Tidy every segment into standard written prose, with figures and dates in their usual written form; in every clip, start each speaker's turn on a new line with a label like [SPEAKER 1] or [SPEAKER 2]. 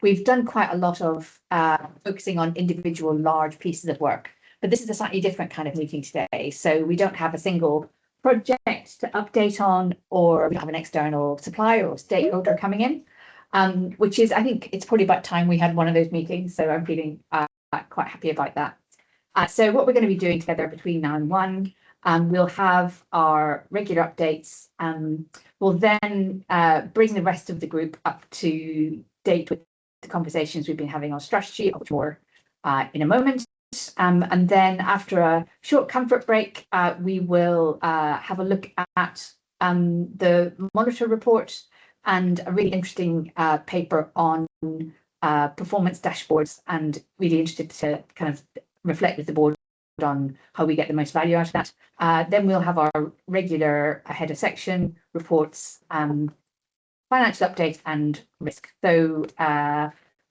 [SPEAKER 1] we've done quite a lot of focusing on individual large pieces of work, but this is a slightly different kind of meeting today. So we don't have a single project to update on, or we have an external supplier or stakeholder coming in, which is, I think it's probably about time we had one of those meetings. So I'm feeling quite happy about that. So what we're going to be doing together between now and 1, we'll have our regular updates. We'll then bring the rest of the group up to date with the conversations we've been having on strategy, which more in a moment. And then after a short comfort break, we will have a look at the monitor report and a really interesting paper on performance dashboards, and really interested to kind of reflect with the board on how we get the most value out of that. Then we'll have our regular head of section reports, financial update and risk. So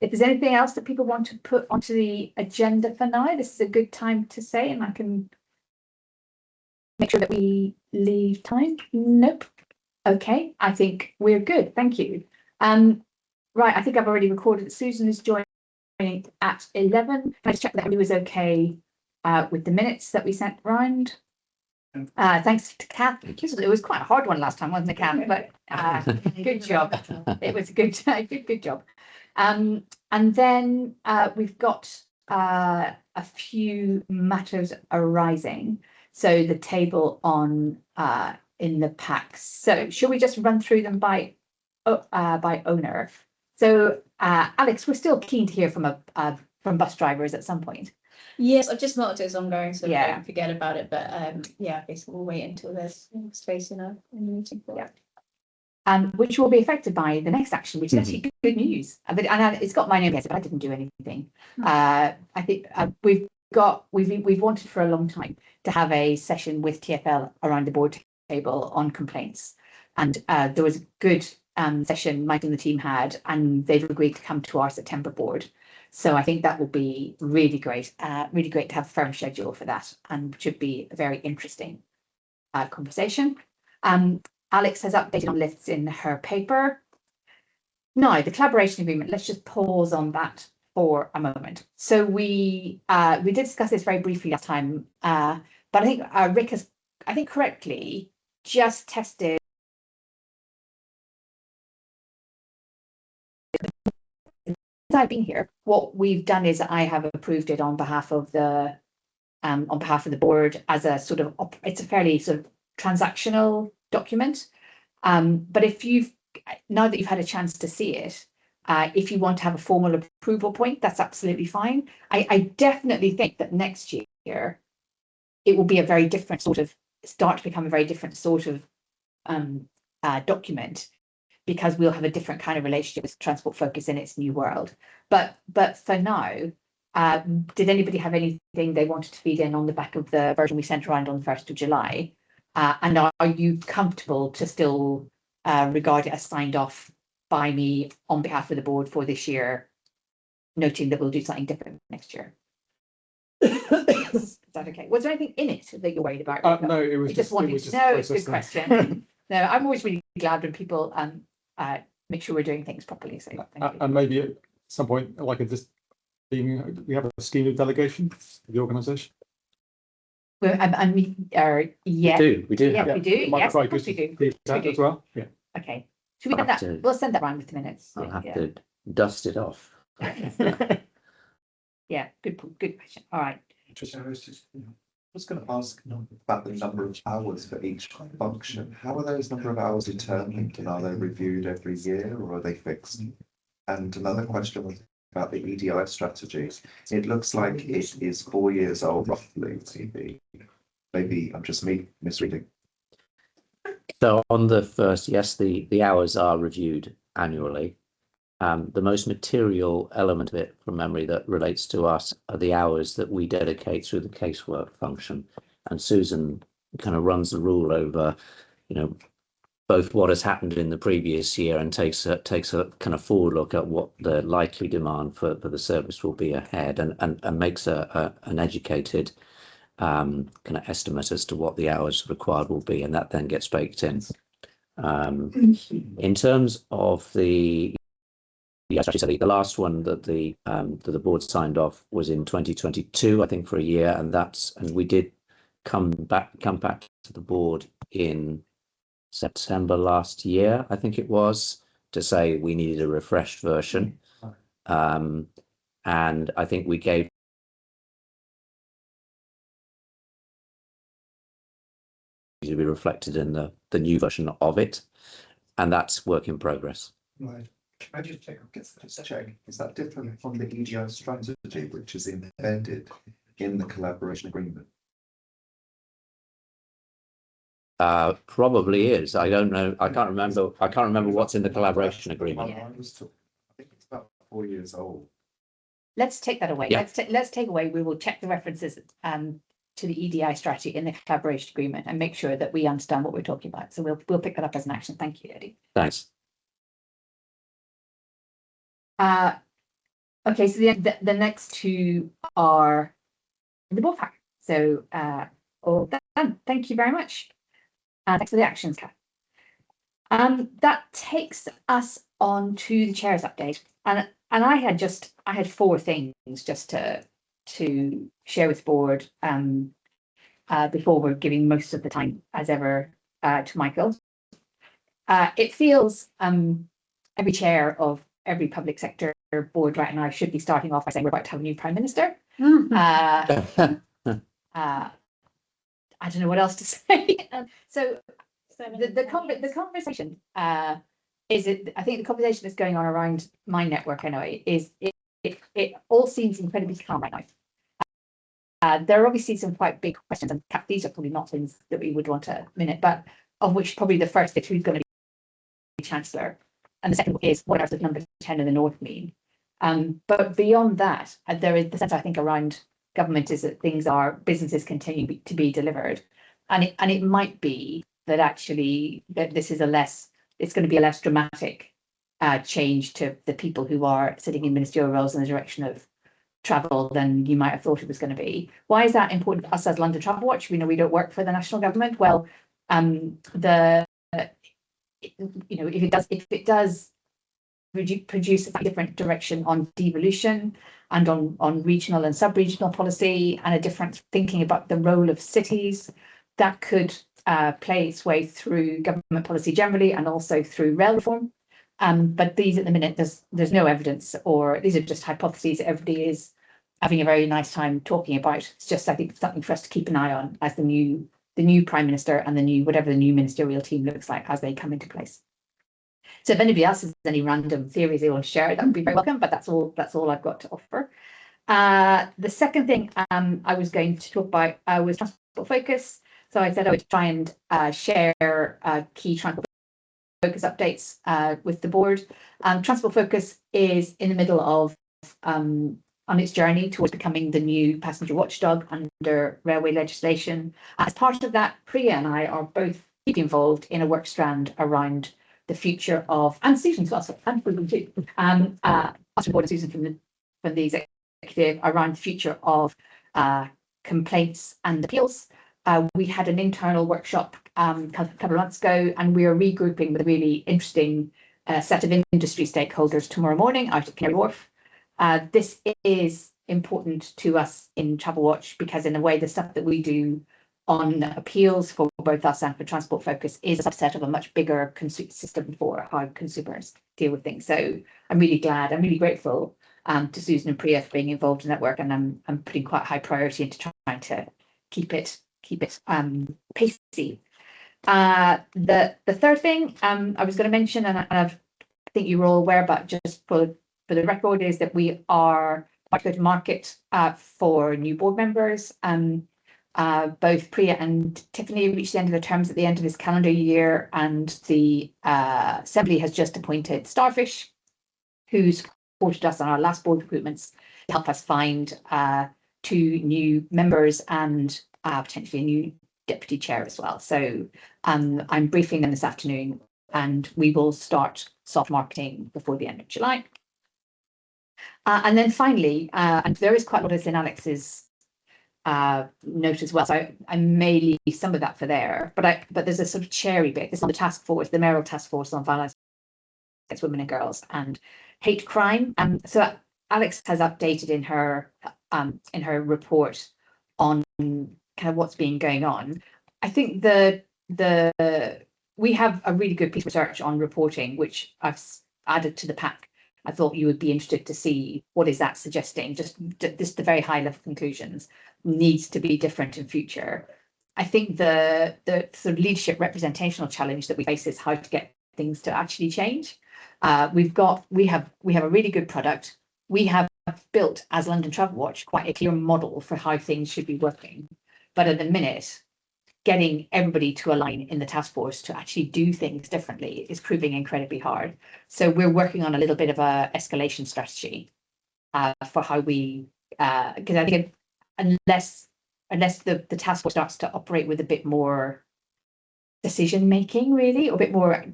[SPEAKER 1] if there's anything else that people want to put onto the agenda for now, this is a good time to say, and I can make sure that we leave time. Nope. Okay, I think we're good. Thank you. Right, I think I've already recorded that Susan is joining at 11. Can I just check that everybody was okay with the minutes that we sent round? Thanks to Kath. It was quite a hard one last time, wasn't it, Kath? But good job. It was a good job. And then we've got a few matters arising. So the table on in the packs. So should we just run through them by owner? So Alex, we're still keen to hear from bus drivers at some point.
[SPEAKER 2] Yes, I've just marked it as ongoing, so
[SPEAKER 1] Yeah.
[SPEAKER 2] don't forget about it. But yeah, basically we'll wait until there's space in the meeting for it.
[SPEAKER 1] Which will be affected by the next action, which is actually good news. And it's got my name here, but I didn't do anything. I think we've wanted for a long time to have a session with TfL around the board table on complaints, and there was a good session Mike and the team had, and they've agreed to come to our September board. So I think that will be really great to have a firm schedule for that, and should be a very interesting conversation. Alex has updated on lists in her paper. Now, the collaboration agreement, let's just pause on that for a moment. So we did discuss this very briefly last time, but I think Rick has, I think correctly, just tested I've been here. What we've done is I have approved it on behalf of the board as a sort of, it's a fairly sort of transactional document. But now that you've had a chance to see it, if you want to have a formal approval point, that's absolutely fine. I definitely think that next year it will be a very different sort of become a very different sort of document, because we'll have a different kind of relationship with Transport Focus in its new world. But for now, did anybody have anything they wanted to feed in on the back of the version we sent around on the 1st of July? And are you comfortable to still regard it as signed off by me on behalf of the board for this year, noting that we'll do something different next year? Is that okay? Was there anything in it that you're worried about?
[SPEAKER 3] No, it was
[SPEAKER 1] just wanting to know. It's a good question. No, I'm always really glad when people make sure we're doing things properly. So thank you.
[SPEAKER 3] And maybe at some point, like we have a scheme of delegation for the organisation.
[SPEAKER 1] Well, and we are, yeah,
[SPEAKER 4] we do.
[SPEAKER 1] Yeah, we do. Yes, of course we do.
[SPEAKER 3] As well. Yeah.
[SPEAKER 1] Okay. Should we have that? We'll send that round with the minutes.
[SPEAKER 4] I'll have to dust it off.
[SPEAKER 1] Yeah, good question. All right.
[SPEAKER 5] I was going to ask about the number of hours for each function. How are those number of hours determined, and are they reviewed every year, or are they fixed? And another question was about the EDI strategies. It looks like it is 4 years old, roughly. Maybe I'm just misreading.
[SPEAKER 4] So on the first, yes, the hours are reviewed annually. The most material element of it, from memory, that relates to us are the hours that we dedicate through the casework function. And Susan kind of runs the rule over, both what has happened in the previous year and takes a kind of forward look at what the likely demand for the service will be ahead, and makes an educated kind of estimate as to what the hours required will be, and that then gets baked in. In terms of the strategy. So the last one that the board signed off was in 2022, I think, for a year, and we did come back to the board in September last year, I think it was, to say we needed a refreshed version. And I think we gave to be reflected in the new version of it, and that's work in progress.
[SPEAKER 5] Right. Can I just check? Is that different from the EDI strategy, which is embedded in the collaboration agreement?
[SPEAKER 4] Probably is. I don't know. I can't remember what's in the collaboration agreement.
[SPEAKER 1] Yeah.
[SPEAKER 5] I think it's about 4 years old.
[SPEAKER 1] Let's take that away.
[SPEAKER 4] Yeah.
[SPEAKER 1] Let's take away. We will check the references to the EDI strategy in the collaboration agreement and make sure that we understand what we're talking about. So we'll pick that up as an action. Thank you, Eddie.
[SPEAKER 4] Thanks.
[SPEAKER 1] Okay, so the next two are in the board pack. So all done. Thank you very much. Thanks for the actions, Kath. That takes us on to the chair's update, and I had 4 things just to share with the board before we're giving most of the time, as ever, to Michael. It feels every chair of every public sector board right now should be starting off by saying we're about to have a new prime minister. I don't know what else to say. So the conversation is it. I think the conversation that's going on around my network anyway is it all seems incredibly calm right now. There are obviously some quite big questions, and these are probably not things that we would want to minute, but of which probably the first is who's going to be chancellor, and the second is what does number 10 in the north mean. But beyond that, there is the sense I think around government is that businesses continue to be delivered, and it might be that actually that this is it's going to be a less dramatic change to the people who are sitting in ministerial roles in the direction of travel than you might have thought it was going to be. Why is that important for us as London TravelWatch? We know we don't work for the national government. Well, if it does produce a different direction on devolution and on regional and sub-regional policy and a different thinking about the role of cities, that could play its way through government policy generally and also through rail reform. But these at the minute, there's no evidence, or these are just hypotheses that everybody is having a very nice time talking about. It's just, I think, something for us to keep an eye on as the new prime minister and whatever the new ministerial team looks like as they come into place. So if anybody else has any random theories they want to share, that would be very welcome, but that's all I've got to offer. The second thing I was going to talk about was transport focus. So I said I would try and share key transport focus updates with the board. Transport focus is in the middle of on its journey towards becoming the new passenger watchdog under railway legislation. As part of that, Priya and I are both deeply involved in a work strand around the future of, and Susan as well, and Susan too, us board and Susan from the executive around the future of complaints and appeals. We had an internal workshop a couple of months ago, and we are regrouping with a really interesting set of industry stakeholders tomorrow morning out at Canary Wharf. This is important to us in TravelWatch because in a way the stuff that we do on appeals for both us and for transport focus is a subset of a much bigger system for how consumers deal with things. So I'm really grateful to Susan and Priya for being involved in that work, and I'm putting quite high priority into trying to keep it pacey. The third thing I was going to mention, and I think you were all aware, but just for the record, is that we are about to go to market for new board members. Both Priya and Tiffany reached the end of their terms at the end of this calendar year, and the Assembly has just appointed Starfish, who supported us on our last board recruitments to help us find 2 new members and potentially a new deputy chair as well. So I'm briefing them this afternoon, and we will start soft marketing before the end of July. And then finally, and there is quite a lot of this in Alex's note as well, so I may leave some of that for there, but there's a sort of cherry bit. This is on the task force, the mayoral task force on violence against women and girls and hate crime. So Alex has updated in her report on kind of what's been going on. I think we have a really good piece of research on reporting, which I've added to the pack. I thought you would be interested to see what is that suggesting. Just the very high level conclusions needs to be different in future. I think the sort of leadership representational challenge that we face is how to get things to actually change. We have a really good product. We have built as London TravelWatch quite a clear model for how things should be working. But at the minute, getting everybody to align in the task force to actually do things differently is proving incredibly hard. So we're working on a little bit of a escalation strategy for how we, because I think unless the task force starts to operate with a bit more decision making, really, or a bit more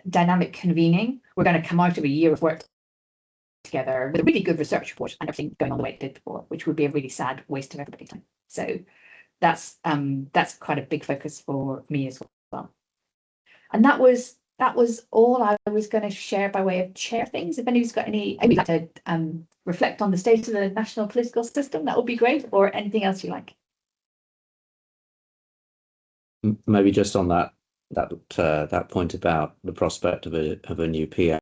[SPEAKER 1] dynamic convening, we're going to come out of a year of work together with a really good research report and everything going on the way it did before, which would be a really sad waste of everybody's time. So that's quite a big focus for me as well. And that was all I was going to share by way of chair things. If anybody's got any, maybe like to reflect on the state of the national political system, that would be great, or anything else you like.
[SPEAKER 4] Maybe just on that point about the prospect of a new PM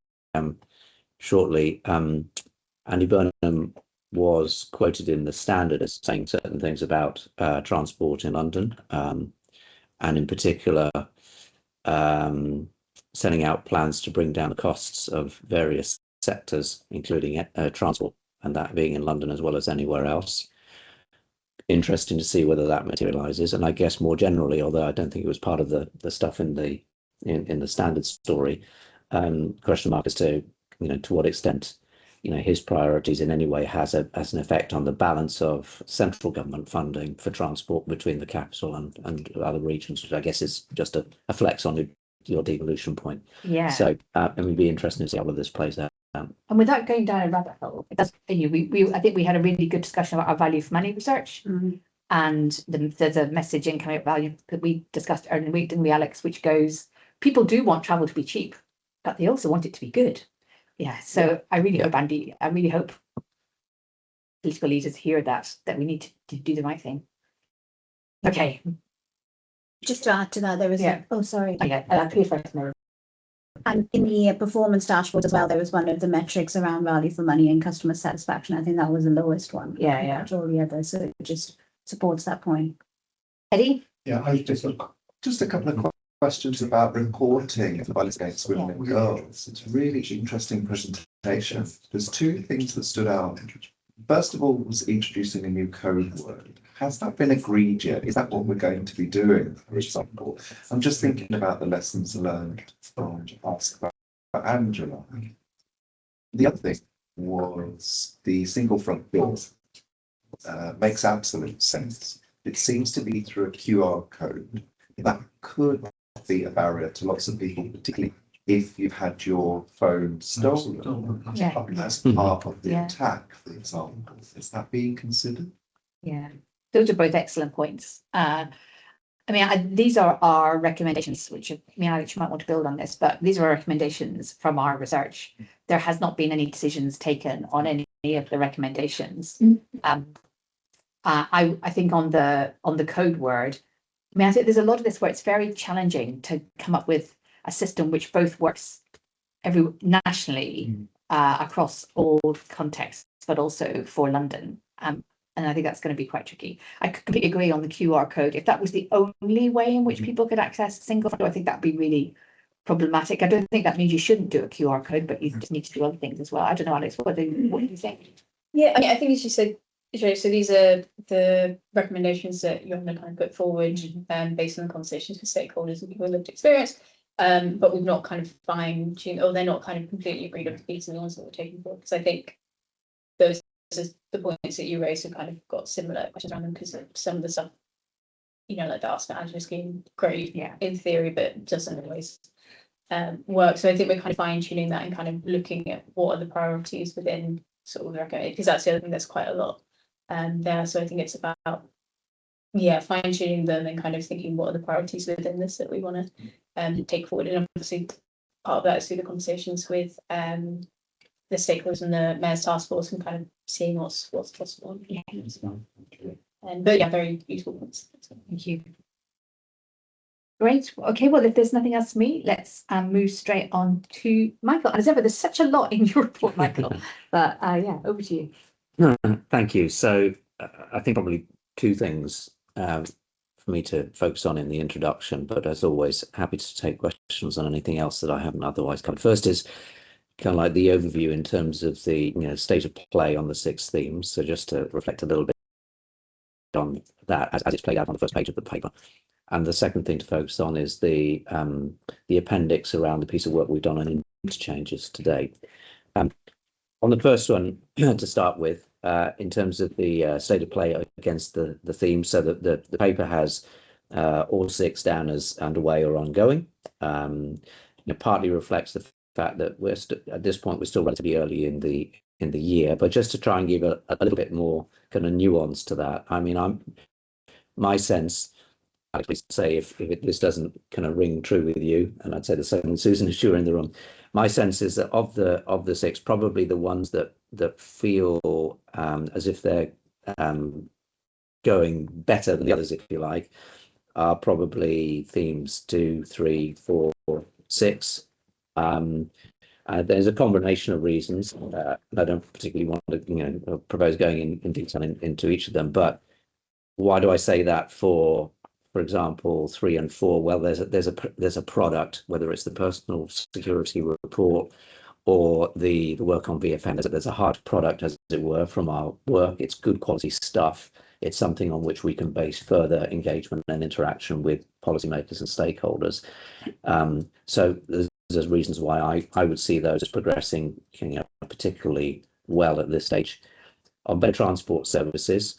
[SPEAKER 4] shortly. Andy Burnham was quoted in the Standard as saying certain things about transport in London, and in particular setting out plans to bring down the costs of various sectors, including transport, and that being in London as well as anywhere else. Interesting to see whether that materializes. And I guess more generally, although I don't think it was part of the stuff in the Standard story, question mark as to to what extent his priorities in any way has an effect on the balance of central government funding for transport between the capital and other regions, which I guess is just a flex on your devolution point.
[SPEAKER 1] Yeah.
[SPEAKER 4] So it would be interesting to see how all of this plays out.
[SPEAKER 1] And without going down a rabbit hole, it does. I think we had a really good discussion about our value for money research, and there's a message in coming up value that we discussed earlier in the week, didn't we, Alex? Which goes, people do want travel to be cheap, but they also want it to be good. Yeah. So I really hope, Andy, I really hope political leaders hear that we need to do the right thing. Okay.
[SPEAKER 2] Just to add to that, there was sorry.
[SPEAKER 1] Please first, Mary.
[SPEAKER 2] And in the performance dashboard as well, there was one of the metrics around value for money and customer satisfaction. I think that was the lowest one.
[SPEAKER 1] Yeah.
[SPEAKER 2] All the others, so it just supports that point.
[SPEAKER 1] Eddie?
[SPEAKER 5] Yeah, I just a couple of questions about reporting of violence against women and girls. It's a really interesting presentation. There's two things that stood out. First of all, was introducing a new code word. Has that been agreed yet? Is that what we're going to be doing, for example? I'm just thinking about the lessons learned from Ask about Angela. The other thing was the single front door. Makes absolute sense. It seems to be through a QR code. That could be a barrier to lots of people, particularly if you've had your phone stolen as part of the attack, for example. Is that being considered?
[SPEAKER 1] Yeah, those are both excellent points. These are our recommendations, which Alex, you might want to build on this, but these are our recommendations from our research. There has not been any decisions taken on any of the recommendations. I think on the code word, I think there's a lot of this where it's very challenging to come up with a system which both works nationally across all contexts, but also for London. And I think that's going to be quite tricky. I completely agree on the QR code. If that was the only way in which people could access single front door, I think that'd be really problematic. I don't think that means you shouldn't do a QR code, but you just need to do other things as well. I don't know, Alex, what do you think?
[SPEAKER 2] Yeah, I think as you said, so these are the recommendations that you're going to kind of put forward based on the conversations with stakeholders and people with lived experience. But we've not kind of fine-tuned, or they're not kind of completely agreed on these are the ones that we're taking forward. Because I think those are the points that you raised have kind of got similar questions around them, because some of the stuff, like the Ask for Angela scheme, great in theory, but doesn't always work. So I think we're kind of fine-tuning that and kind of looking at what are the priorities within sort of the recommendation, because that's the other thing, there's quite a lot there. So I think it's about fine-tuning them and kind of thinking what are the priorities within this that we want to take forward. And obviously part of that is through the conversations with the stakeholders and the mayor's task force and kind of seeing what's possible.
[SPEAKER 1] Yeah.
[SPEAKER 2] But yeah, very useful points.
[SPEAKER 1] Thank you. Great. Okay, well, if there's nothing else for me, let's move straight on to Michael. As ever, there's such a lot in your report, Michael. But yeah, over to you.
[SPEAKER 4] Thank you. So I think probably two things for me to focus on in the introduction, but as always, happy to take questions on anything else that I haven't otherwise covered. First is kind of like the overview in terms of the state of play on the 6 themes. So just to reflect a little bit on that as it's played out on the first page of the paper. And the second thing to focus on is the appendix around the piece of work we've done on interchanges to date. On the first one, to start with, in terms of the state of play against the theme, so that the paper has all 6 down as underway or ongoing. Partly reflects the fact that we're at this point we're still relatively early in the year, but just to try and give a little bit more kind of nuance to that. I mean, my sense, I'd say if this doesn't kind of ring true with you, and I'd say the same with Susan if you're in the room, my sense is that of the 6, probably the ones that feel as if they're going better than the others, if you like, are probably themes 2, 3, 4, 6. There's a combination of reasons. I don't particularly want to propose going in detail into each of them, but why do I say that? For example, 3 and 4, well, there's a product, whether it's the personal security report or the work on VFM. There's a hard product, as it were, from our work. It's good quality stuff. It's something on which we can base further engagement and interaction with policymakers and stakeholders. So there's reasons why I would see those as progressing particularly well at this stage. On better transport services,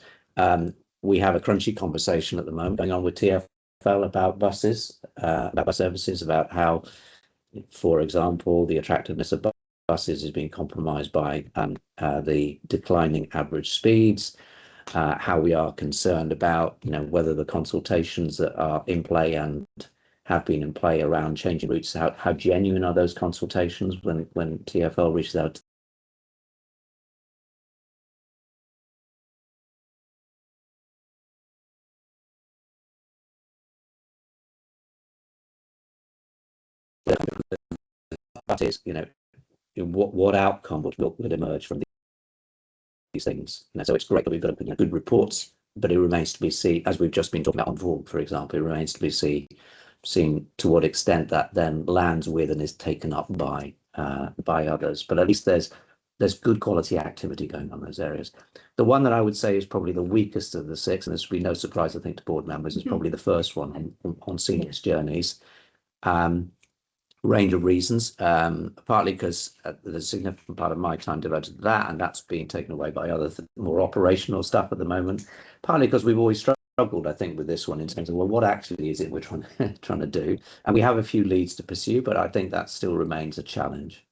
[SPEAKER 4] we have a crunchy conversation at the moment going on with TfL about buses, about bus services, about how, for example, the attractiveness of buses is being compromised by the declining average speeds, how we are concerned about whether the consultations that are in play and have been in play around changing routes, how genuine are those consultations when TfL reaches out buses, what outcome would emerge from these things. So it's great that we've got good reports, but it remains to be seen, as we've just been talking about on VORG, for example, it remains to be seen to what extent that then lands with and is taken up by others. But at least there's good quality activity going on in those areas. The one that I would say is probably the weakest of the 6, and this will be no surprise, I think, to board members, is probably the first one on seniors journeys. Range of reasons, partly because there's a significant part of my time devoted to that, and that's being taken away by other more operational stuff at the moment. Partly because we've always struggled, I think, with this one in terms of, well, what actually is it we're trying to do? And we have a few leads to pursue, but I think that still remains a challenge.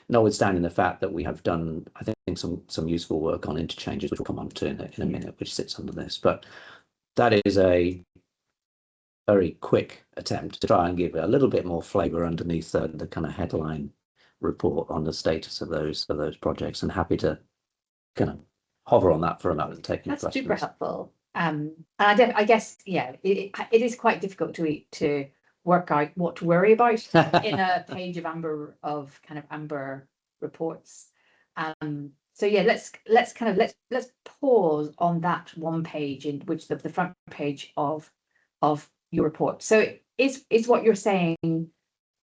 [SPEAKER 4] Notwithstanding the fact that we have done, I think, some useful work on interchanges, which we'll come on to in a minute, which sits under this. But that is a very quick attempt to try and give a little bit more flavour underneath the kind of headline report on the status of those projects, and happy to kind of hover on that for a moment. Taking
[SPEAKER 1] That's
[SPEAKER 4] questions.
[SPEAKER 1] super helpful. And I guess it is quite difficult to work out what to worry about in a page of amber reports. So yeah, let's pause on that one page, in which the front page of your report. So is what you're saying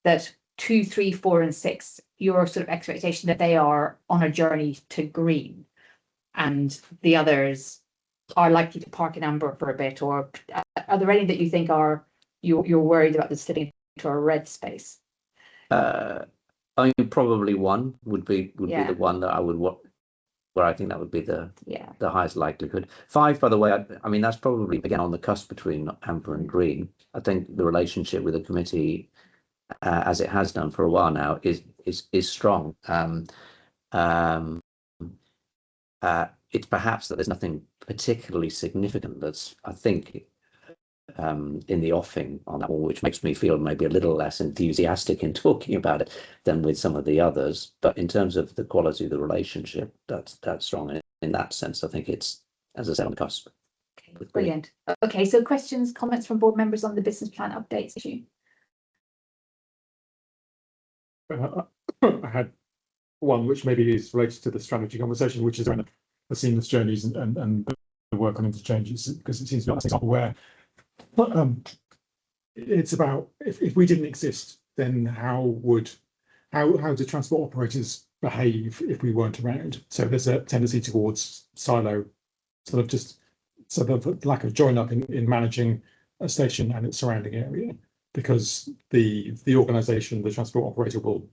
[SPEAKER 1] that 2, 3, 4, and 6, your sort of expectation that they are on a journey to green, and the others are likely to park in amber for a bit, or are there any that you think you're worried about this slipping into a red space?
[SPEAKER 4] I mean, probably one would be the one that I would where I think that would be the highest likelihood. 5, by the way, I mean, that's probably again on the cusp between amber and green. I think the relationship with the committee, as it has done for a while now, is strong. It's perhaps that there's nothing particularly significant that's, I think, in the offing on that one, which makes me feel maybe a little less enthusiastic in talking about it than with some of the others. But in terms of the quality of the relationship, that's strong. And in that sense, I think it's, as I said, on the cusp.
[SPEAKER 1] Okay, brilliant. Okay, so questions, comments from board members on the business plan updates issue?
[SPEAKER 3] I had one which maybe is related to the strategy conversation, which is around the seamless journeys and the work on interchanges, because it seems to be an example where it's about if we didn't exist, then how do transport operators behave if we weren't around? So there's a tendency towards silo, sort of just sort of lack of join up in managing a station and its surrounding area, because the organization, the transport operator will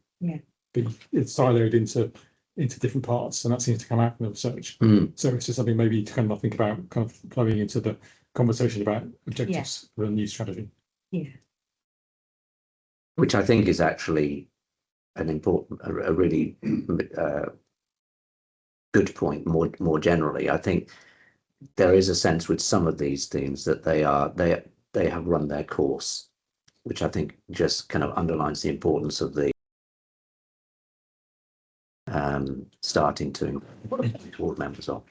[SPEAKER 3] it's siloed into different parts, and that seems to come out from the research. So it's just something maybe to kind of think about, kind of flowing into the conversation about objectives for the new strategy.
[SPEAKER 4] Which I think is actually an important, a really good point. More generally, I think there is a sense with some of these themes that they have run their course, which I think just kind of underlines the importance of the starting to board members on.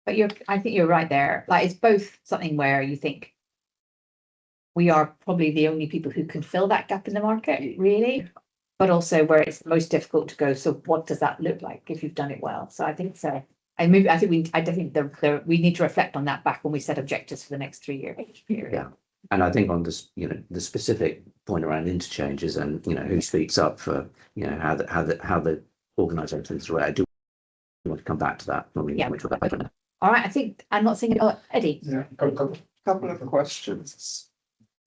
[SPEAKER 1] But I think you're right there. Like, it's both something where you think we are probably the only people who can fill that gap in the market, really, but also where it's most difficult to go. So what does that look like if you've done it well? So I think so. I think we need to reflect on that back when we set objectives for the next 3-year period.
[SPEAKER 4] Yeah, and I think on this, the specific point around interchanges and who speaks up for how the organisations are. I do want to come back to that when we talk about later.
[SPEAKER 1] All right, I think I'm not seeing it. Oh, Eddie.
[SPEAKER 5] Yeah, a couple of questions.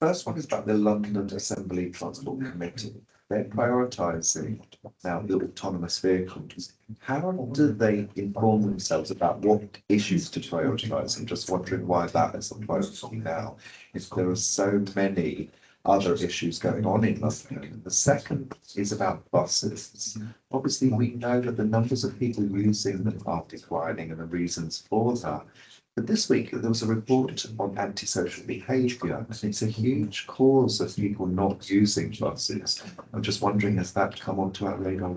[SPEAKER 5] First one is about the London Assembly Transport Committee. They're prioritising now the autonomous vehicles. How do they inform themselves about what issues to prioritise? I'm just wondering why that is a priority now, if there are so many other issues going on in London. The second is about buses. Obviously, we know that the numbers of people using them are declining and the reasons for that. But this week, there was a report on antisocial behaviour, and it's a huge cause of people not using buses. I'm just wondering, has that come onto our radar?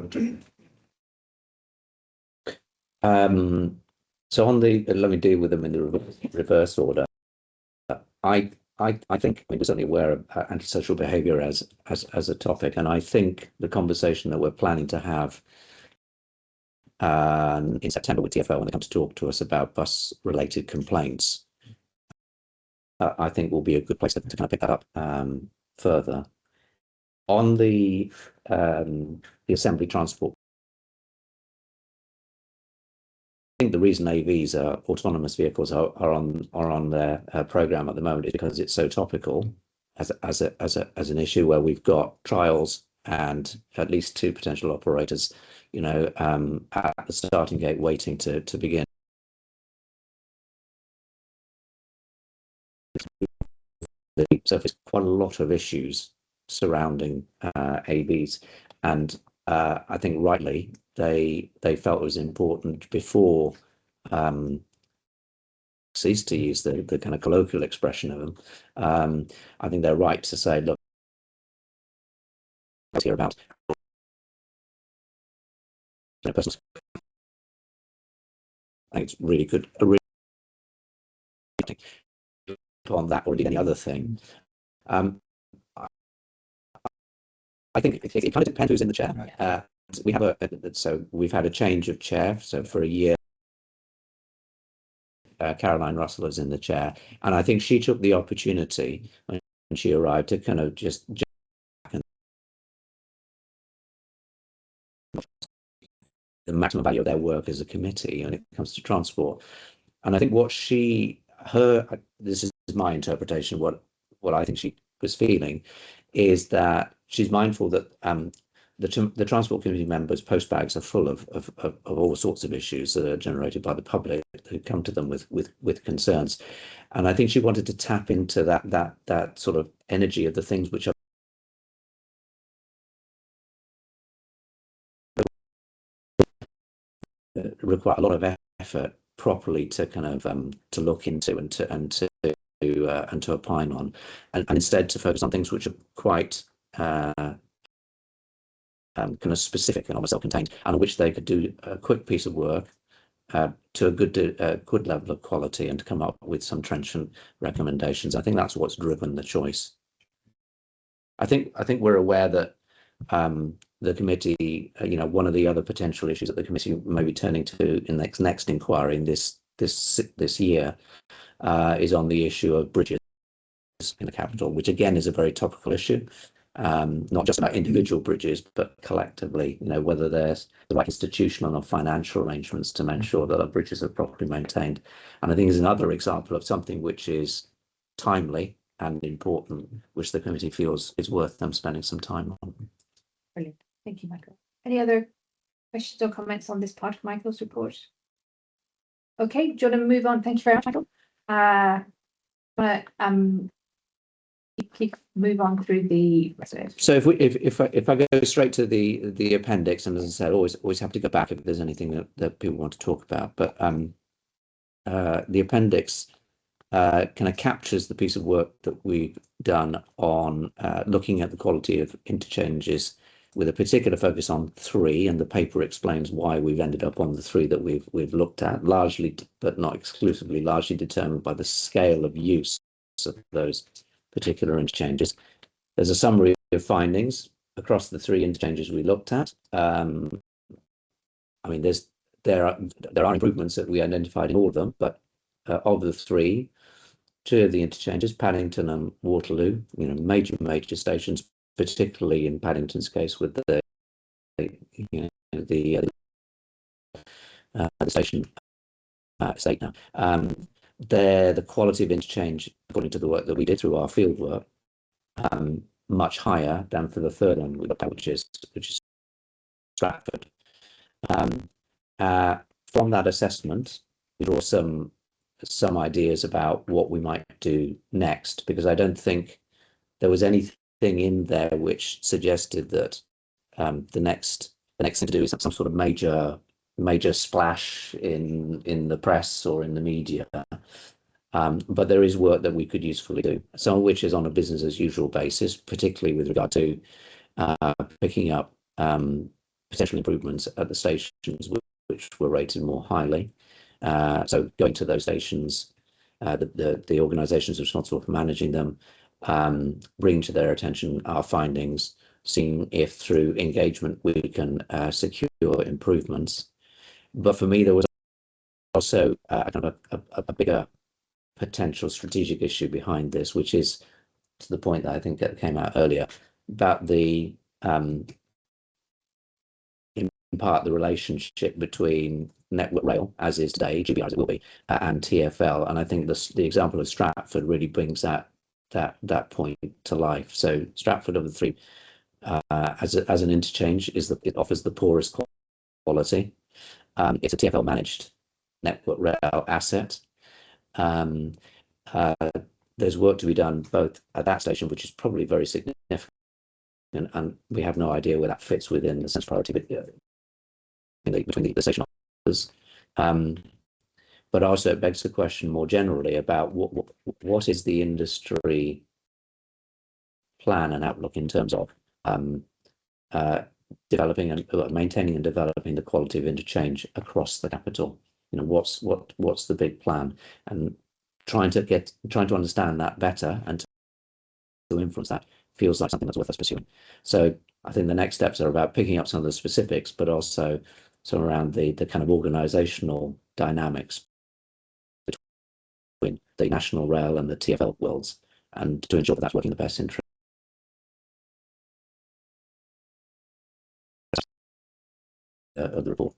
[SPEAKER 4] So on let me deal with them in the reverse order. I think we're certainly aware of antisocial behaviour as a topic, and I think the conversation that we're planning to have in September with TfL when they come to talk to us about bus-related complaints, I think will be a good place to kind of pick that up further. On the assembly transport, I think the reason AVs, autonomous vehicles, are on their programme at the moment is because it's so topical as an issue where we've got trials and at least 2 potential operators, at the starting gate waiting to begin. So there's quite a lot of issues surrounding AVs, and I think rightly they felt it was important before cease to use the kind of colloquial expression of them. I think they're right to say, look, let's hear about personal. I think it's really good. On that or any other thing. I think it kind of depends who's in the chair. We have we've had a change of chair. So for a year, Caroline Russell is in the chair, and I think she took the opportunity when she arrived to kind of just the maximum value of their work as a committee when it comes to transport. And I think this is my interpretation of what I think she was feeling, is that she's mindful that the transport committee members' postbags are full of all sorts of issues that are generated by the public who come to them with concerns, and I think she wanted to tap into that sort of energy of the things which are require a lot of effort properly to kind of to look into and to and to opine on, and instead to focus on things which are quite kind of specific and almost self-contained, and on which they could do a quick piece of work to a good level of quality and to come up with some trenchant recommendations. I think that's what's driven the choice. I think we're aware that the committee, one of the other potential issues that the committee may be turning to in the next inquiry in this year is on the issue of bridges in the capital, which again is a very topical issue. Not just about individual bridges, but collectively, whether there's the right institutional or financial arrangements to make sure that our bridges are properly maintained. And I think is another example of something which is timely and important, which the committee feels is worth them spending some time on.
[SPEAKER 1] Brilliant. Thank you, Michael. Any other questions or comments on this part of Michael's report? Okay, do you want to move on? Thank you very much, Michael. Keep move on through the rest of it.
[SPEAKER 4] So if I go straight to the appendix, and as I said, always have to go back if there's anything that people want to talk about. But the appendix kind of captures the piece of work that we've done on looking at the quality of interchanges with a particular focus on 3, and the paper explains why we've ended up on the 3 that we've looked at, largely but not exclusively, largely determined by the scale of use of those particular interchanges. There's a summary of findings across the 3 interchanges we looked at. I mean, there are improvements that we identified in all of them, but of the 3, 2 of the interchanges, Paddington and Waterloo, major stations, particularly in Paddington's case with the station estate now. The quality of interchange, according to the work that we did through our field work, much higher than for the 3rd one we looked at, which is Stratford. From that assessment, we draw some ideas about what we might do next, because I don't think there was anything in there which suggested that the next thing to do is some sort of major splash in the press or in the media, but there is work that we could usefully do, some of which is on a business as usual basis, particularly with regard to picking up potential improvements at the stations which were rated more highly. So going to those stations, the organisations responsible for managing them, bring to their attention our findings, seeing if through engagement we can secure improvements. But for me, there was also a bigger potential strategic issue behind this, which is to the point that I think that came out earlier about the in part the relationship between Network Rail, as is today, GBR as it will be, and TfL. And I think the example of Stratford really brings that point to life. So Stratford of the 3 as an interchange it offers the poorest quality. It's a TfL managed Network Rail asset. There's work to be done both at that station, which is probably very significant, and we have no idea where that fits within the sense priority between the station operators. But also it begs the question more generally about what is the industry plan and outlook in terms of developing and maintaining and developing the quality of interchange across the capital. What's the big plan, and trying to understand that better and to influence that feels like something that's worth us pursuing. So I think the next steps are about picking up some of the specifics, but also some around the kind of organizational dynamics between the National Rail and the TfL worlds, and to ensure that that's working in the best interest of the report.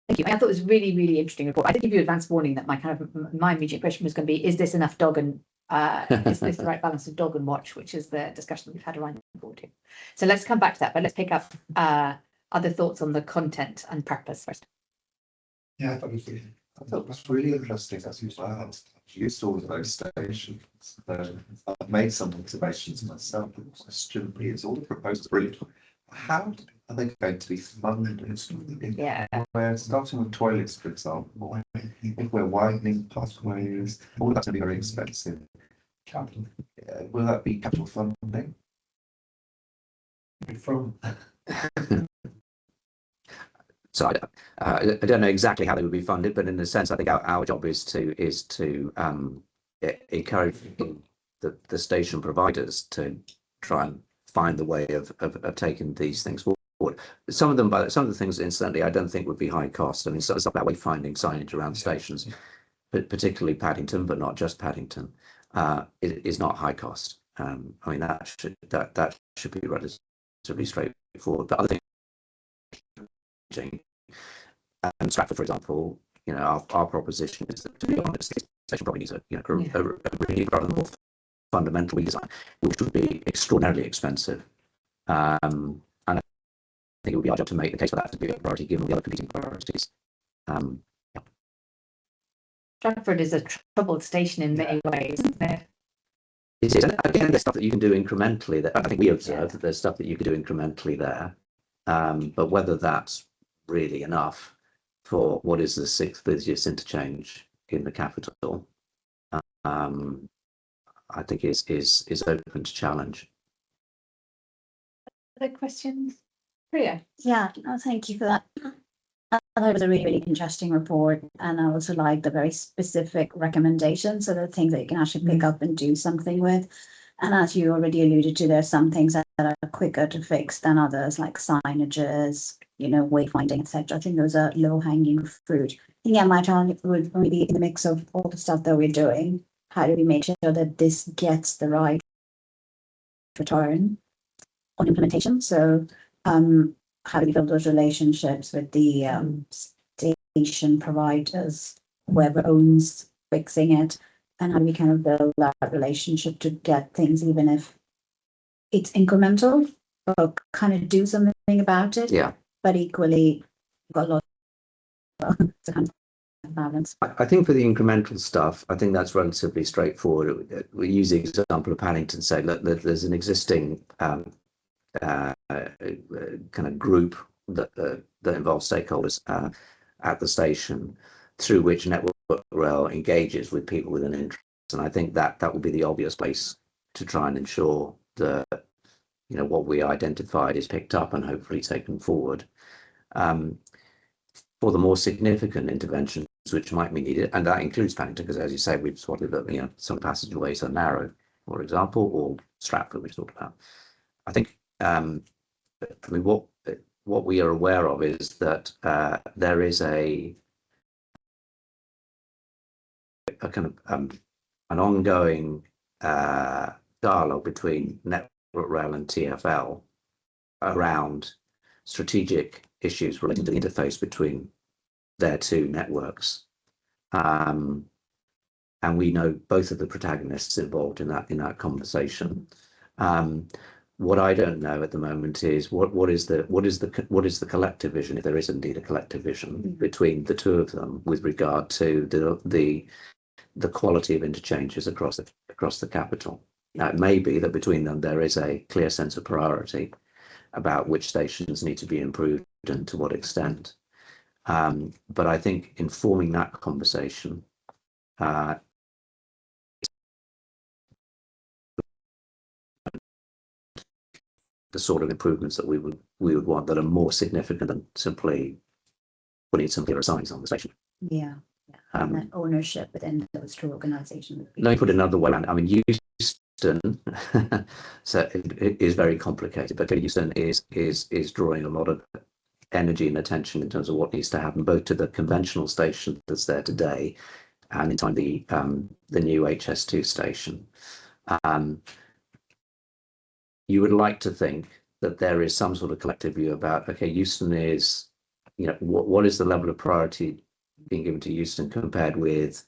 [SPEAKER 1] Thank you. I thought it was a really, really interesting report. I did give you advance warning that my immediate question was going to be, is this enough dog and is this the right balance of dog and watch, which is the discussion we've had around the board too. So let's come back to that, but let's pick up other thoughts on the content and purpose first.
[SPEAKER 5] Yeah, I thought it was really interesting as well. I've used all of those stations. I've made some observations myself. The question is, all the proposals are brilliant. how are they going to be funded?
[SPEAKER 1] Yeah.
[SPEAKER 5] We're starting with toilets, for example. If we're widening pathways, all that's going to be very expensive. Will that be capital funding?
[SPEAKER 3] From
[SPEAKER 4] So I don't know exactly how they would be funded, but in a sense, I think our job is to encourage the station providers to try and find the way of taking these things forward. Some of the things, incidentally, I don't think would be high cost. I mean, so it's about wayfinding signage around stations, but particularly Paddington, but not just Paddington, is not high cost. I mean, that should be relatively straightforward. But other things, Stratford, for example, you know, our proposition is that, to be honest, the station probably needs a really rather more fundamental redesign, which would be extraordinarily expensive. And I think it would be our job to make the case for that to be a priority, given the other competing priorities.
[SPEAKER 1] Stratford is a troubled station in many ways, isn't it?
[SPEAKER 4] It is. Again, there's stuff that you can do incrementally. That I think we observed that there's stuff that you could do incrementally there, but whether that's really enough for what is the 6th busiest interchange in the capital, I think is open to challenge.
[SPEAKER 1] Other questions? Priya?
[SPEAKER 6] Yeah, no, thank you for that. I thought it was a really, really interesting report, and I also like the very specific recommendations, so the things that you can actually pick up and do something with. And as you already alluded to, there's some things that are quicker to fix than others, like signages, you know, wayfinding, etc. I think those are low-hanging fruit. Yeah, my challenge would really, in the mix of all the stuff that we're doing, how do we make sure that this gets the right return on implementation? So how do we build those relationships with the station providers, whoever owns fixing it, and how do we kind of build that relationship to get things, even if it's incremental, but kind of do something about it.
[SPEAKER 4] Yeah.
[SPEAKER 6] But equally, got a lot to kind of balance.
[SPEAKER 4] I think for the incremental stuff, I think that's relatively straightforward. We use the example of Paddington, say, look, there's an existing kind of group that involves stakeholders at the station, through which Network Rail engages with people with an interest. And I think that would be the obvious place to try and ensure that, you know, what we identified is picked up and hopefully taken forward. For the more significant interventions which might be needed, and that includes Paddington, because as you say, we've spotted that, you know, some passageways are narrow, for example, or Stratford, which we talked about. I think, I mean, what we are aware of is that there is a kind of an ongoing dialogue between Network Rail and TfL around strategic issues relating to the interface between their two networks, and we know both of the protagonists involved in that conversation. What I don't know at the moment is what is the collective vision, if there is indeed a collective vision between the two of them with regard to the quality of interchanges across the capital. Now, it may be that between them there is a clear sense of priority about which stations need to be improved and to what extent. But I think informing that conversation the sort of improvements that we would want, that are more significant than simply putting some clearer signs on the station.
[SPEAKER 6] Yeah. And that ownership within those two organizations.
[SPEAKER 4] Let me put it another way around. I mean, Euston so it is very complicated, but Euston is drawing a lot of energy and attention in terms of what needs to happen, both to the conventional station that's there today and in time the new HS2 station. You would like to think that there is some sort of collective view about, okay, Euston is, you know, what is the level of priority being given to Euston compared with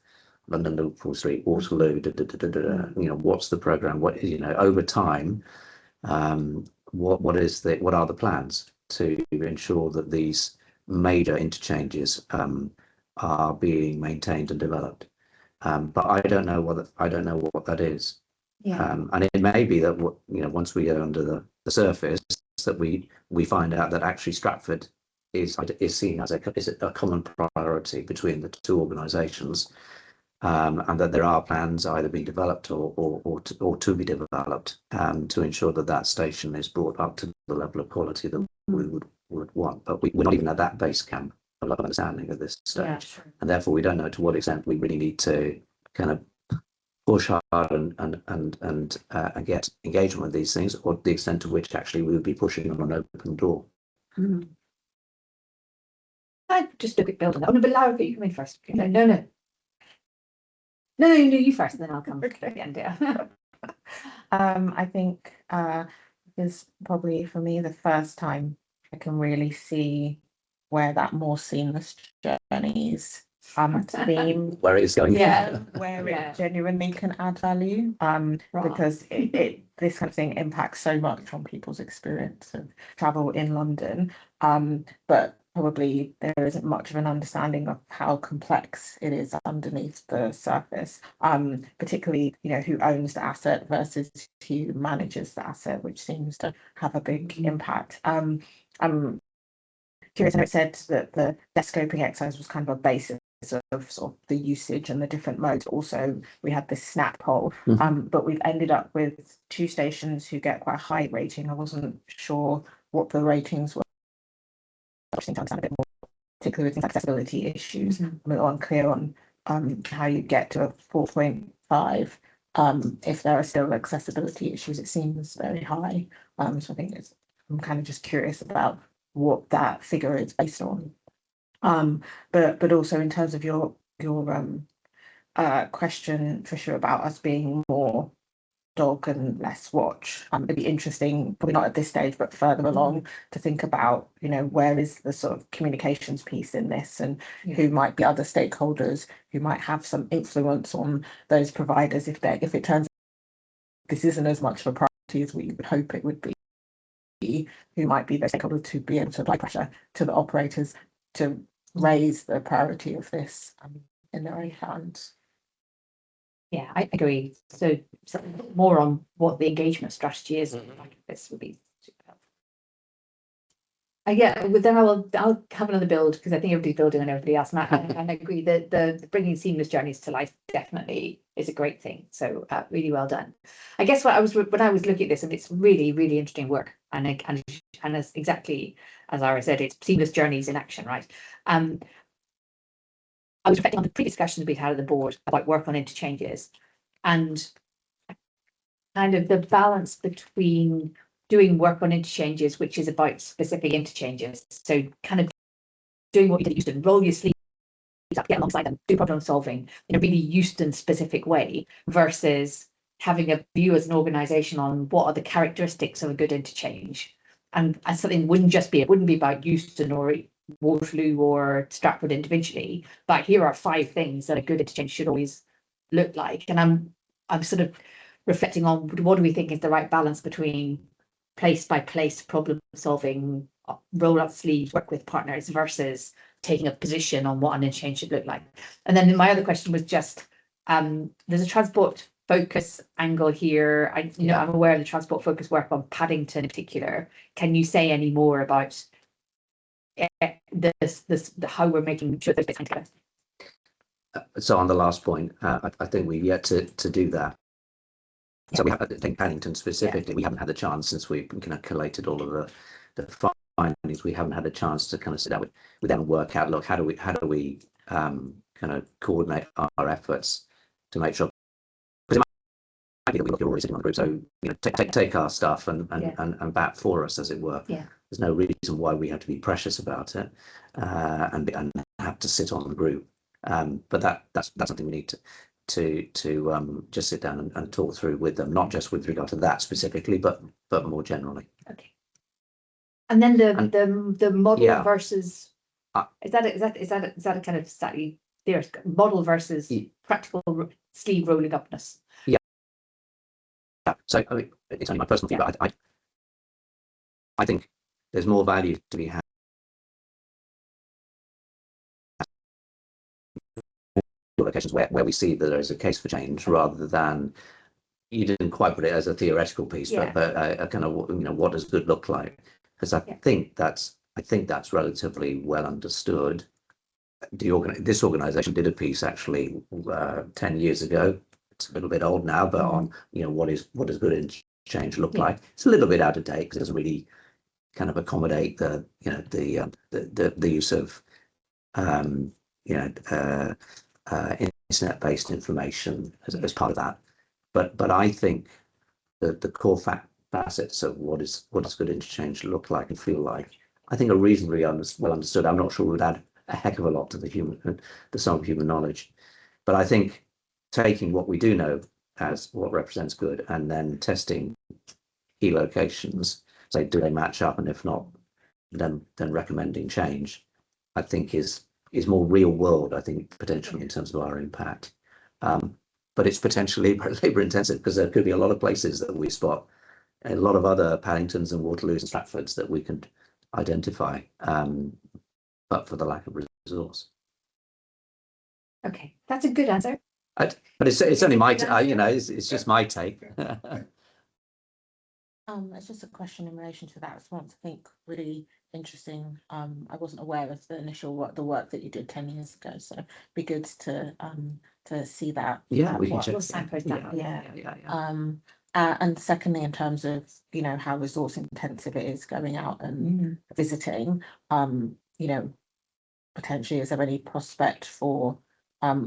[SPEAKER 4] London, Liverpool Street, Waterloo, you know, what's the program? What, you know, over time, what are the plans to ensure that these major interchanges are being maintained and developed? But I don't know what that is.
[SPEAKER 6] Yeah.
[SPEAKER 4] And it may be that, you know, once we go under the surface, that we find out that actually Stratford is seen as a common priority between the two organisations, and that there are plans either being developed or to be developed to ensure that that station is brought up to the level of quality that we would want. But we're not even at that base camp of understanding at this stage,
[SPEAKER 1] Yeah, sure.
[SPEAKER 4] and therefore we don't know to what extent we really need to kind of push hard and get engagement with these things, or the extent to which actually we would be pushing on an open door.
[SPEAKER 1] Just a quick build on that. Oh, no, but Lara, you come in first. No, you first, and then I'll come at the end. Yeah.
[SPEAKER 7] I think is probably for me the first time I can really see where that more seamless journeys theme
[SPEAKER 4] Where it is going.
[SPEAKER 1] Yeah.
[SPEAKER 7] where
[SPEAKER 1] Yeah.
[SPEAKER 7] it genuinely can add value
[SPEAKER 1] Right.
[SPEAKER 7] because it this kind of thing impacts so much on people's experience of travel in London, but probably there isn't much of an understanding of how complex it is underneath the surface, particularly who owns the asset versus who manages the asset, which seems to have a big impact. I'm curious, I know it said that the desk scoping exercise was kind of a basis of sort of the usage and the different modes. Also, we had this snap poll, but we've ended up with 2 stations who get quite a high rating. I wasn't sure what the ratings were. I just need to understand a bit more, particularly with things like accessibility issues. I'm a little unclear on how you get to a 4.5 if there are still accessibility issues. It seems very high. So I think I'm kind of just curious about what that figure is based on. But also in terms of your question, Trisha, about us being more dog and less watch, it'd be interesting, probably not at this stage, but further along, to think about, where is the sort of communications piece in this, and who might be other stakeholders who might have some influence on those providers if it turns out this isn't as much of a priority as we would hope it would be, who might be those stakeholders to be able to apply pressure to the operators to raise the priority of this in their own hands.
[SPEAKER 1] Yeah, I agree. So more on what the engagement strategy is. This would be super helpful. Yeah, but then I'll have another build, because I think everybody's building on everybody else, and I agree that the bringing seamless journeys to life definitely is a great thing. So really well done. I guess when I was looking at this, and it's really, really interesting work, and as exactly as Lara said, it's seamless journeys in action, right? I was reflecting on the previous discussions we've had at the board about work on interchanges, and kind of the balance between doing work on interchanges, which is about specific interchanges. So kind of doing what you did at Euston, roll your sleeves up, get alongside them, do problem solving in a really Euston specific way, versus having a view as an organisation on what are the characteristics of a good interchange. And something wouldn't be about Euston or Waterloo or Stratford individually, but here are 5 things that a good interchange should always look like. And I'm sort of reflecting on what do we think is the right balance between place by place problem solving, roll up sleeves, work with partners, versus taking a position on what an interchange should look like. And then my other question was just there's a transport focus angle here. I'm aware of the transport focus work on Paddington in particular. Can you say any more about how we're making sure those bits come together?
[SPEAKER 4] So on the last point, I think we've yet to do that. So we have, I think Paddington specifically, we haven't had the chance, since we've kind of collated all of the findings. We haven't had a chance to kind of sit down with them and work out, look, how do we kind of coordinate our efforts to make sure, because it might be that we look, you're already sitting on the group, so take our stuff and bat for us, as it were.
[SPEAKER 1] Yeah.
[SPEAKER 4] There's no reason why we have to be precious about it and have to sit on the group. But that's something we need to just sit down and talk through with them, not just with regard to that specifically, but more generally.
[SPEAKER 1] Okay. And then the model versus is that a kind of slightly there's model versus practical sleeve rolling upness?
[SPEAKER 4] Yeah. So I mean, it's only my personal view, but I think there's more value to be had locations where we see that there is a case for change, rather than you didn't quite put it as a theoretical piece,
[SPEAKER 1] Yeah.
[SPEAKER 4] but a kind of, what does good look like? Because I think that's relatively well understood. This organization did a piece actually 10 years ago. It's a little bit old now, but on what does good change look like? It's a little bit out of date because it doesn't really kind of accommodate the use of internet-based information as part of that. But I think that the core facets of what does good interchange look like and feel like, I think are reasonably well understood. I'm not sure we would add a heck of a lot to the sum of human knowledge, but I think taking what we do know as what represents good and then testing key locations, say do they match up, and if not, then recommending change, I think is more real world, I think, potentially in terms of our impact. But it's potentially labor intensive because there could be a lot of places that we spot, a lot of other Paddingtons and Waterloos and Stratfords that we can identify, but for the lack of resource.
[SPEAKER 1] Okay, that's a good answer.
[SPEAKER 4] But it's only my, it's just my take.
[SPEAKER 7] It's just a question in relation to that response. I think really interesting. I wasn't aware of the work that you did 10 years ago, so it'd be good to see that.
[SPEAKER 4] Yeah, we can
[SPEAKER 7] work.
[SPEAKER 4] check.
[SPEAKER 1] We'll signpost that.
[SPEAKER 7] Yeah. And secondly, in terms of how resource intensive it is going out and visiting, potentially is there any prospect for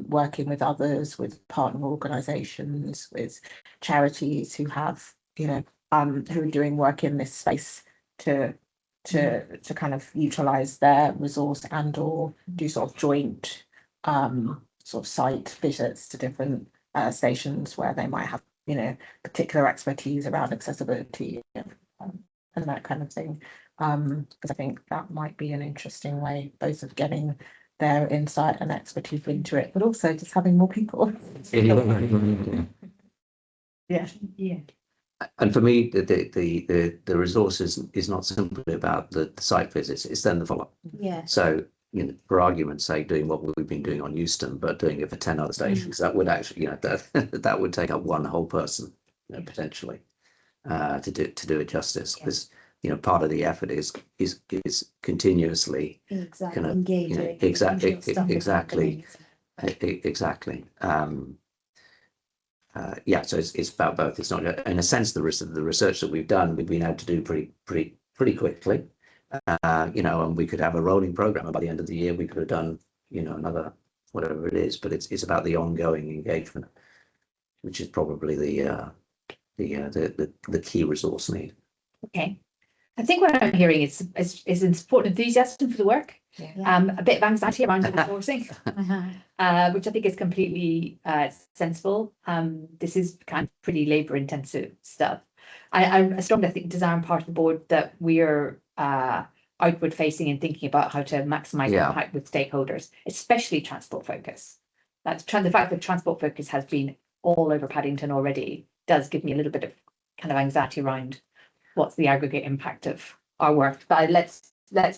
[SPEAKER 7] working with others, with partner organisations, with charities who have who are doing work in this space to kind of utilise their resource and or do sort of joint sort of site visits to different stations where they might have particular expertise around accessibility and that kind of thing, because I think that might be an interesting way both of getting their insight and expertise into it, but also just having more people. Yeah.
[SPEAKER 4] And for me, the resource is not simply about the site visits; it's then the follow-up.
[SPEAKER 6] Yeah.
[SPEAKER 4] So, for argument's sake, doing what we've been doing on Euston, but doing it for 10 other stations, that would actually, that would take up one whole person, potentially, to do it justice. Because part of the effort is continuously
[SPEAKER 6] Exactly.
[SPEAKER 4] kind of
[SPEAKER 6] Engaging.
[SPEAKER 4] exactly. So it's about both. It's not, in a sense, the research that we've done, we've been able to do pretty quickly. And we could have a rolling program, and by the end of the year we could have done another whatever it is, but it's about the ongoing engagement, which is probably the key resource need.
[SPEAKER 1] Okay, I think what I'm hearing is in support and enthusiasm for the work. A bit of anxiety around the resourcing, which I think is completely sensible. This is kind of pretty labour intensive stuff. I strongly think desire on part of the board that we're outward facing and thinking about how to maximise impact with stakeholders, especially transport focus. The fact that transport focus has been all over Paddington already does give me a little bit of kind of anxiety around what's the aggregate impact of our work. But let's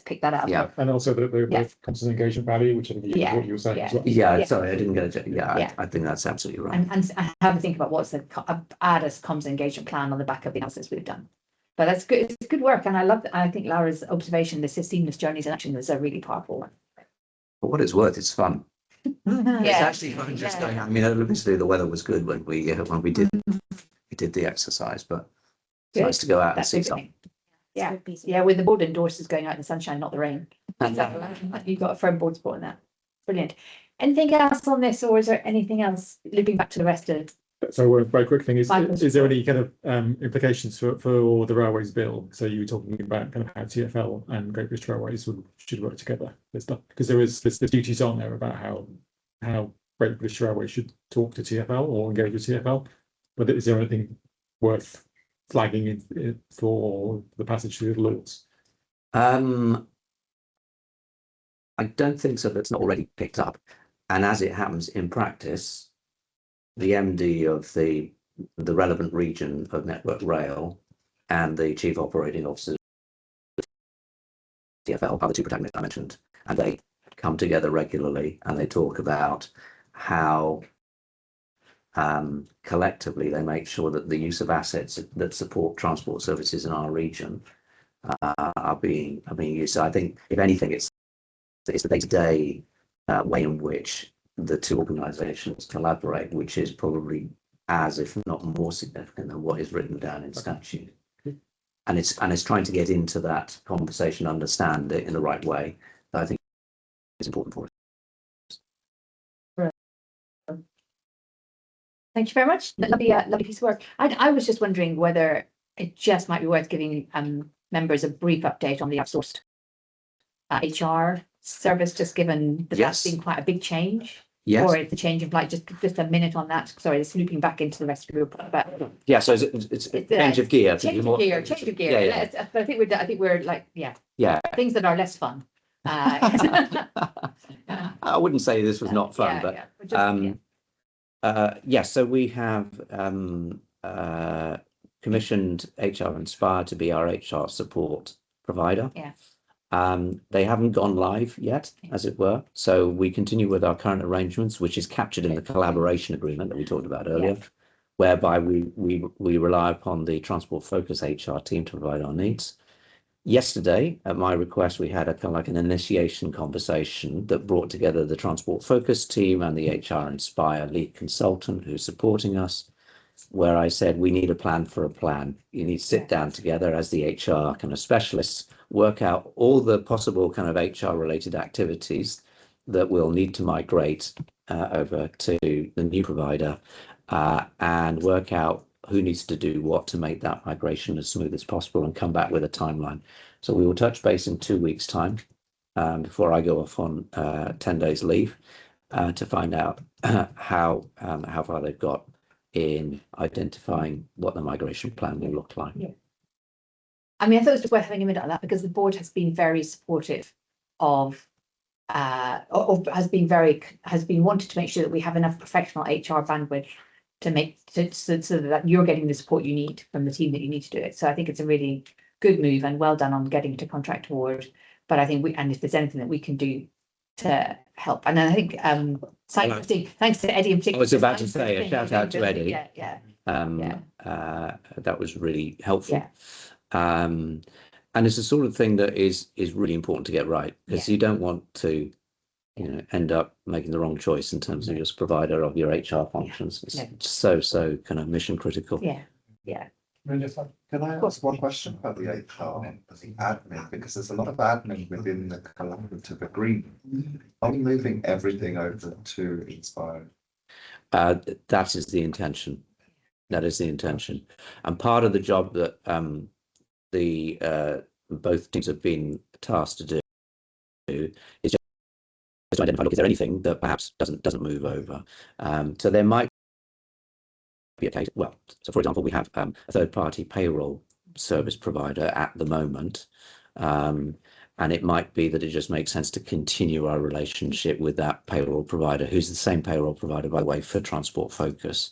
[SPEAKER 1] pick that up.
[SPEAKER 4] Yeah.
[SPEAKER 3] And also the constant engagement value, which I think is what you were saying as well.
[SPEAKER 4] Yeah, sorry, I didn't get it. I think that's absolutely right.
[SPEAKER 1] And have a think about what's the add as comms engagement plan on the back of the analysis we've done. But that's good. It's good work, and I love that. I think Laura's observation, the seamless journeys in action, was a really powerful one.
[SPEAKER 4] For what it's worth, it's fun. It's
[SPEAKER 1] Yeah.
[SPEAKER 4] actually fun just going. I mean, obviously the weather was good when we did the exercise, but it's nice to go out and see something.
[SPEAKER 1] Yeah, with the board endorses going out in the sunshine, not the rain. You've got a firm board support in that. Brilliant. Anything else on this, or is there anything else looping back to the rest of?
[SPEAKER 3] So a very quick thing is there any kind of implications for the railways bill? So you were talking about kind of how TfL and Great British Railways should work together with stuff, because there's duties on there about how Great British Railways should talk to TfL or engage with TfL. But is there anything worth flagging for the passage through the laws?
[SPEAKER 4] I don't think so. That's not already picked up, and as it happens in practice, the MD of the relevant region of Network Rail and the chief operating officer of TfL are the two protagonists I mentioned, and they come together regularly and they talk about how collectively they make sure that the use of assets that support transport services in our region are being used. So I think, if anything, it's the day-to-day way in which the two organisations collaborate, which is probably as, if not more, significant than what is written down in statute. And it's trying to get into that conversation, understand it in the right way. That I think is important for us.
[SPEAKER 1] Thank you very much. Lovely piece of work. I was just wondering whether it just might be worth giving members a brief update on the outsourced HR service, just given that that's been quite a big change.
[SPEAKER 4] Yes.
[SPEAKER 1] Or it's a change of like just a minute on that. Sorry, it's looping back into the rest of the group. But
[SPEAKER 4] yeah, so it's a change of gear.
[SPEAKER 1] Change of gear.
[SPEAKER 4] Yeah.
[SPEAKER 1] But I think we're like things that are less fun.
[SPEAKER 4] I wouldn't say this was not fun, yes. So we have commissioned HR Inspire to be our HR support provider.
[SPEAKER 1] Yeah.
[SPEAKER 4] They haven't gone live yet, as it were. So we continue with our current arrangements, which is captured in the collaboration agreement that we talked about earlier, whereby we rely upon the Transport Focus HR team to provide our needs. Yesterday, at my request, we had a kind of like an initiation conversation that brought together the Transport Focus team and the HR Inspire lead consultant who's supporting us, where I said, we need a plan for a plan. You need to sit down together as the HR kind of specialists, work out all the possible kind of HR related activities that we'll need to migrate over to the new provider, and work out who needs to do what to make that migration as smooth as possible, and come back with a timeline. So we will touch base in 2 weeks' time before I go off on 10 days leave to find out how far they've got in identifying what the migration plan will look like.
[SPEAKER 1] Yeah. I mean, I thought it was worth having a minute on that, because the board has been very supportive of has been wanting to make sure that we have enough professional HR bandwidth to so that you're getting the support you need from the team that you need to do it. So I think it's a really good move, and well done on getting to contract award. But I think and if there's anything that we can do to help, and I think thanks to Eddie in particular.
[SPEAKER 4] I was about to say a shout out to Eddie.
[SPEAKER 1] Yeah.
[SPEAKER 4] That was really helpful.
[SPEAKER 1] Yeah.
[SPEAKER 4] And it's the sort of thing that is really important to get right, because you don't want to end up making the wrong choice in terms of your provider of your HR functions. It's so kind of mission critical.
[SPEAKER 1] Yeah.
[SPEAKER 5] Can I ask one question about the HR and the admin? Because there's a lot of admin within the collaborative agreement. Are we moving everything over to Inspire?
[SPEAKER 4] That is the intention. That is the intention. And part of the job that both teams have been tasked to do is just to identify, look, is there anything that perhaps doesn't move over? So there might be a case. Well, so for example, we have a third-party payroll service provider at the moment, and it might be that it just makes sense to continue our relationship with that payroll provider, who's the same payroll provider, by the way, for Transport Focus.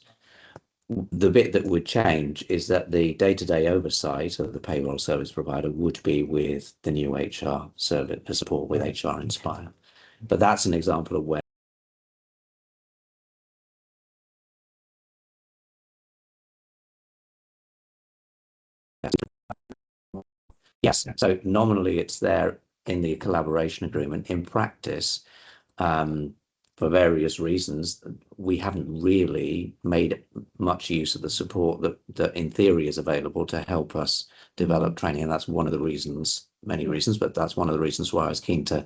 [SPEAKER 4] The bit that would change is that the day-to-day oversight of the payroll service provider would be with the new HR service support with HR Inspire. But that's an example of where yes, so nominally it's there in the collaboration agreement. In practice, for various reasons, we haven't really made much use of the support that in theory is available to help us develop training. And that's one of the reasons, many reasons, but that's one of the reasons why I was keen to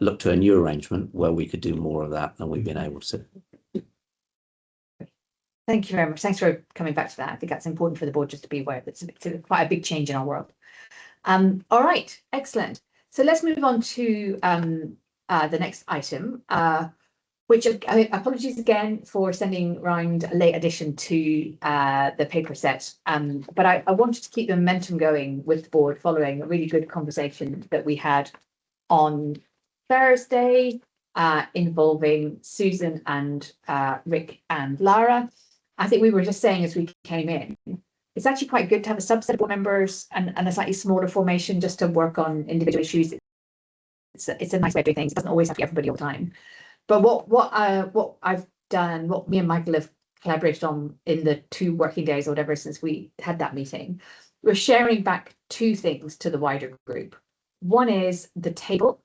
[SPEAKER 4] look to a new arrangement where we could do more of that than we've been able to.
[SPEAKER 1] Thank you very much. Thanks for coming back to that. I think that's important for the board just to be aware that it's quite a big change in our world. All right, excellent. So let's move on to the next item, which apologies again for sending round a late addition to the paper set. But I wanted to keep the momentum going with the board following a really good conversation that we had on Thursday involving Susan and Rick and Lara. I think we were just saying as we came in, it's actually quite good to have a subset of board members and a slightly smaller formation just to work on individual issues. It's a nice way of doing things. It doesn't always have to be everybody all the time. But what I've done, what me and Michael have collaborated on in the 2 working days or whatever since we had that meeting, we're sharing back 2 things to the wider group. One is the table,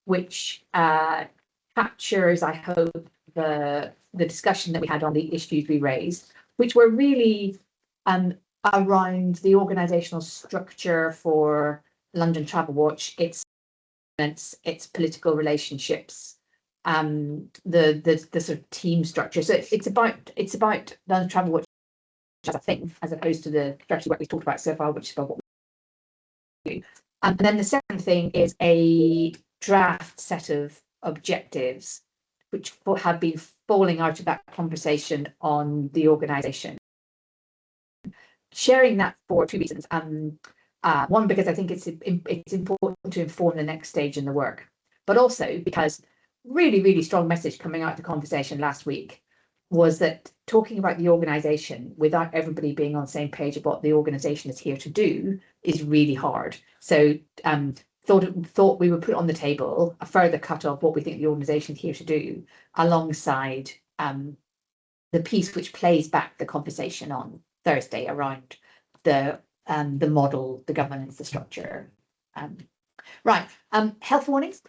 [SPEAKER 1] which captures, I hope, the discussion that we had on the issues we raised, which were really around the organisational structure for London TravelWatch, its political relationships, the sort of team structure. So it's about London TravelWatch as a thing, as opposed to the strategy work we've talked about so far, which is about what we do. And then the second thing is a draft set of objectives, which have been falling out of that conversation on the organisation. Sharing that for 2 reasons. One, because I think it's important to inform the next stage in the work, but also because really strong message coming out of the conversation last week was that talking about the organisation without everybody being on the same page of what the organisation is here to do is really hard. So thought we would put on the table a further cut of what we think the organisation is here to do, alongside the piece which plays back the conversation on Thursday around the model, the governance, the structure. Right, health warnings.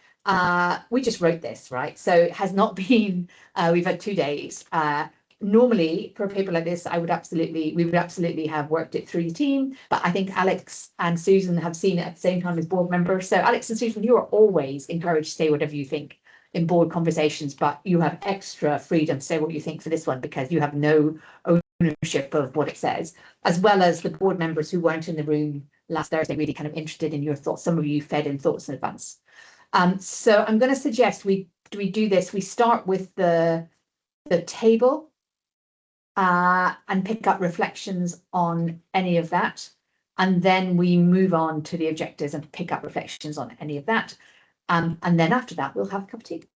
[SPEAKER 1] We just wrote this, right? So it has not been, we've had 2 days. Normally for a paper like this, we would absolutely have worked it through the team, but I think Alex and Susan have seen it at the same time as board members. So Alex and Susan, you are always encouraged to say whatever you think in board conversations, but you have extra freedom to say what you think for this one, because you have no ownership of what it says, as well as the board members who weren't in the room last Thursday, really kind of interested in your thoughts. Some of you fed in thoughts in advance. So I'm going to suggest we do this. We start with the table and pick up reflections on any of that, and then we move on to the objectives and pick up reflections on any of that, and then after that we'll have a cup of tea. Does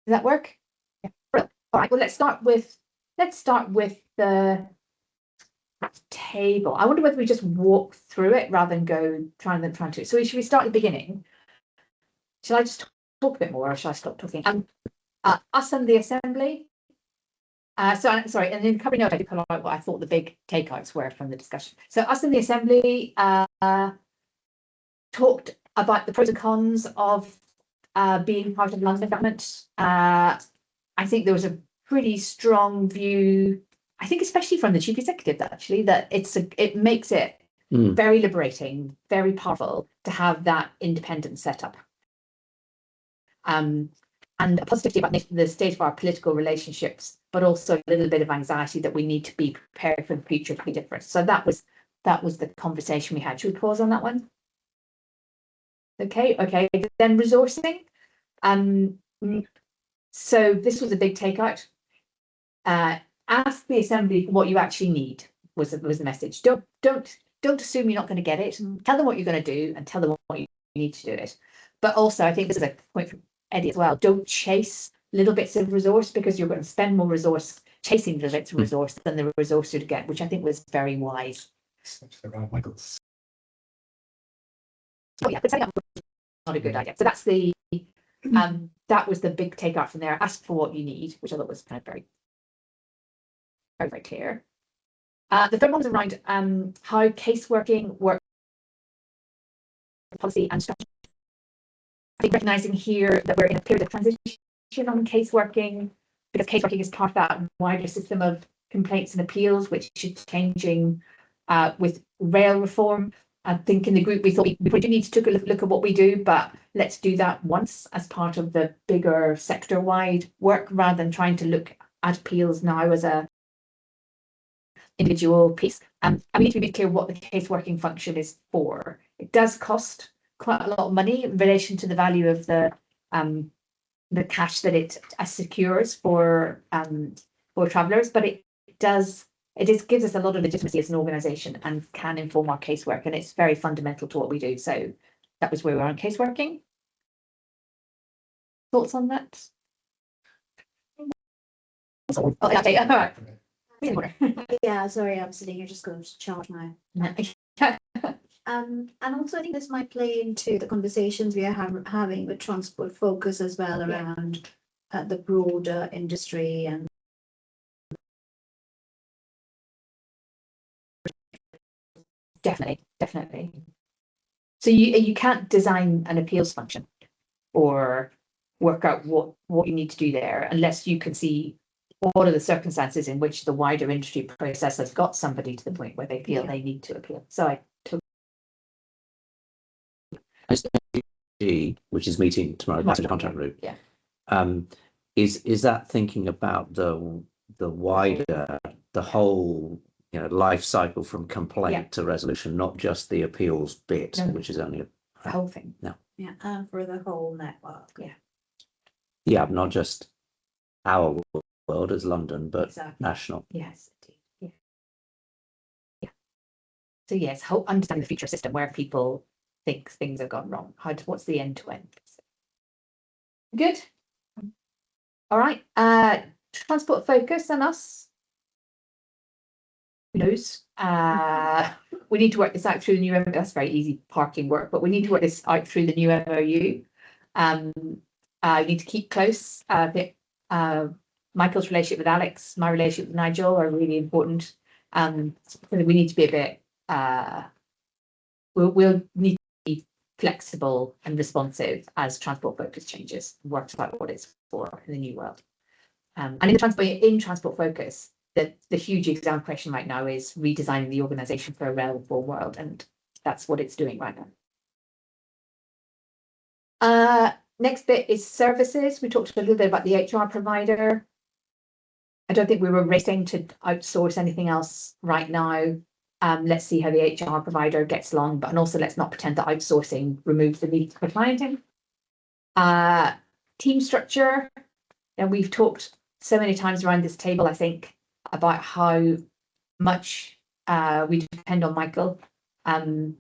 [SPEAKER 1] that work? Yeah. Brilliant. All right. Well, let's start with the table. I wonder whether we just walk through it rather than go trying to. So should we start at the beginning? Shall I just talk a bit more, or shall I stop talking? Us and the assembly. Sorry, and in the covering note, I did pull out what I thought the big takeouts were from the discussion. So us and the assembly talked about the pros and cons of being part of London government. I think there was a pretty strong view, I think especially from the chief executive, actually, that it makes it very liberating, very powerful to have that independent setup. And a positivity about the state of our political relationships, but also a little bit of anxiety that we need to be prepared for the future to be different. So that was the conversation we had. Should we pause on that one? Okay. Then resourcing. So this was a big takeout. Ask the assembly what you actually need was the message. Don't assume you're not going to get it. Tell them what you're going to do and tell them what you need to do it. But also, I think this is a point from Eddie as well. Don't chase little bits of resource, because you're going to spend more resource chasing little bits of resource than the resource you'd get, which I think was very wise. Oh yeah, but setting up was not a good idea. So that's that was the big takeout from there. Ask for what you need, which I thought was kind of very clear. The third one was around how caseworking works, policy and strategy. I think recognising here that we're in a period of transition on caseworking, because caseworking is part of that wider system of complaints and appeals, which is changing with rail reform. I think in the group we thought we probably need to take a look at what we do, but let's do that once as part of the bigger sector-wide work, rather than trying to look at appeals now as a individual piece. And we need to be clear what the caseworking function is for. It does cost quite a lot of money in relation to the value of the cash that it secures for travellers, but it gives us a lot of legitimacy as an organisation and can inform our casework, and it's very fundamental to what we do. So that was where we are on caseworking. Thoughts on that? Oh, okay, all right.
[SPEAKER 6] Yeah, sorry, I'm sitting here just going to charge my. And also I think this might play into the conversations we are having with Transport Focus as well, around at the broader industry and
[SPEAKER 1] Definitely. So you can't design an appeals function or work out what you need to do there unless you can see all of the circumstances in which the wider industry process has got somebody to the point where they feel they need to appeal. So I took
[SPEAKER 4] which is meeting tomorrow, that's a contract route.
[SPEAKER 1] Yeah.
[SPEAKER 4] Is that thinking about the wider, the whole, you know, life cycle from complaint to resolution, not just the appeals bit,
[SPEAKER 1] No.
[SPEAKER 4] which is only
[SPEAKER 1] the whole thing.
[SPEAKER 6] yeah, and for the whole network.
[SPEAKER 4] not just our world as London, but
[SPEAKER 1] Exactly.
[SPEAKER 4] national.
[SPEAKER 1] Yes, indeed. Yeah. So yes, understanding the future system where people think things have gone wrong. What's the end to end? Good. All right. Transport focus and us. Who knows? We need to work this out through the new MOU. That's very easy parking work, but we need to work this out through the new MOU. We need to keep close. Michael's relationship with Alex, my relationship with Nigel are really important. We need to be a bit. We'll need to be flexible and responsive as transport focus changes. Work out what it's for in the new world. And in transport focus, the huge exam question right now is redesigning the organisation for a rail-borne world, and that's what it's doing right now. Next bit is services. We talked a little bit about the HR provider. I don't think we were racing to outsource anything else right now. Let's see how the HR provider gets along, and also let's not pretend that outsourcing removes the need for clienting. Team structure. And we've talked so many times around this table, I think, about how much we depend on Michael. There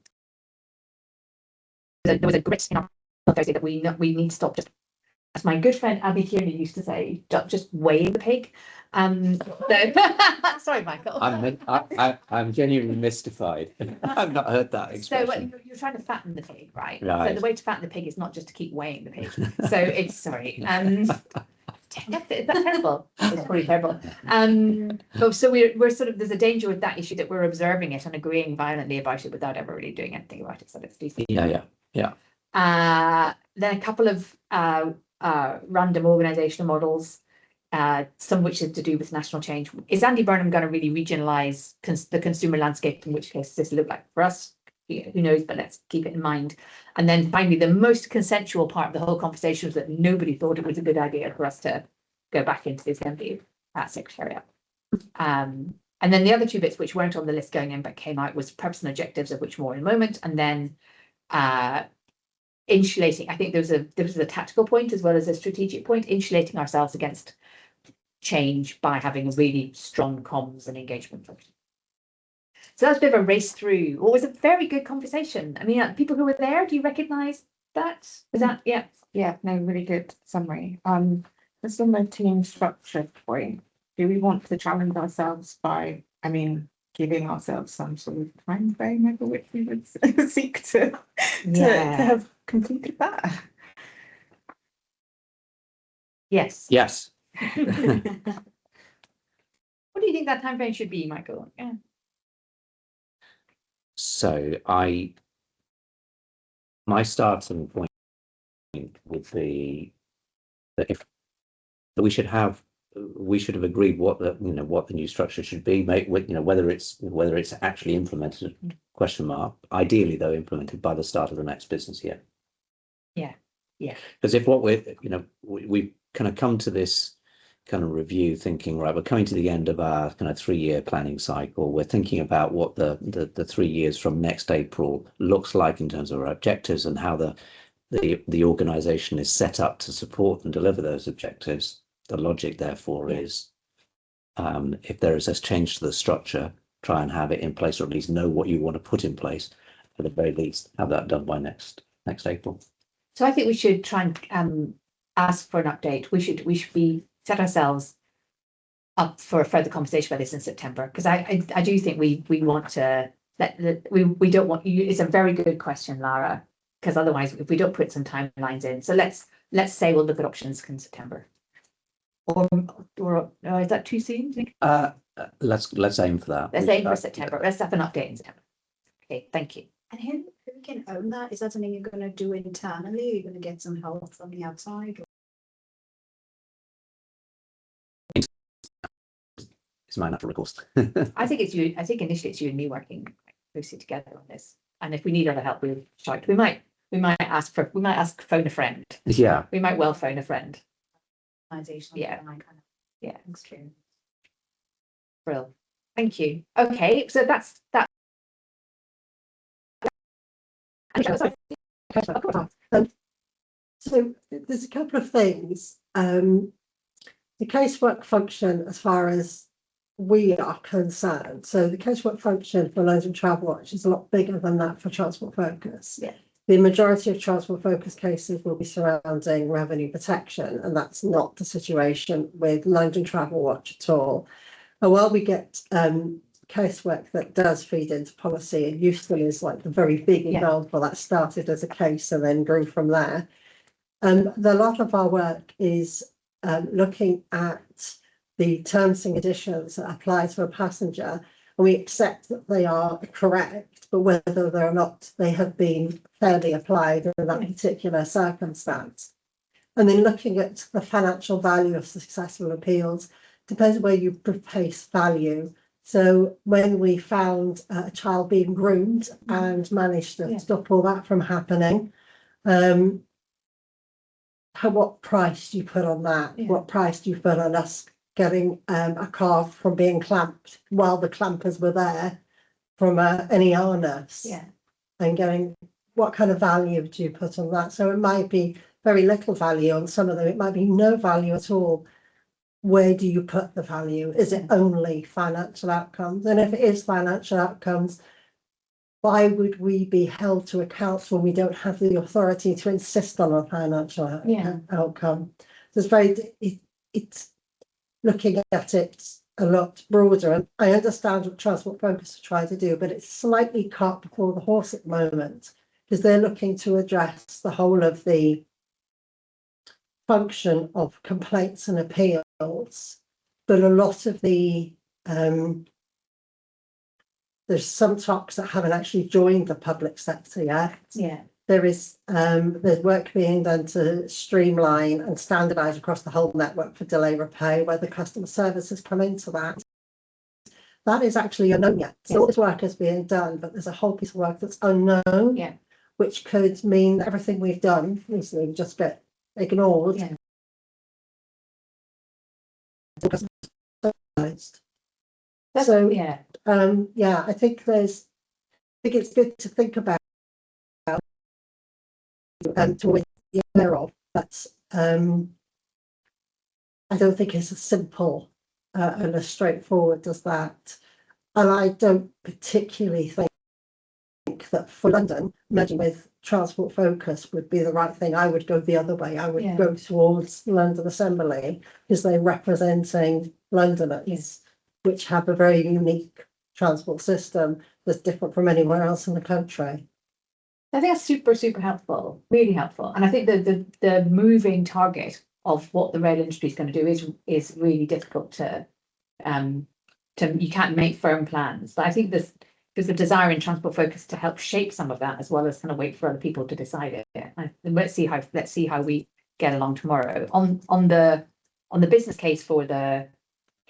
[SPEAKER 1] was a grit in our Thursday that we need to stop, just as my good friend Abby Kearney used to say, just weighing the pig. Sorry, Michael.
[SPEAKER 4] I'm genuinely mystified. I've not heard that expression.
[SPEAKER 1] So you're trying to fatten the pig, right?
[SPEAKER 4] Right.
[SPEAKER 1] So the way to fatten the pig is not just to keep weighing the pig. So it's sorry. Is that terrible? It's probably terrible. So we're sort of, there's a danger with that issue that we're observing it and agreeing violently about it without ever really doing anything about it. So let's do something.
[SPEAKER 4] Yeah.
[SPEAKER 1] Then a couple of random organizational models, some of which is to do with national change. Is Andy Burnham going to really regionalize the consumer landscape? In which case, does this look like for us? Who knows, but let's keep it in mind. And then finally, the most consensual part of the whole conversation was that nobody thought it was a good idea for us to go back into this MOU at Secretariat. And then the other two bits which weren't on the list going in but came out was purpose and objectives, of which more in a moment. And then insulating, I think there was a tactical point as well as a strategic point, insulating ourselves against change by having a really strong comms and engagement function. So that's a bit of a race through what was a very good conversation. I mean, people who were there, do you recognise that? Was that, yeah?
[SPEAKER 7] Yeah, no, really good summary. Just on the team structure point, do we want to challenge ourselves by, giving ourselves some sort of time frame over which we would seek to have completed that?
[SPEAKER 1] Yes.
[SPEAKER 4] Yes.
[SPEAKER 1] What do you think that time frame should be, Michael? Yeah.
[SPEAKER 4] So my starting point would be that we should have agreed what the new structure should be, whether it's actually implemented, question mark, ideally though implemented by the start of the next business year.
[SPEAKER 1] Yeah.
[SPEAKER 4] Because if what we've kind of come to this kind of review thinking, right, we're coming to the end of our kind of 3-year planning cycle. We're thinking about what the 3 years from next April looks like in terms of our objectives and how the organization is set up to support and deliver those objectives. The logic therefore is if there is a change to the structure, try and have it in place, or at least know what you want to put in place, at the very least have that done by next April.
[SPEAKER 1] So I think we should try and ask for an update. We should be set ourselves up for a further conversation about this in September, because I do think we want to we don't want you. It's a very good question, Lara, because otherwise if we don't put some timelines in, so let's say we'll look at options in September. Or is that too soon? Do you think?
[SPEAKER 4] Let's aim for that.
[SPEAKER 1] Let's aim for September. Let's have an update in September. Okay, thank you.
[SPEAKER 6] And who can own that? Is that something you're going to do internally? Are you going to get some help from the outside?
[SPEAKER 4] It's my natural recourse.
[SPEAKER 1] I think it's you. I think initially it's you and me working closely together on this. And if we need other help, we'll shout. We might ask phone a friend.
[SPEAKER 4] Yeah.
[SPEAKER 1] We might well phone a friend.
[SPEAKER 6] Yeah.
[SPEAKER 1] Yeah. That's true. Brill. Thank you. Okay, so that's that.
[SPEAKER 8] So there's a couple of things. The casework function, as far as we are concerned, so the casework function for London TravelWatch is a lot bigger than that for Transport Focus.
[SPEAKER 1] Yeah.
[SPEAKER 8] The majority of Transport Focus cases will be surrounding revenue protection, and that's not the situation with London TravelWatch at all. And while we get casework that does feed into policy, and Euston is like the very big example that started as a case and then grew from there. The lot of our work is looking at the terms and conditions that apply to a passenger, and we accept that they are correct, but whether or not they have been fairly applied in that particular circumstance. And then looking at the financial value of successful appeals depends where you place value. So when we found a child being groomed and managed to stop all that from happening, what price do you put on that?
[SPEAKER 1] Yeah.
[SPEAKER 8] What price do you put on us getting a car from being clamped while the clampers were there from any harness?
[SPEAKER 1] Yeah.
[SPEAKER 8] And going, what kind of value do you put on that? So it might be very little value on some of them. It might be no value at all. Where do you put the value? Is it only financial outcomes? And if it is financial outcomes, why would we be held to account when we don't have the authority to insist on a financial outcome? So it's looking at it a lot broader. And I understand what Transport Focus are trying to do, but it's slightly cart before the horse at the moment, because they're looking to address the whole of the function of complaints and appeals. But a lot of the there's some talks that haven't actually joined the public sector yet.
[SPEAKER 1] Yeah.
[SPEAKER 8] There is there's work being done to streamline and standardise across the whole network for delay repay, where the customer services come into that. That is actually unknown yet. So all this work is being done, but there's a whole piece of work that's unknown, which could mean that everything we've done is just get ignored.
[SPEAKER 1] Yeah.
[SPEAKER 8] So
[SPEAKER 1] yeah.
[SPEAKER 8] I think it's good to think about and to be aware of, but I don't think it's as simple and as straightforward as that. And I don't particularly think that for London, merging with Transport Focus would be the right thing. I would go the other way. I would go towards London Assembly, because they're representing Londoners, which have a very unique transport system that's different from anywhere else in the country.
[SPEAKER 1] I think that's super, super helpful, really helpful. And I think the moving target of what the rail industry is going to do is really difficult to you can't make firm plans. But I think there's a desire in Transport Focus to help shape some of that, as well as kind of wait for other people to decide it. And let's see how we get along tomorrow. On the business case for the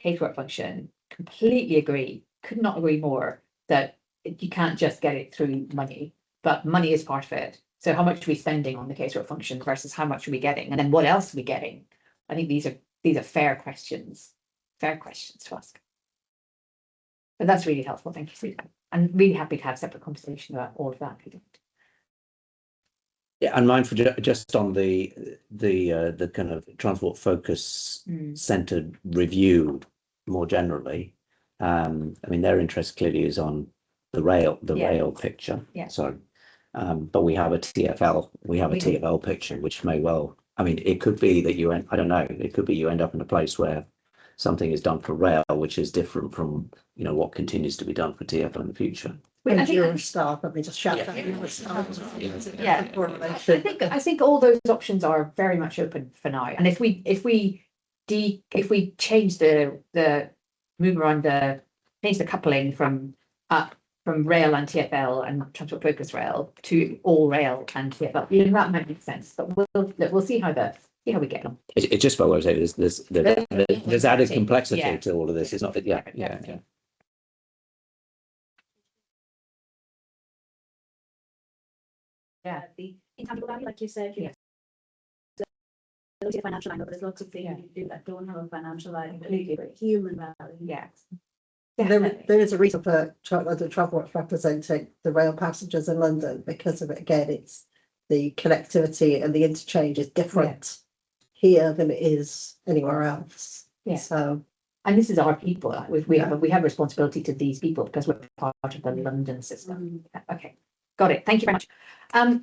[SPEAKER 1] casework function, completely agree. Could not agree more that you can't just get it through money. But money is part of it. So how much are we spending on the casework function versus how much are we getting? And then what else are we getting? I think these are fair questions to ask. But that's really helpful. Thank you, Susan. I'm really happy to have a separate conversation about all of that.
[SPEAKER 4] Yeah, and mindful just on the kind of Transport Focus centered review more generally. I mean, their interest clearly is on the rail picture.
[SPEAKER 1] Yeah.
[SPEAKER 4] So, but we have a TfL picture, which may well, I mean, it could be that I don't know, it could be you end up in a place where something is done for rail, which is different from, what continues to be done for TfL in the future.
[SPEAKER 8] And Eurostar, let me just shout out Eurostar.
[SPEAKER 1] I think all those options are very much open for now. And if we if we change move around change the coupling from rail and TfL and transport focus rail to all rail and TfL, you know, that might make sense, but we'll see how we get on.
[SPEAKER 4] It's just what I was saying, there's added complexity
[SPEAKER 1] Yeah.
[SPEAKER 4] to all of this. It's not, yeah.
[SPEAKER 6] Yeah, the intangible value, like you said,
[SPEAKER 1] Yeah.
[SPEAKER 6] Don't see a financial angle, but there's lots of things you do that don't have a financial value,
[SPEAKER 1] Completely.
[SPEAKER 6] but human value.
[SPEAKER 1] Yeah.
[SPEAKER 8] There is a reason for London TravelWatch representing the rail passengers in London, because of it, again, it's the connectivity and the interchange is different here than it is anywhere else.
[SPEAKER 1] Yeah.
[SPEAKER 8] So,
[SPEAKER 1] And this is our people. We have responsibility to these people because we're part of the London system. Okay, got it. Thank you very much.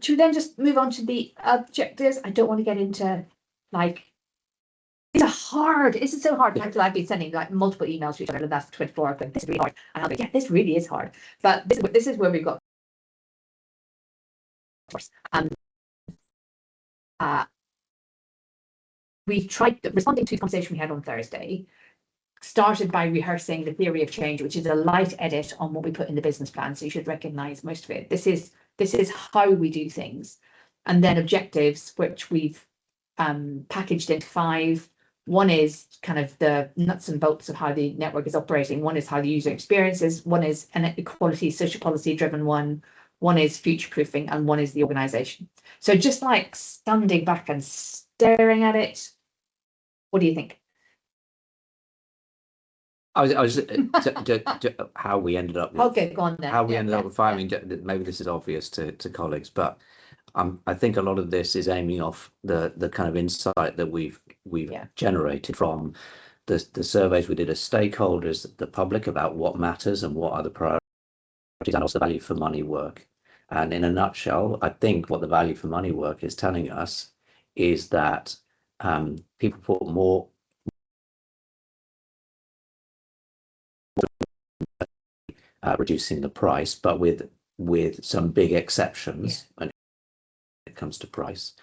[SPEAKER 1] To then just move on to the objectives. I don't want to get into like this is so hard. I've been sending like multiple emails to each other the last 24 hours. This is really hard. And I'll be, yeah, this really is hard. But this is where we've got we tried responding to the conversation we had on Thursday, started by rehearsing the theory of change, which is a light edit on what we put in the business plan. So you should recognize most of it. This is how we do things. And then objectives, which we've packaged into 5. One is kind of the nuts and bolts of how the network is operating. One is how the user experiences. One is an equality, social policy driven one. One is future proofing, and one is the organization. So just like standing back and staring at it, what do you think?
[SPEAKER 4] I was how we ended up with,
[SPEAKER 1] Okay, go on then.
[SPEAKER 4] how we ended up with 5. I mean, maybe this is obvious to colleagues, but I think a lot of this is aiming off the kind of insight that we've generated from the surveys we did as stakeholders, the public, about what matters and what are the priorities, and also the value for money work. And in a nutshell, I think what the value for money work is telling us is that people put more reducing the price, but with some big exceptions when it comes to price.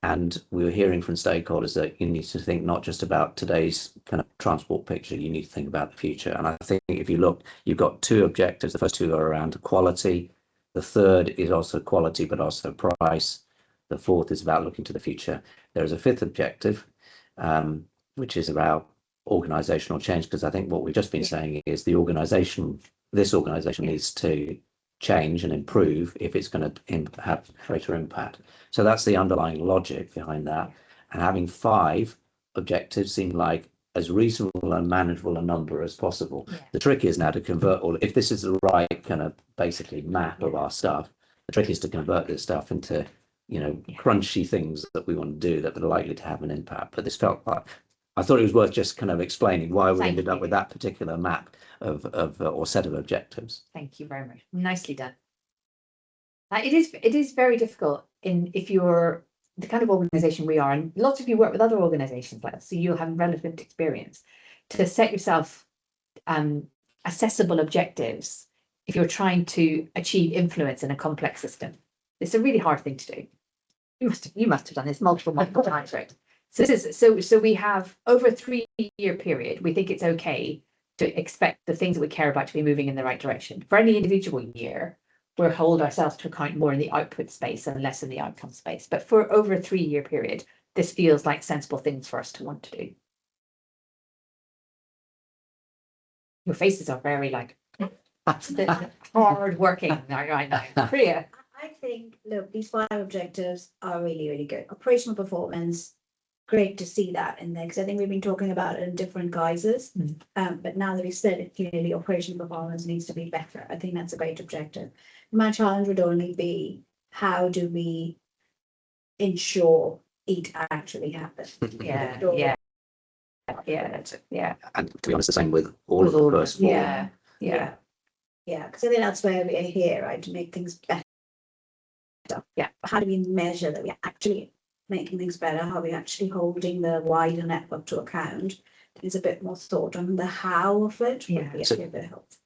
[SPEAKER 4] And we were hearing from stakeholders that you need to think not just about today's kind of transport picture, you need to think about the future. And I think if you look, you've got 2 objectives. The first 2 are around quality. The third is also quality, but also price. The fourth is about looking to the future. There is a 5th objective, which is about organizational change, because I think what we've just been saying is this organization needs to change and improve if it's going to have greater impact. So that's the underlying logic behind that. And having 5 objectives seem like as reasonable and manageable a number as possible. The trick is now to convert if this is the right kind of basically map of our stuff, the trick is to convert this stuff into, crunchy things that we want to do that are likely to have an impact. But this felt like, I thought it was worth just kind of explaining why we ended up with that particular map or set of objectives.
[SPEAKER 1] Thank you very much. Nicely done. It is very difficult if you're the kind of organization we are, and lots of you work with other organizations like us, so you'll have relevant experience to set yourself accessible objectives if you're trying to achieve influence in a complex system. It's a really hard thing to do. You must have done this multiple times, right? So we have over a 3-year period. We think it's okay to expect the things that we care about to be moving in the right direction. For any individual year, we'll hold ourselves to account more in the output space and less in the outcome space. But for over a 3-year period, this feels like sensible things for us to want to do. Your faces are very like hard working right now. Priya.
[SPEAKER 6] I think, look, these 5 objectives are really, really good. Operational performance, great to see that in there, because I think we've been talking about it in different guises. But now that we've said it clearly, operational performance needs to be better. I think that's a great objective. My challenge would only be, how do we ensure it actually happens?
[SPEAKER 1] Yeah.
[SPEAKER 4] And to be honest, the same with all of the first 4.
[SPEAKER 6] Yeah, because I think that's where we are here, right, to make things better.
[SPEAKER 1] Yeah.
[SPEAKER 6] How do we measure that we're actually making things better? How are we actually holding the wider network to account? There's a bit more thought on the how of it.
[SPEAKER 1] Yeah.
[SPEAKER 6] Would be actually a bit helpful.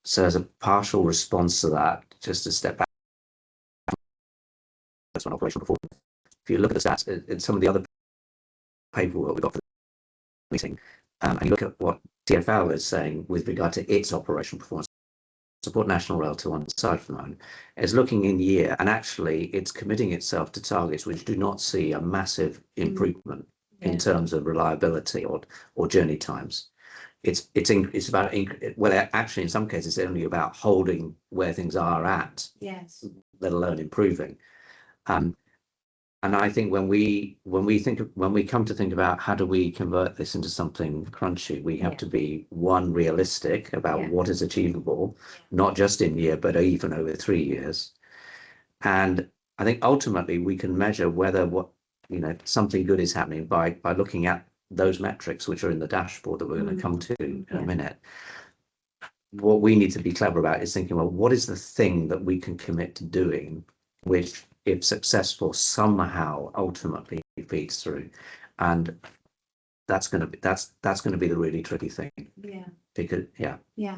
[SPEAKER 4] So as a partial response to that, just to step back, that's one operational performance. If you look at the stats in some of the other paperwork we got for meeting, and you look at what TfL is saying with regard to its operational performance, support National Rail to one side for the moment, is looking in year, and actually it's committing itself to targets which do not see a massive improvement in terms of reliability or journey times. It's about, well, actually in some cases it's only about holding where things are at,
[SPEAKER 6] Yes.
[SPEAKER 4] let alone improving. And I think when we come to think about how do we convert this into something crunchy, we have to be realistic about what is achievable, not just in year, but even over 3 years. And I think ultimately we can measure whether something good is happening by looking at those metrics which are in the dashboard that we're going to come to in a minute. What we need to be clever about is thinking, well, what is the thing that we can commit to doing, which, if successful, somehow ultimately feeds through, and that's going to be the really tricky thing.
[SPEAKER 6] Yeah.
[SPEAKER 4] Because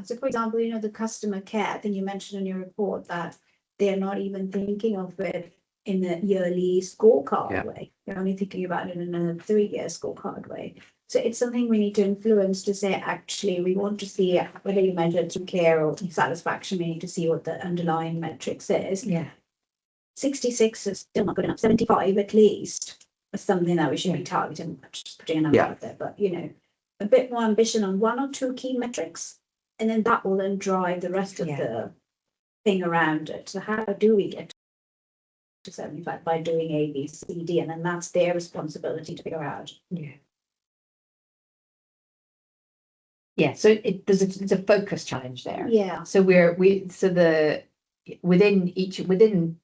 [SPEAKER 6] So for example, the customer care, I think you mentioned in your report that they're not even thinking of it in a yearly scorecard way. They're only thinking about it in a 3-year scorecard way. So it's something we need to influence to say, actually, we want to see whether you measure through care or satisfaction, we need to see what the underlying metrics is. 66 is still not good enough. 75 at least is something that we should be targeting. I'm just putting a number out there, but a bit more ambition on 1 or 2 key metrics, and then that will then drive the rest of the thing around it. So how do we get to 75? By doing A, B, C, D, and then that's their responsibility to figure out.
[SPEAKER 1] So there's a focus challenge there. So within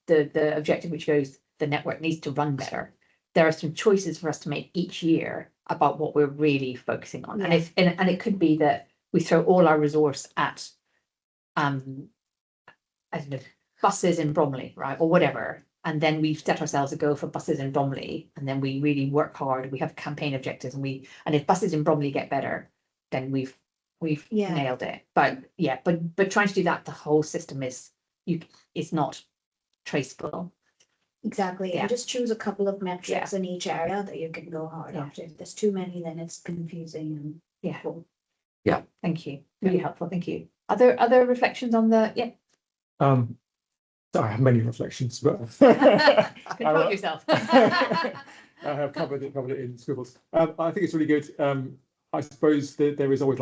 [SPEAKER 1] the objective, which goes, the network needs to run better, there are some choices for us to make each year about what we're really focusing on. And it could be that we throw all our resource at I don't know, buses in Bromley, right, or whatever, and then we've set ourselves a goal for buses in Bromley, and then we really work hard, we have campaign objectives, and if buses in Bromley get better, then we've nailed it. But trying to do that, the whole system is not traceable.
[SPEAKER 6] Exactly. And just choose a couple of metrics in each area that you can go hard after. If there's too many, then it's confusing. And
[SPEAKER 1] Thank you. Really helpful. Thank you. Other reflections on the
[SPEAKER 3] I have many reflections, but
[SPEAKER 1] control yourself.
[SPEAKER 3] I have covered it in scribbles. I think it's really good. I suppose that there is always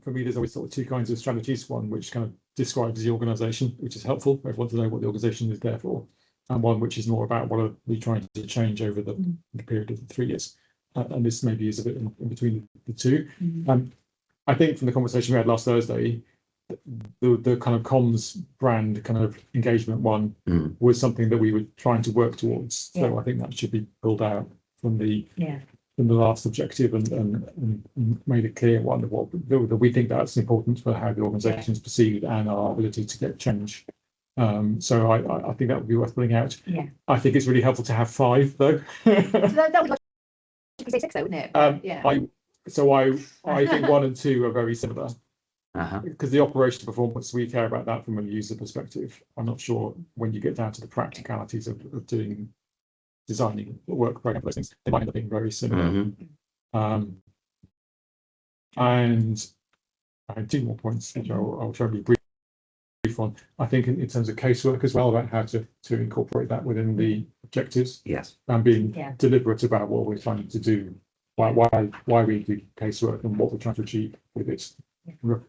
[SPEAKER 3] for me, there's always sort of 2 kinds of strategies. One which kind of describes the organisation, which is helpful for everyone to know what the organisation is there for, and one which is more about what are we trying to change over the period of the 3 years. And this maybe is a bit in between the two. I think from the conversation we had last Thursday, the kind of comms brand kind of engagement one was something that we were trying to work towards. So I think that should be pulled out from the last objective and made a clear one of what that we think that's important for how the organisation is perceived and our ability to get change. So I think that would be worth pulling out. I think it's really helpful to have 5 though.
[SPEAKER 1] So that would be 6 though, wouldn't it?
[SPEAKER 3] I think 1 and 2 are very similar. Because the operational performance, we care about that from a user perspective. I'm not sure when you get down to the practicalities of designing a work program, those things, they might end up being very similar. And I have 2 more points, which I'll try to be brief on. I think in terms of casework as well, about how to incorporate that within the objectives. And being deliberate about what we're trying to do, why we do casework and what we're trying to achieve with it.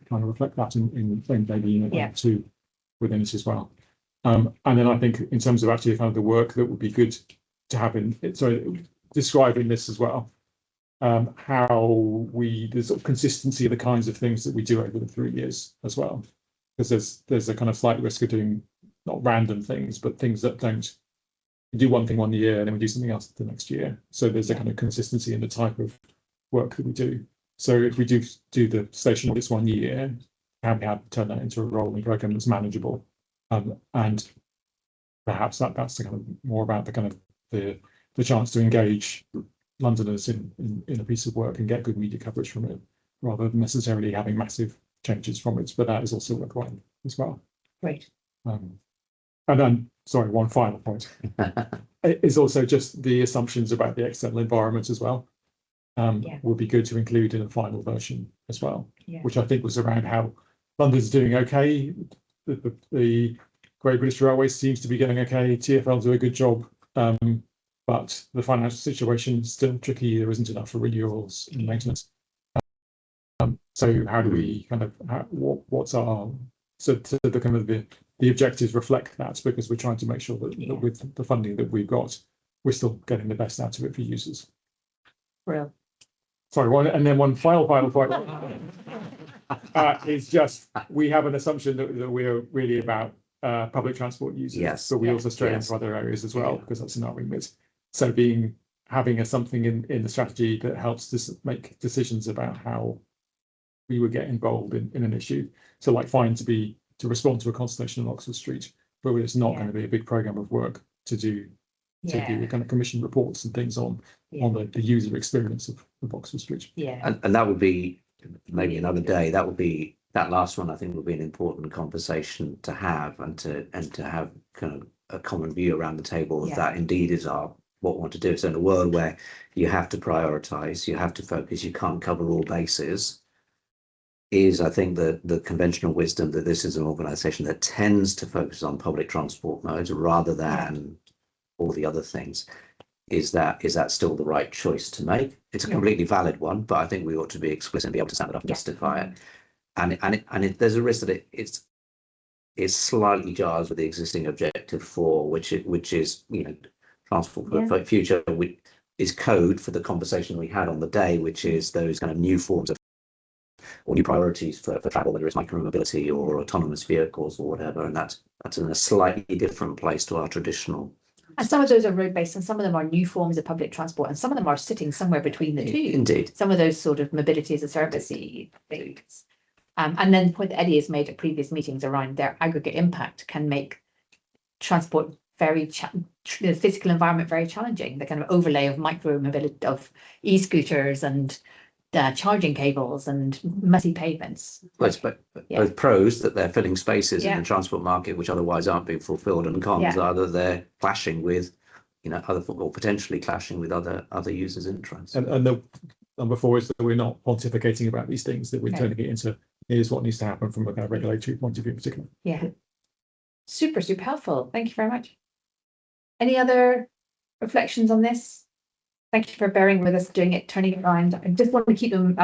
[SPEAKER 3] Trying to reflect that in maybe 2 within it as well. And then I think in terms of actually kind of the work that would be good to have in it, so describing this as well, how the sort of consistency of the kinds of things that we do over the 3 years as well, because there's a kind of slight risk of doing not random things, but things that don't do one thing 1 year and then we do something else the next year. So there's a kind of consistency in the type of work that we do. So if we do the station audits 1 year, can we turn that into a rolling program that's manageable? And perhaps that's the kind of more about the kind of the chance to engage Londoners in a piece of work and get good media coverage from it, rather than necessarily having massive changes from it. But that is also worthwhile as well.
[SPEAKER 1] Great.
[SPEAKER 3] And then, sorry, one final point is also just the assumptions about the external environment as well. would be good to include in the final version as well,
[SPEAKER 1] Yeah.
[SPEAKER 3] which I think was around how London's doing okay. The Great British Railways seems to be going okay. TfL do a good job, but the financial situation is still tricky. There isn't enough for renewals and maintenance. So how do we kind of what's our the kind of the objectives reflect that, because we're trying to make sure that with the funding that we've got, we're still getting the best out of it for users.
[SPEAKER 1] Real.
[SPEAKER 3] Sorry, and then one final point is just we have an assumption that we're really about public transport users,
[SPEAKER 4] Yes.
[SPEAKER 3] but we also stray
[SPEAKER 4] Yes.
[SPEAKER 3] into other areas as well, because that's in our remit. So having something in the strategy that helps us make decisions about how we would get involved in an issue. So like fine to respond to a consultation on Oxford Street, but it's not going to be a big program of work to do kind of commission reports and things on the user experience of Oxford Street.
[SPEAKER 1] Yeah.
[SPEAKER 4] And that would be maybe another day. That last one I think would be an important conversation to have, and to have kind of a common view around the table if that indeed is what we want to do. So in a world where you have to prioritize, you have to focus, you can't cover all bases, is I think the conventional wisdom that this is an organisation that tends to focus on public transport modes rather than all the other things. Is that still the right choice to make? It's a completely valid one, but I think we ought to be explicit and be able to stand it up and justify it. And there's a risk that it slightly jars with the existing objective 4, which is transport for the future, which is code for the conversation we had on the day, which is those kind of new forms of or new priorities for travel, whether it's micromobility or autonomous vehicles or whatever, and that's in a slightly different place to our traditional.
[SPEAKER 1] And some of those are road-based, and some of them are new forms of public transport, and some of them are sitting somewhere between the two.
[SPEAKER 4] Indeed.
[SPEAKER 1] Some of those sort of mobility as a service-y things. And then the point that Eddie has made at previous meetings around their aggregate impact can make transport the physical environment very challenging. The kind of overlay of micro-mobility of e-scooters and charging cables and messy pavements.
[SPEAKER 4] Well, it's both pros that they're filling spaces in the transport market which otherwise aren't being fulfilled, and cons are that they're clashing with, other or potentially clashing with other users' interests.
[SPEAKER 3] And the number 4 is that we're not pontificating about these things, that we're turning it into here's what needs to happen from a kind of regulatory point of view in particular.
[SPEAKER 1] Yeah. Super helpful. Thank you very much. Any other reflections on this? Thank you for bearing with us, doing it, turning it around. I just want to keep them.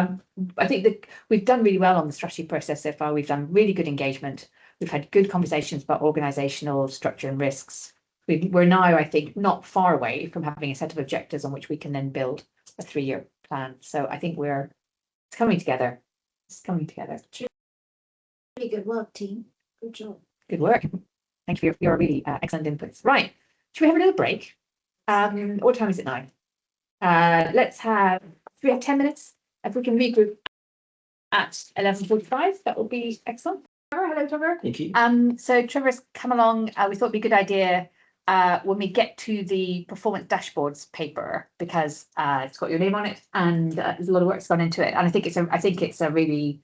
[SPEAKER 1] I think that we've done really well on the strategy process so far. We've done really good engagement. We've had good conversations about organisational structure and risks. We're now, I think, not far away from having a set of objectives on which we can then build a 3-year plan. So I think it's coming together. It's coming together.
[SPEAKER 6] Really good work, team. Good job.
[SPEAKER 1] Good work. Thank you for your really excellent inputs. Right. Should we have a little break? What time is it now? Should we have 10 minutes? If we can regroup at 11:45, that will be excellent. Hello, Trevor.
[SPEAKER 4] Thank you.
[SPEAKER 1] So Trevor's come along. We thought it'd be a good idea when we get to the performance dashboards paper, because it's got your name on it, and there's a lot of work's gone into it. And I think it's a really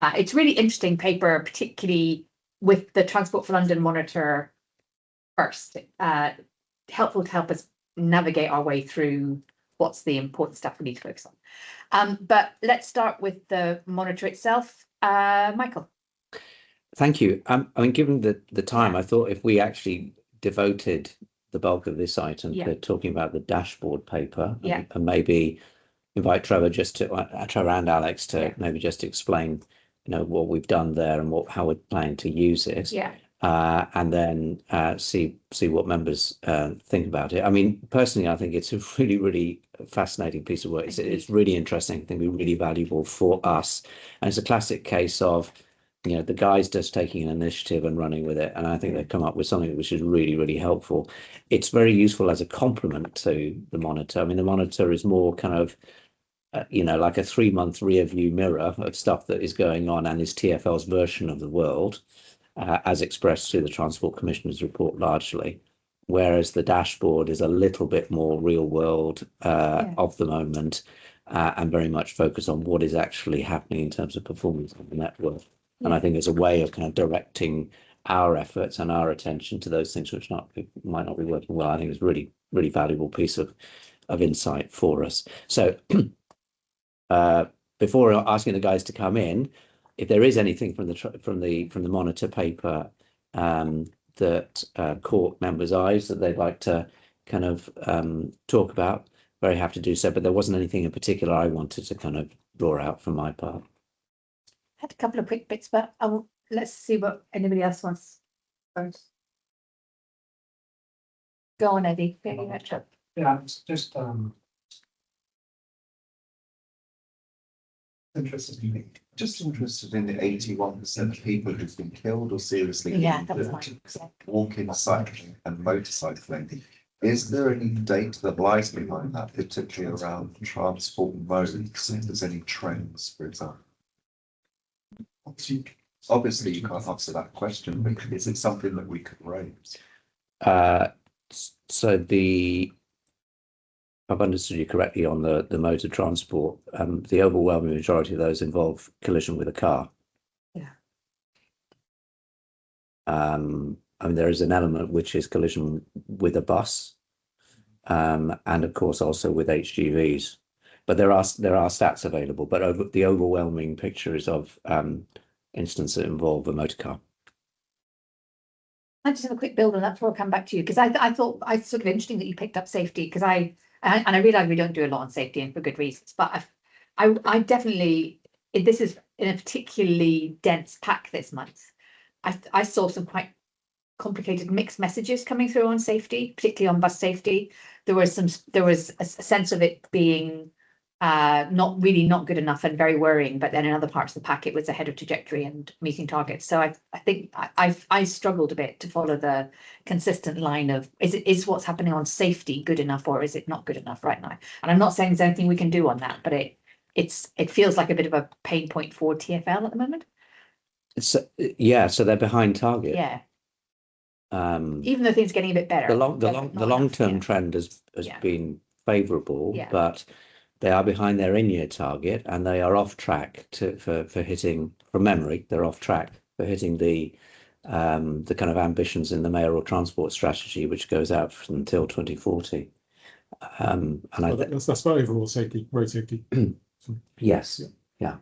[SPEAKER 1] interesting paper, particularly with the Transport for London monitor first. Helpful to help us navigate our way through what's the important stuff we need to focus on. But let's start with the monitor itself. Michael.
[SPEAKER 4] Thank you. I mean, given the time, I thought if we actually devoted the bulk of this item to talking about the dashboard paper, and maybe invite Trevor Trevor and Alex to maybe just explain, what we've done there and how we're planning to use it. And then see what members think about it. I mean, personally, I think it's a really, really fascinating piece of work. It's really interesting. I think it'll be really valuable for us. And it's a classic case of, the guys just taking an initiative and running with it. And I think they've come up with something which is really, really helpful. It's very useful as a complement to the monitor. I mean, the monitor is more kind of, like a 3-month rear view mirror of stuff that is going on and is TfL's version of the world. As expressed through the Transport Commissioner's report largely, whereas the dashboard is a little bit more real world of the moment, and very much focused on what is actually happening in terms of performance on the network. And I think it's a way of kind of directing our efforts and our attention to those things which might not be working well. I think it's a really, really valuable piece of insight for us. So before asking the guys to come in, if there is anything from the monitor paper that caught members' eyes that they'd like to kind of talk about, very happy to do so. But there wasn't anything in particular I wanted to kind of draw out from my part.
[SPEAKER 1] Had a couple of quick bits, but let's see what anybody else wants first. Go on, Eddie.
[SPEAKER 9] Yeah, it's just
[SPEAKER 5] interested in the 81% of people who've been killed or seriously
[SPEAKER 1] Yeah, that was
[SPEAKER 5] injured
[SPEAKER 1] mine.
[SPEAKER 5] walking, cycling, and motorcycling. Is there any data that lies behind that, particularly around transport modes? If there's any trends, for example? Obviously, you can't answer that question, but is it something that we could raise?
[SPEAKER 4] So I've understood you correctly on the mode of transport. The overwhelming majority of those involve collision with a car.
[SPEAKER 1] Yeah.
[SPEAKER 4] I mean, there is an element which is collision with a bus, and of course also with HGVs. But there are stats available. But the overwhelming picture is of instances that involve a motor car.
[SPEAKER 1] I just have a quick build on that before I come back to you, because I thought it's sort of interesting that you picked up safety, because I realise we don't do a lot on safety and for good reasons, but I definitely, this is in a particularly dense pack this month. I saw some quite complicated mixed messages coming through on safety, particularly on bus safety. There was a sense of it being not good enough and very worrying, but then in other parts of the pack it was ahead of trajectory and meeting targets. So I think I struggled a bit to follow the consistent line of is what's happening on safety good enough or is it not good enough right now? And I'm not saying there's anything we can do on that, but it feels like a bit of a pain point for TfL at the moment.
[SPEAKER 4] So they're behind target.
[SPEAKER 1] Yeah. Even though things are getting a bit better.
[SPEAKER 4] The long-term trend has been favourable, but they are behind their in-year target, and they are off track for hitting, from memory, they're off track for hitting the kind of ambitions in the mayoral transport strategy, which goes out until 2040. And
[SPEAKER 3] that's for overall safety, road safety.
[SPEAKER 4] Yes, yeah.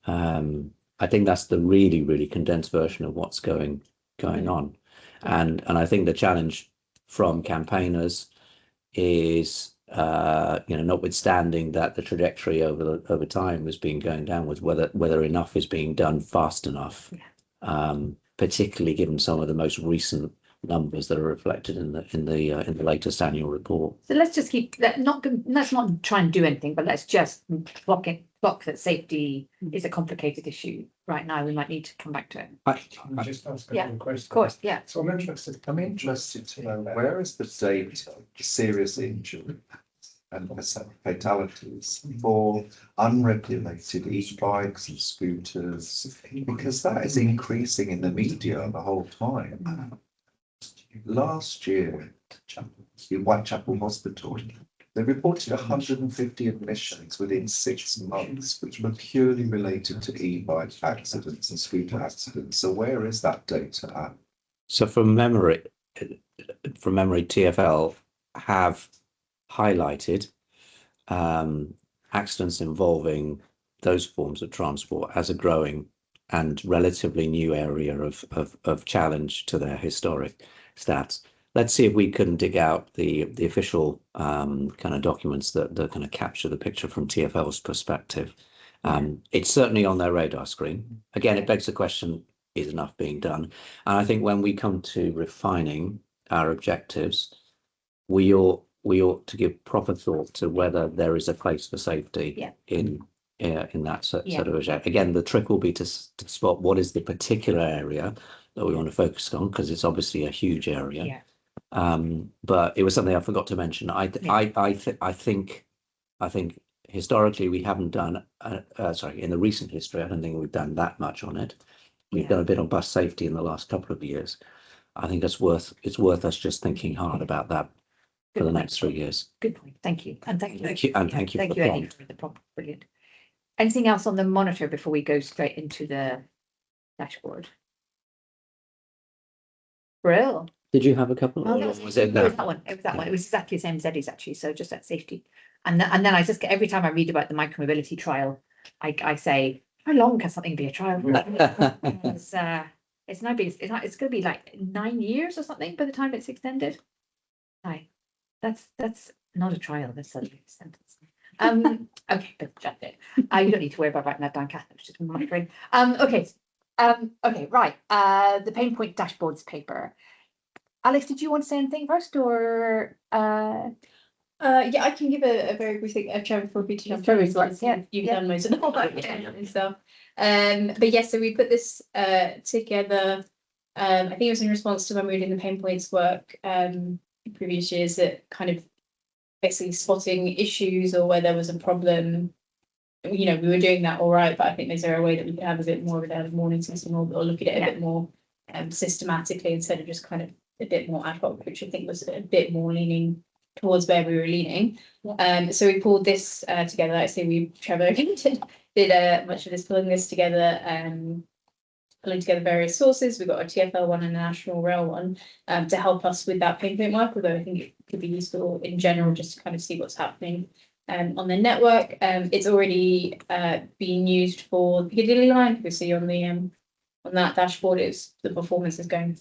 [SPEAKER 4] I think that's the really, really condensed version of what's going on, and I think the challenge from campaigners is notwithstanding that the trajectory over time has been going downwards, whether enough is being done fast enough, particularly given some of the most recent numbers that are reflected in the latest annual report.
[SPEAKER 1] So let's just let's not try and do anything, but let's just clock that safety is a complicated issue right now. We might need to come back to it.
[SPEAKER 9] Can I just ask a question?
[SPEAKER 1] Of course, yeah.
[SPEAKER 9] So I'm interested
[SPEAKER 5] to know where is the data serious injury and fatalities for unregulated e-bikes and scooters, because that is increasing in the media the whole time. Last year, in Whitechapel Hospital, they reported 150 admissions within 6 months, which were purely related to e-bike accidents and scooter accidents. So where is that data at?
[SPEAKER 4] So from memory, TfL have highlighted accidents involving those forms of transport as a growing and relatively new area of challenge to their historic stats. Let's see if we can dig out the official kind of documents that kind of capture the picture from TfL's perspective. It's certainly on their radar screen. Again, it begs the question, is enough being done? And I think when we come to refining our objectives, we ought to give proper thought to whether there is a place for safety in that sort of objective. Again, the trick will be to spot what is the particular area that we want to focus on, because it's obviously a huge area. But it was something I forgot to mention. I think historically we haven't done in the recent history, I don't think we've done that much on it. We've done a bit on bus safety in the last couple of years. I think it's worth us just thinking hard about that for the next 3 years.
[SPEAKER 1] Good point. Thank you. And thank you.
[SPEAKER 4] Thank you. And thank you.
[SPEAKER 1] Thank you, Eddie, for the prompt. Brilliant. Anything else on the monitor before we go straight into the dashboard? Brill.
[SPEAKER 4] Did you have a couple?
[SPEAKER 1] Oh,
[SPEAKER 4] Or
[SPEAKER 1] that
[SPEAKER 4] was it
[SPEAKER 1] it was
[SPEAKER 4] that?
[SPEAKER 1] that one. It was that one. It was exactly the same as Eddie's actually. So just that safety. And then I just get every time I read about the micromobility trial, I say, how long can something be a trial for? It's now been it's going to be like 9 years or something by the time it's extended. Hi, that's not a trial. That's a sentence. Okay, but that's it. You don't need to worry about writing that down, Kath. It's just monitoring. Okay. Okay, right. The pain point dashboards paper. Alex, did you want to say anything first, or
[SPEAKER 2] Yeah, I can give a very brief thing. Trevor, for me to jump
[SPEAKER 1] Trevor,
[SPEAKER 2] in, because
[SPEAKER 1] yeah,
[SPEAKER 2] you've
[SPEAKER 1] yeah.
[SPEAKER 2] done most of the work and stuff. But yes, so we put this together. I think it was in response to when we were doing the pain points work in previous years, that kind of basically spotting issues or where there was a problem. You know, we were doing that all right, but I think is there a way that we could have a bit more of an early warning system, or look at it a bit more systematically instead of just kind of a bit more ad hoc, which I think was a bit more leaning towards where we were leaning. So we pulled this together. I say Trevor did much of this, pulling this together, pulling together various sources. We've got a TfL one and a national rail one to help us with that pain point work, although I think it could be useful in general just to kind of see what's happening on the network. It's already being used for the Piccadilly line. You can see on that dashboard, the performance is going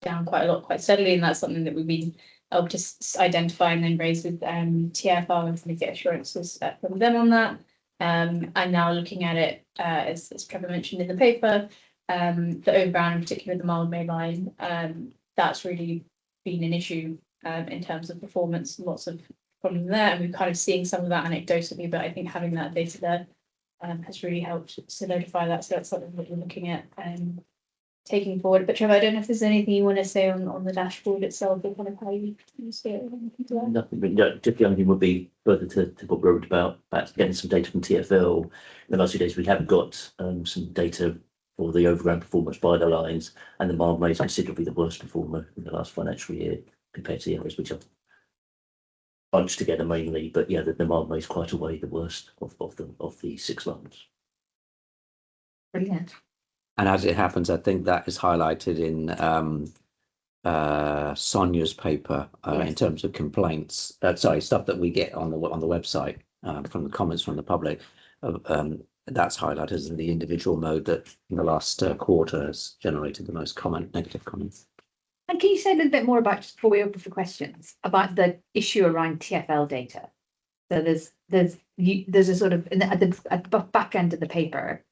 [SPEAKER 2] down quite a lot, quite steadily, and that's something that we've been able to identify and then raise with TfL and kind of get assurances from them on that. And now looking at it, as Trevor mentioned in the paper, the overground, in particular the Mild Main line, that's really been an issue in terms of performance. Lots of problems there, and we're kind of seeing some of that anecdotally, but I think having that data there has really helped solidify that. So that's something that we're looking at taking forward. But Trevor, I don't know if there's anything you want to say on the dashboard itself, or kind of how you see it.
[SPEAKER 10] Nothing, but no, just the only thing would be further to what we wrote about getting some data from TfL. In the last few days, we have got some data for the overground performance by the lines, and the Mild Main is considerably the worst performer in the last financial year compared to the others, which are bunched together mainly. But yeah, the Mild Main is quite a way the worst of the 6 months.
[SPEAKER 1] brilliant?
[SPEAKER 4] And as it happens, I think that is highlighted in Sonia's paper in
[SPEAKER 1] Yes.
[SPEAKER 4] terms of complaints. Stuff that we get on the website from the comments from the public. That's highlighted as in the individual mode that in the last quarter has generated the most negative comments.
[SPEAKER 1] And can you say a little bit more about, just before we open for questions, about the issue around TfL data? So there's a sort of at the back end of the paper,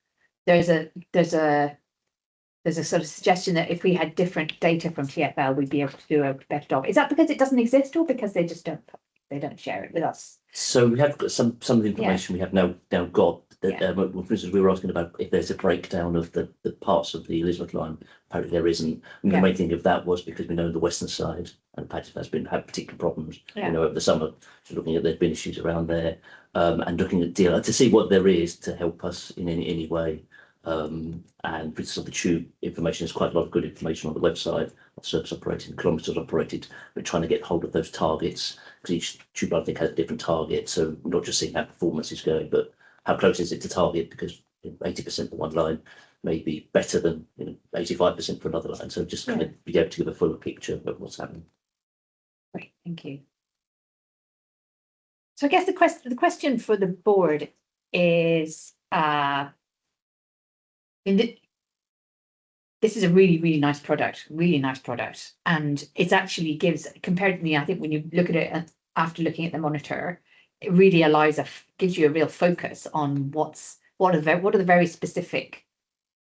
[SPEAKER 1] there's a sort of suggestion that if we had different data from TfL, we'd be able to do a better job. Is that because it doesn't exist, or because they just don't share it with us?
[SPEAKER 10] So we have got some of the information we have now got. That, for instance, we were asking about if there's a breakdown of the parts of the Elizabeth line. Apparently there isn't. And the main thing of that was because we know the western side and Paddington has had particular problems. You know, over the summer, so looking at there's been issues around there, and looking at DLR to see what there is to help us in any way. And for instance, on the tube information, there's quite a lot of good information on the website of service operated, kilometres operated. We're trying to get hold of those targets, because each tube line, I think, has a different target. So not just seeing how performance is going, but how close is it to target, because 80% for one line may be better than 85% for another line. So just kind of be able to give a fuller picture of what's happening.
[SPEAKER 1] Great, thank you. So I guess the question for the board is, this is a really nice product, and it actually gives, compared to me, I think when you look at it after looking at the monitor, it really gives you a real focus on what are the very specific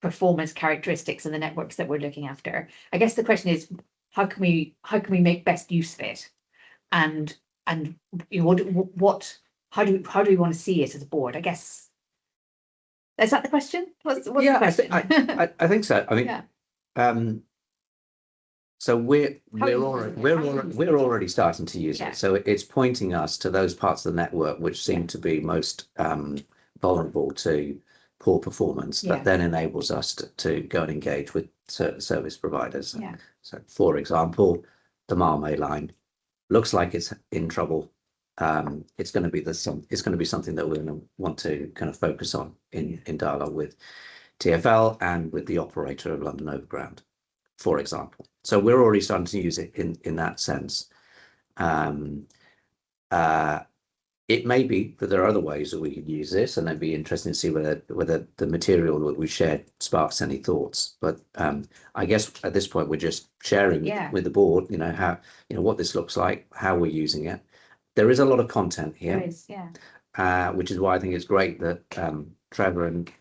[SPEAKER 1] performance characteristics of the networks that we're looking after. I guess the question is, how can we make best use of it, and you know, how do we want to see it as a board? I guess. Is that the question? What's the question?
[SPEAKER 4] I think so. I mean, so we're already starting to use it. So it's pointing us to those parts of the network which seem to be most vulnerable to poor performance. That then enables us to go and engage with service providers. So, for example, the Mild Main line looks like it's in trouble. It's going to be something that we're going to want to kind of focus on in dialogue with TfL and with the operator of London Overground. for example. So we're already starting to use it in that sense. It may be that there are other ways that we could use this, and it'd be interesting to see whether the material that we shared sparks any thoughts. But I guess at this point we're just sharing with the board, you know, how, you know, what this looks like, how we're using it. There is a lot of content here, which is why I think it's great that Trevor and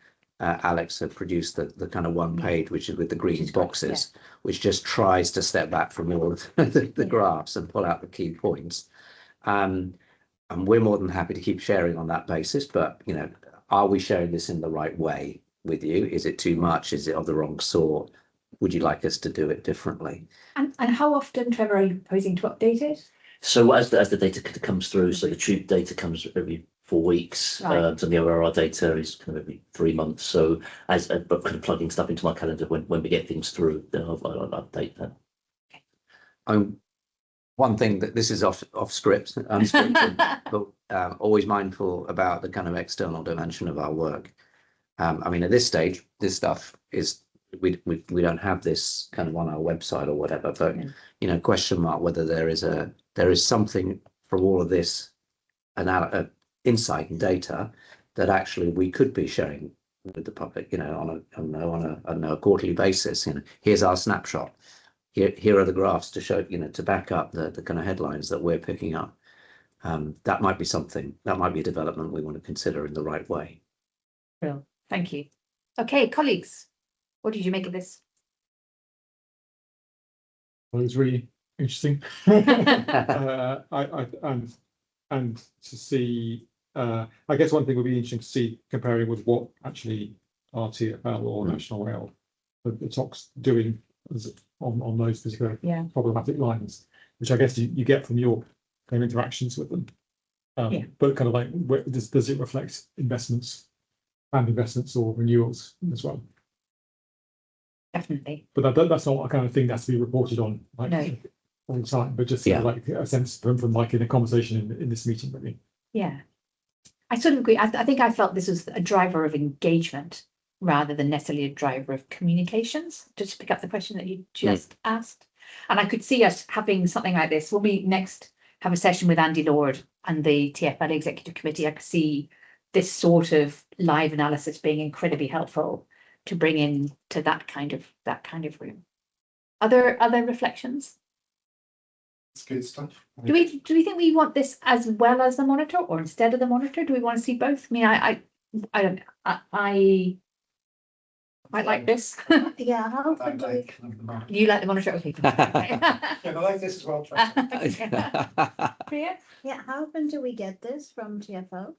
[SPEAKER 4] Alex have produced the kind of one page, which is with the green boxes, which just tries to step back from all of the graphs and pull out the key points. And we're more than happy to keep sharing on that basis, but, you know, are we sharing this in the right way with you? Is it too much? Is it of the wrong sort? Would you like us to do it differently?
[SPEAKER 1] And how often, Trevor, are you proposing to update it?
[SPEAKER 10] So as the data comes through, so the tube data comes every 4 weeks,
[SPEAKER 1] Right.
[SPEAKER 10] so the ORR data is kind of every 3 months. So as but kind of plugging stuff into my calendar when we get things through, then I'll update that.
[SPEAKER 4] One thing that this is off script, unscripted, but always mindful about the kind of external dimension of our work. I mean, at this stage, this stuff is we don't have this kind of on our website or whatever, but you know, question mark whether there is something from all of this insight and data that actually we could be sharing with the public, you know, on a quarterly basis. You know, here's our snapshot. Here are the graphs to show, you know, to back up the kind of headlines that we're picking up. That might be something, that might be a development we want to consider in the right way.
[SPEAKER 1] Well, thank you. Okay, colleagues, what did you make of this?
[SPEAKER 3] Well, it was really interesting. And to see, I guess one thing would be interesting to see comparing with what actually RTFL or National Rail, the TOC's doing on those particular problematic lines, which I guess you get from your kind of interactions with them. But kind of like, does it reflect investments, planned investments or renewals as well?
[SPEAKER 1] Definitely.
[SPEAKER 3] But that's not a kind of thing that's to be reported on like all the time, but just like a sense from like in a conversation in this meeting, really.
[SPEAKER 1] Yeah, I sort of agree. I think I felt this was a driver of engagement rather than necessarily a driver of communications, just to pick up the question that you just asked. And I could see us having something like this when we next have a session with Andy Lord and the TfL Executive Committee. I could see this sort of live analysis being incredibly helpful to bring in to that kind of room. Other reflections?
[SPEAKER 9] It's good stuff.
[SPEAKER 1] Do we think we want this as well as the monitor or instead of the monitor? Do we want to see both? I mean, I don't. I like this.
[SPEAKER 6] Yeah, how often do we?
[SPEAKER 1] You like the monitor? Okay.
[SPEAKER 9] Yeah, I like this as well.
[SPEAKER 1] Priya?
[SPEAKER 6] Yeah, how often do we get this from TfL?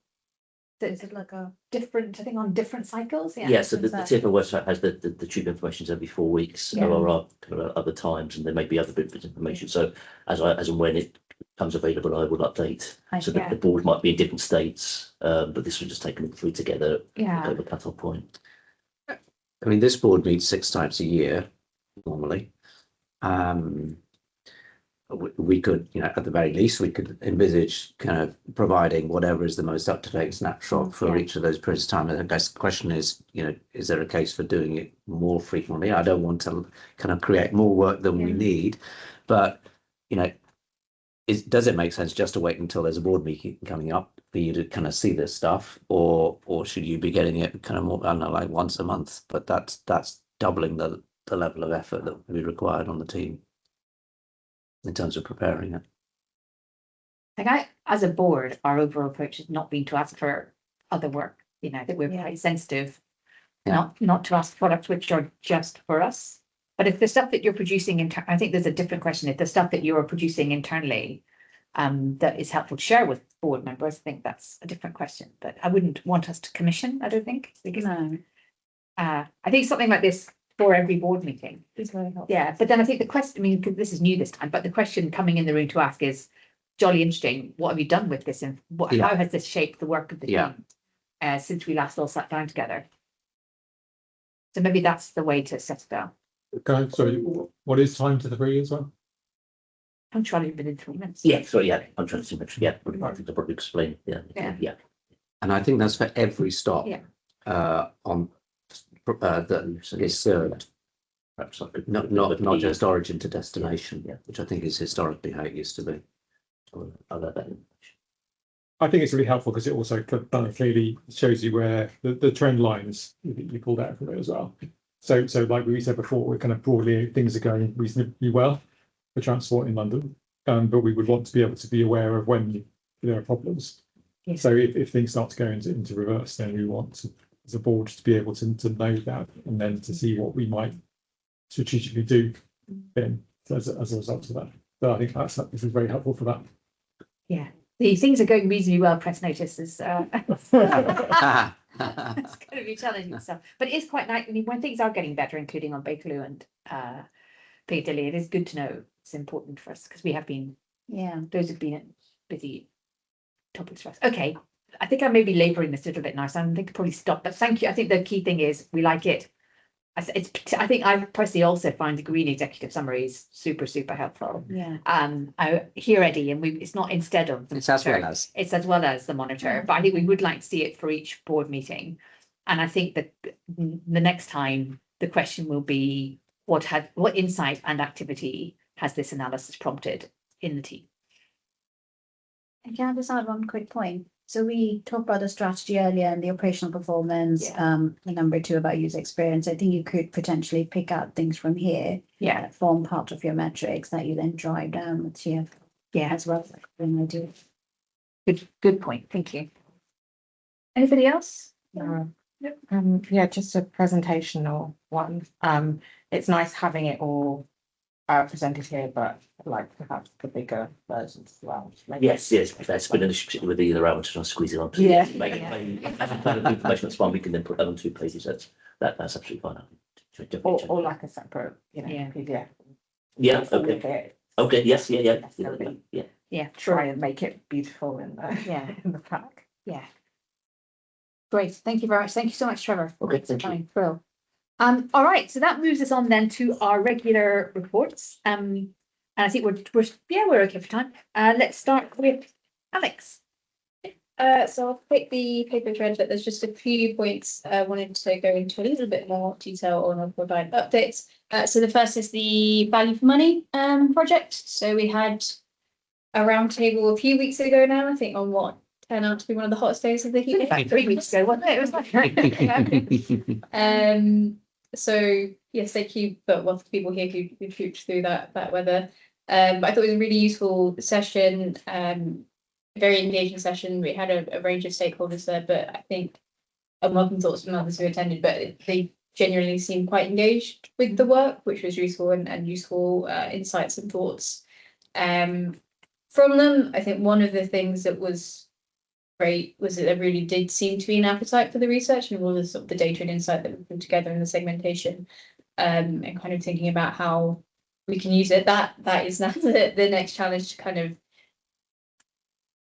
[SPEAKER 6] Is it like a
[SPEAKER 1] different, I think, on different cycles?
[SPEAKER 10] Yeah, so the TfL website has the tube information every 4 weeks, or kind of other times, and there may be other bits of information. So as and when it comes available, I will update. So the board might be in different states, but this will just take them through together over cut-off point.
[SPEAKER 4] I mean, this board meets 6 times a year normally. We could, you know, at the very least, we could envisage kind of providing whatever is the most up-to-date snapshot for each of those periods of time. And I guess the question is, you know, is there a case for doing it more frequently? I don't want to kind of create more work than we need, but, you know, does it make sense just to wait until there's a board meeting coming up for you to kind of see this stuff, or should you be getting it kind of more, I don't know, like once a month? But that's doubling the level of effort that would be required on the team in terms of preparing it.
[SPEAKER 1] Like as a board, our overall approach has not been to ask for other work. You know, that we're quite sensitive, not to ask products which are just for us. But if the stuff that you're producing I think there's a different question. If the stuff that you're producing internally, that is helpful to share with board members, I think that's a different question. But I wouldn't want us to commission, I don't think. Because, I think something like this for every board meeting is very helpful. Yeah, but then I think the question, I mean, this is new this time, but the question coming in the room to ask is jolly interesting. What have you done with this, and how has this shaped the work of the team since we last all sat down together? So maybe that's the way to set it up.
[SPEAKER 3] Okay, sorry, what is time to the 3 as well?
[SPEAKER 1] I'm trying within 3 minutes.
[SPEAKER 10] Yeah, so I'm trying to mention, I think I'll probably explain. Yeah.
[SPEAKER 4] And I think that's for every stop on that is served
[SPEAKER 10] Perhaps I could.
[SPEAKER 4] Not just origin to destination,
[SPEAKER 10] Yeah.
[SPEAKER 4] which I think is historically how it used to be.
[SPEAKER 10] I'll add that in.
[SPEAKER 3] I think it's really helpful because it also clearly shows you where the trend lines that you pulled out from it as well. So like we said before, we're kind of broadly things are going reasonably well for transport in London, but we would want to be able to be aware of when there are problems.
[SPEAKER 1] Yes.
[SPEAKER 3] So if things start to go into reverse, then we want to, as a board, to be able to know that and then to see what we might strategically do then as a result of that. So I think this is very helpful for that.
[SPEAKER 1] Yeah, the things are going reasonably well. Press notice is it's going to be challenging stuff, but it is quite nice. I mean, when things are getting better, including on Bakerloo and Piccadilly, it is good to know. It's important for us because we have been, those have been busy topics for us. Okay, I think I may be labouring this a little bit now, so I think I'll probably stop. But thank you. I think the key thing is we like it. I think I personally also find the green executive summaries super helpful.
[SPEAKER 6] Yeah.
[SPEAKER 1] I hear Eddie, and it's not instead of the
[SPEAKER 4] It's as
[SPEAKER 1] monitor,
[SPEAKER 4] well as.
[SPEAKER 1] it's as well as the monitor, but I think we would like to see it for each board meeting. And I think that the next time the question will be what insight and activity has this analysis prompted in the team?
[SPEAKER 6] And can I just add one quick point? So we talked about the strategy earlier and the operational performance, the number 2 about user experience. I think you could potentially pick out things from here. That form part of your metrics that you then drive down with here. As well. Idea.
[SPEAKER 1] Good point. Thank you. Anybody else?
[SPEAKER 7] Yeah, just a presentational one. It's nice having it all presented here, but I'd like perhaps the bigger versions as well.
[SPEAKER 10] Yes, that's been an issue, particularly with the other hour to try and squeeze it on.
[SPEAKER 1] Yeah.
[SPEAKER 10] Information that's fine, we can then put that on 2 pages. That's absolutely fine.
[SPEAKER 7] Or like a separate, PDF.
[SPEAKER 10] Yeah,
[SPEAKER 7] All
[SPEAKER 10] okay.
[SPEAKER 7] of it.
[SPEAKER 10] Okay, yes, yeah.
[SPEAKER 7] Try and make it beautiful in the in the pack.
[SPEAKER 1] Yeah. Great. Thank you very much. Thank you so much, Trevor.
[SPEAKER 10] Okay, thank you.
[SPEAKER 1] Brill. All right, so that moves us on then to our regular reports. And I think we're okay for time. Let's start with Alex.
[SPEAKER 2] So I'll pick the paper thread, but there's just a few points I wanted to go into a little bit more detail on and provide updates. So the first is the value for money project. So we had a roundtable a few weeks ago now, I think on what turned out to be one of the hottest days of the year.
[SPEAKER 1] 3 weeks ago, wasn't it? It was like
[SPEAKER 2] so yes, thank you, but lots of people here who trooped through that weather. But I thought it was a really useful session, very engaging session. We had a range of stakeholders there, but I think and welcome thoughts from others who attended, but they genuinely seemed quite engaged with the work, which was useful and useful insights and thoughts from them. I think one of the things that was great was that there really did seem to be an appetite for the research and all the sort of the data and insight that we put together in the segmentation, and kind of thinking about how we can use it. That is now the next challenge to kind of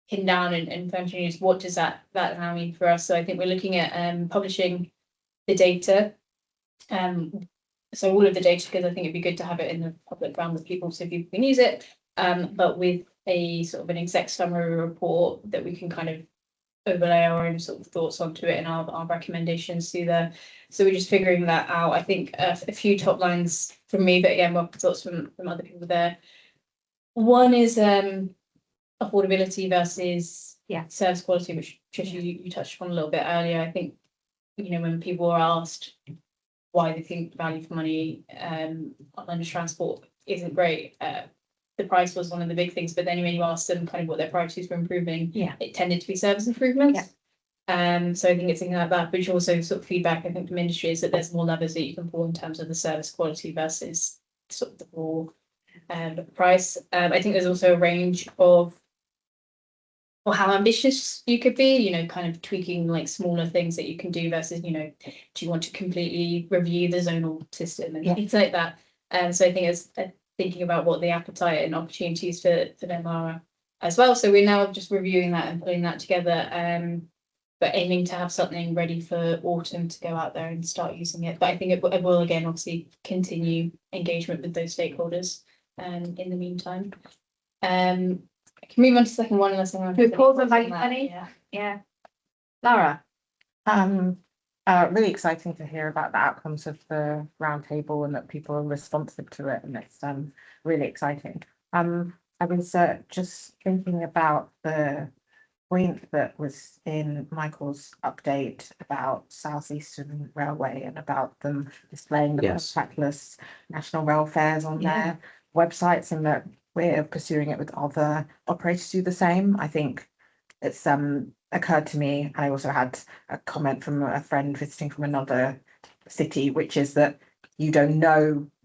[SPEAKER 2] pin down and fine-tune is what does that now mean for us. So I think we're looking at publishing the data, so all of the data, because I think it'd be good to have it in the public realm with people so people can use it, but with a sort of an exec summary report that we can kind of overlay our own sort of thoughts onto it and our recommendations to there. So we're just figuring that out. I think a few top lines from me, but again, welcome thoughts from other people there. One is affordability versus service quality, which Trish, you touched on a little bit earlier. I think, when people are asked why they think value for money on London transport isn't great, the price was one of the big things, but then when you ask them kind of what their priorities for improving, it tended to be service improvements. So I think it's something like that, which also sort of feedback I think from industry is that there's more levers that you can pull in terms of the service quality versus sort of the raw price. I think there's also a range of how ambitious you could be, kind of tweaking like smaller things that you can do versus, do you want to completely review the zonal system and things like that. So I think it's thinking about what the appetite and opportunities for them are as well. So we're now just reviewing that and putting that together, but aiming to have something ready for autumn to go out there and start using it. But I think it will again obviously continue engagement with those stakeholders in the meantime. I can move on to the second one unless anyone
[SPEAKER 1] pause on value money. Yeah. Lara.
[SPEAKER 7] Really exciting to hear about the outcomes of the roundtable and that people are responsive to it, and it's really exciting. I was just thinking about the point that was in Michael's update about South Eastern Railway and about them displaying the
[SPEAKER 4] Yes.
[SPEAKER 7] contactless national rail fares on their websites, and that we're pursuing it with other operators to do the same. I think it's occurred to me. I also had a comment from a friend visiting from another city, which is that you don't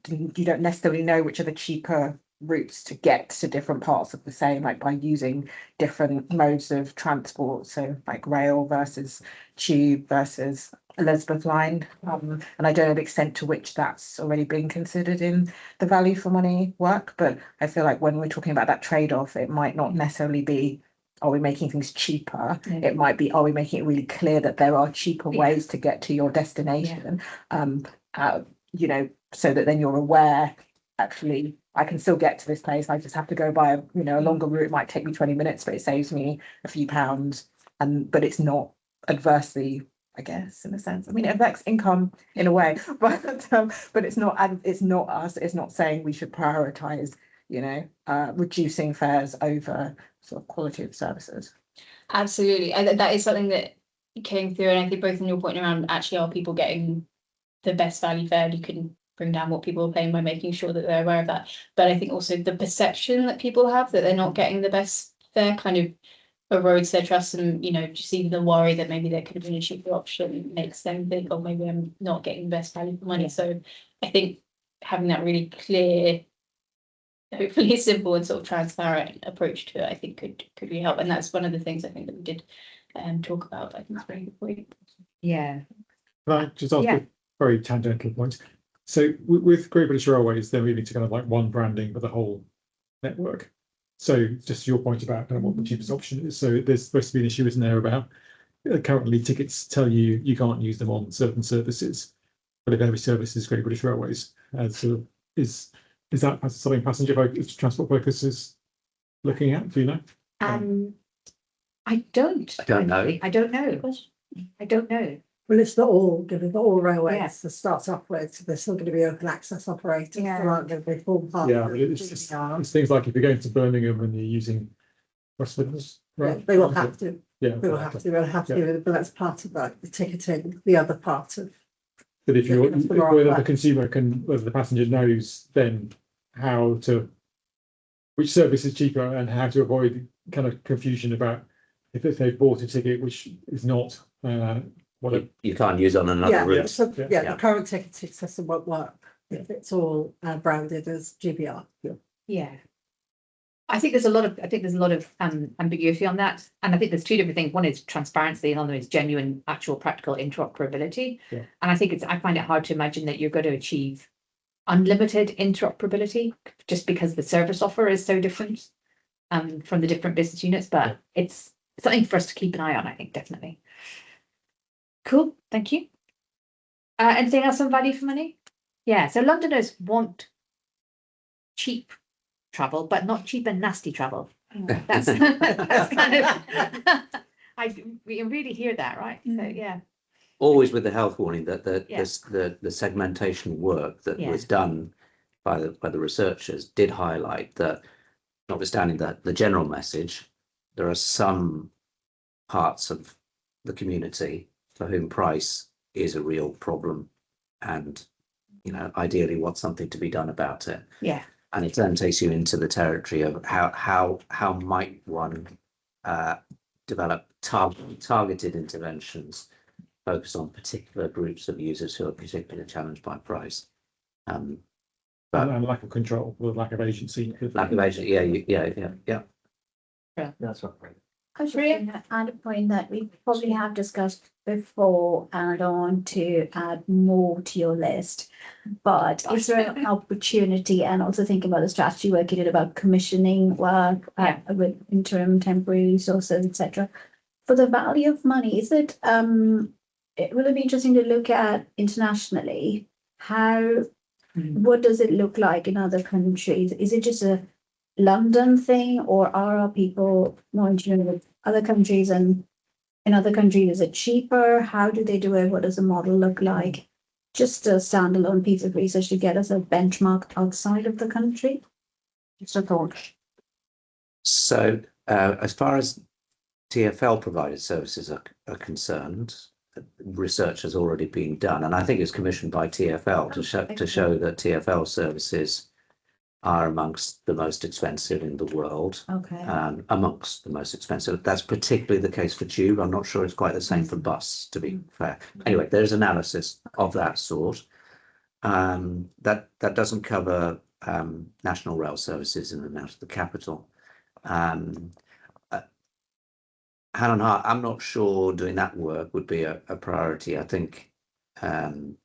[SPEAKER 7] necessarily know which are the cheaper routes to get to different parts of the same, like by using different modes of transport, so like rail versus tube versus Elizabeth line, and I don't know the extent to which that's already been considered in the value for money work, but I feel like when we're talking about that trade-off, it might not necessarily be, are we making things cheaper? It might be, are we making it really clear that there are cheaper ways to get to your destination? You know, so that then you're aware, actually, I can still get to this place. I just have to go by a longer route. It might take me 20 minutes, but it saves me a few pounds. But it's not adversely, I guess, in a sense. I mean, it affects income in a way, but it's not us. It's not saying we should prioritize, reducing fares over sort of quality of services.
[SPEAKER 2] Absolutely. And that is something that came through. And I think both in your point around actually are people getting the best value fare, you can bring down what people are paying by making sure that they're aware of that. But I think also the perception that people have that they're not getting the best fare kind of erodes their trust, and just even the worry that maybe there could have been a cheaper option makes them think, oh, maybe I'm not getting the best value for money. So I think having that really clear, hopefully simple and sort of transparent approach to it, I think could really help. And that's one of the things I think that we did talk about. I think it's a very good point.
[SPEAKER 1] Yeah.
[SPEAKER 3] Can I just ask a very tangential point? So with Great British Railways, they're moving to kind of like one branding for the whole network. So just your point about kind of what the cheapest option is. So there's supposed to be an issue, isn't there, about currently tickets tell you you can't use them on certain services, but if every service is Great British Railways, so is that something passenger focus, transport focus is looking at? Do you know?
[SPEAKER 1] I don't
[SPEAKER 4] know.
[SPEAKER 1] I don't know.
[SPEAKER 8] Well, it's not all railways to start off with. There's still going to be open access operators. There aren't going to be full part.
[SPEAKER 3] Yeah, but it's things like if you're going to Birmingham and you're using West Midlands, right?
[SPEAKER 8] Yeah, they will have to.
[SPEAKER 3] Yeah,
[SPEAKER 8] They will have to. But that's part of the ticketing. The other part of.
[SPEAKER 3] But if you're whether the consumer whether the passenger knows then which service is cheaper and how to avoid kind of confusion about if they've bought a ticket which is not
[SPEAKER 4] you can't use on another route.
[SPEAKER 8] The current ticketing system won't work if it's all branded as GBR.
[SPEAKER 1] Yeah. I think there's a lot of ambiguity on that, and I think there's two different things. One is transparency, and another is genuine, actual, practical interoperability.
[SPEAKER 3] Yeah.
[SPEAKER 1] And I find it hard to imagine that you're going to achieve unlimited interoperability just because the service offer is so different from the different business units. But it's something for us to keep an eye on, I think, definitely. Cool, thank you. Anything else on value for money? Yeah, so Londoners want cheap travel, but not cheap and nasty travel. That's kind of we really hear that, right? So yeah.
[SPEAKER 4] Always with the health warning that the segmentation work that was done by the researchers did highlight that, notwithstanding that the general message, there are some parts of the community for whom price is a real problem, and ideally want something to be done about it.
[SPEAKER 1] Yeah.
[SPEAKER 4] And it then takes you into the territory of how might one develop targeted interventions focused on particular groups of users who are particularly challenged by price.
[SPEAKER 3] And lack of control, or lack of agency.
[SPEAKER 4] Lack of agency, yeah.
[SPEAKER 10] That's right.
[SPEAKER 6] I was going to add a point that we probably have discussed before and I don't want to add more to your list. But is there an opportunity, and also thinking about the strategy work you did about commissioning work with interim temporary resources, etc. For the value of money, is it will it be interesting to look at internationally what does it look like in other countries? Is it just a London thing, or are people more in tune with other countries and in other countries? Is it cheaper? How do they do it? What does the model look like? Just a standalone piece of research to get us a benchmark outside of the country. Just a thought.
[SPEAKER 4] So as far as TfL provided services are concerned, research has already been done, and I think it's commissioned by TfL to show that TfL services are amongst the most expensive in the world.
[SPEAKER 6] Okay.
[SPEAKER 4] Amongst the most expensive. That's particularly the case for tube. I'm not sure it's quite the same for bus, to be fair. Anyway, there's analysis of that sort. That doesn't cover national rail services in and out of the capital. Hand on heart, I'm not sure doing that work would be a priority. I think given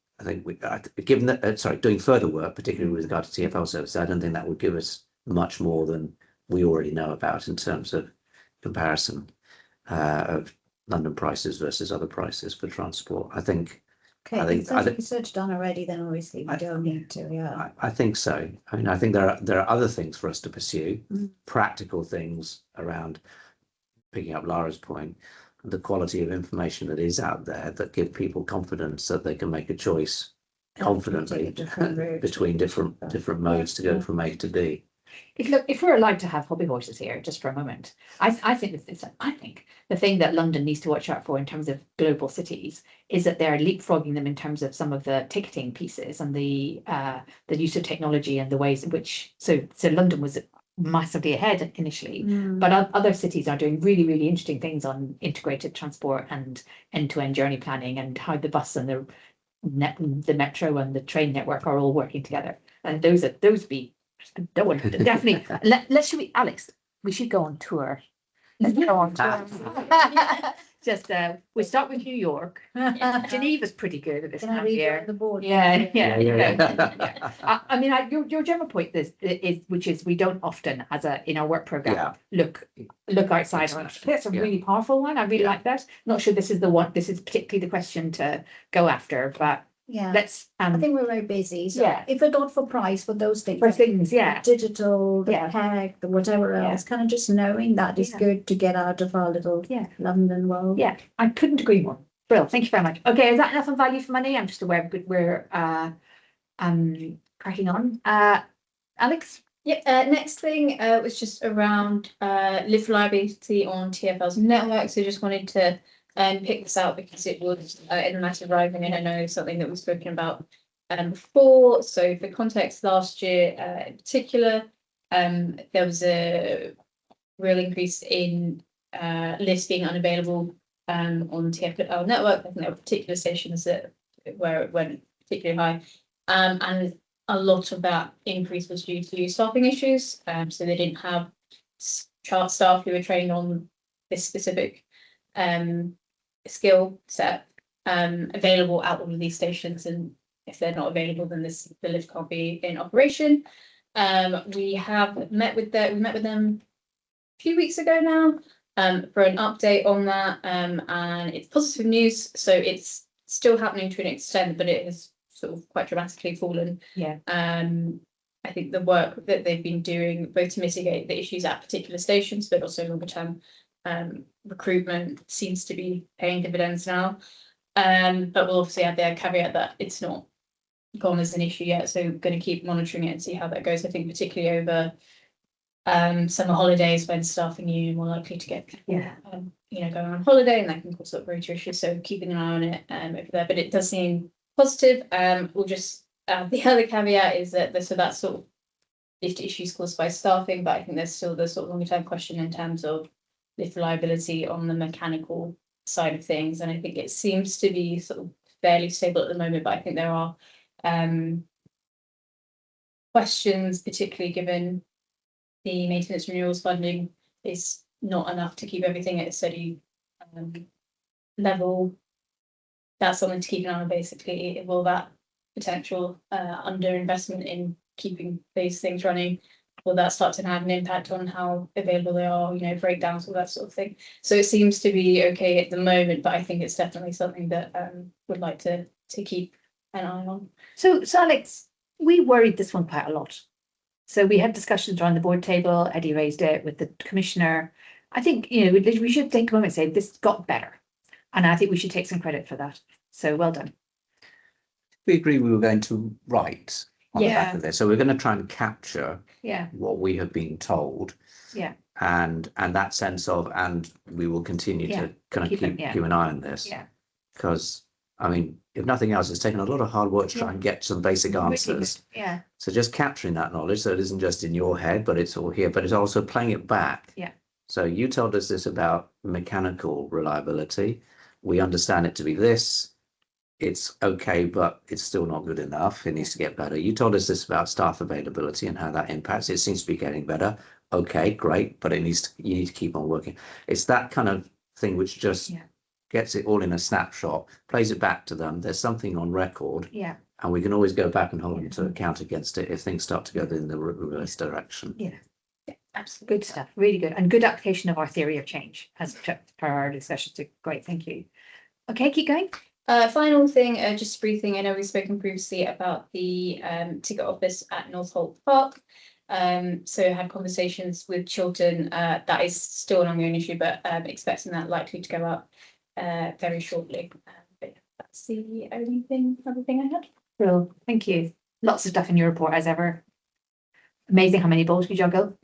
[SPEAKER 4] that, doing further work, particularly with regard to TfL services, I don't think that would give us much more than we already know about in terms of comparison of London prices versus other prices for transport. I think.
[SPEAKER 6] Okay, if there's research done already, then obviously we don't need to. Yeah,
[SPEAKER 4] I think so. I mean, I think there are other things for us to pursue, practical things around. Picking up Lara's point, the quality of information that is out there that give people confidence that they can make a choice confidently between different modes to go from A to B.
[SPEAKER 1] If we're allowed to have hobby horses here, just for a moment, I think the thing that London needs to watch out for in terms of global cities is that they're leapfrogging them in terms of some of the ticketing pieces and the use of technology and the ways in which. So London was massively ahead initially, but other cities are doing really, really interesting things on integrated transport and end-to-end journey planning and how the bus and the metro and the train network are all working together. And those be definitely. Alex, we should go on tour. Let's go on tour. Just we start with New York. Geneva's pretty good at this time of year.
[SPEAKER 6] The board?
[SPEAKER 1] Yeah. I mean, your general point is which is we don't often, in our work program, look outside. That's a really powerful one. I really like that. Not sure this is the one. This is particularly the question to go after, but let's.
[SPEAKER 6] I think we're very busy. So if we're not for price for those things, digital, the tech, the whatever else, kind of just knowing that is good to get out of our little London world.
[SPEAKER 1] Yeah, I couldn't agree more. Brilliant, thank you very much. Okay, is that enough of value for money? I'm just aware we're cracking on. Alex?
[SPEAKER 2] Yeah, next thing was just around live reliability on TfL's network. So just wanted to pick this out because it was in a massive arriving, and I know something that we've spoken about before. So for context, last year in particular, there was a real increase in lifts being unavailable on TfL network. I think there were particular stations where it went particularly high, and a lot of that increase was due to staffing issues. So they didn't have chart staff who were trained on this specific skill set available at all of these stations, and if they're not available, then the lift can't be in operation. We met with them a few weeks ago now for an update on that, and it's positive news. So it's still happening to an extent, but it has sort of quite dramatically fallen. I think the work that they've been doing both to mitigate the issues at particular stations, but also longer term recruitment seems to be paying dividends now. But we'll obviously add the caveat that it's not gone as an issue yet, so going to keep monitoring it and see how that goes. I think particularly over summer holidays when staff are new, more likely to get people going on holiday, and that can cause rota issues. So keeping an eye on it over there, but it does seem positive. We'll just the other caveat is that that's sort of lift issues caused by staffing, but I think there's still the sort of longer term question in terms of lift reliability on the mechanical side of things, and I think it seems to be sort of fairly stable at the moment, but I think there are questions, particularly given the maintenance renewals funding is not enough to keep everything at a steady level. That's something to keep an eye on. Basically, will that potential underinvestment in keeping these things running, will that start to have an impact on how available they are, breakdowns, all that sort of thing. So it seems to be okay at the moment, but I think it's definitely something that would like to keep an eye on.
[SPEAKER 1] So Alex, we worried this one quite a lot. So we had discussions around the board table. Eddie raised it with the commissioner. I think we should take a moment and say this got better. And I think we should take some credit for that. So well done.
[SPEAKER 4] We agree we were going to write on the back
[SPEAKER 1] Yeah.
[SPEAKER 4] of this. So we're going to try and capture
[SPEAKER 1] Yeah,
[SPEAKER 4] what we have been told.
[SPEAKER 1] Yeah.
[SPEAKER 4] And that sense of, and we will continue
[SPEAKER 1] Yeah,
[SPEAKER 4] to kind of
[SPEAKER 1] keep
[SPEAKER 4] keep
[SPEAKER 1] it, yeah.
[SPEAKER 4] keep an eye on this.
[SPEAKER 1] yeah.
[SPEAKER 4] Because, I mean, if nothing else, it's taken a lot of hard work to try
[SPEAKER 1] Yeah.
[SPEAKER 4] and get some basic
[SPEAKER 1] Really
[SPEAKER 4] answers.
[SPEAKER 1] good. Yeah,
[SPEAKER 4] So just capturing that knowledge, so it isn't just in your head, but it's all here, but it's also playing it back.
[SPEAKER 1] Yeah.
[SPEAKER 4] So you told us this about mechanical reliability. We understand it to be this. It's okay, but it's still not good enough. It needs to get better. You told us this about staff availability and how that impacts. It seems to be getting better. Okay, great, but you need to keep on working. It's that kind of thing which just
[SPEAKER 1] Yeah.
[SPEAKER 4] gets it all in a snapshot, plays it back to them. There's something on record,
[SPEAKER 1] yeah,
[SPEAKER 4] and we can always go back and hold them to account against it if things start to go in the reverse direction.
[SPEAKER 1] absolutely. Good stuff. Really good. And good application of our theory of change as per our discussion. So great. Thank you. Okay, keep going.
[SPEAKER 2] Final thing, just a brief thing. I know we've spoken previously about the ticket office at Northolt Park. So had conversations with Chiltern. That is still an ongoing issue, but expecting that likely to go up very shortly. But yeah, that's the other thing I had.
[SPEAKER 1] Well, thank you. Lots of stuff in your report as ever. Amazing how many balls we juggle.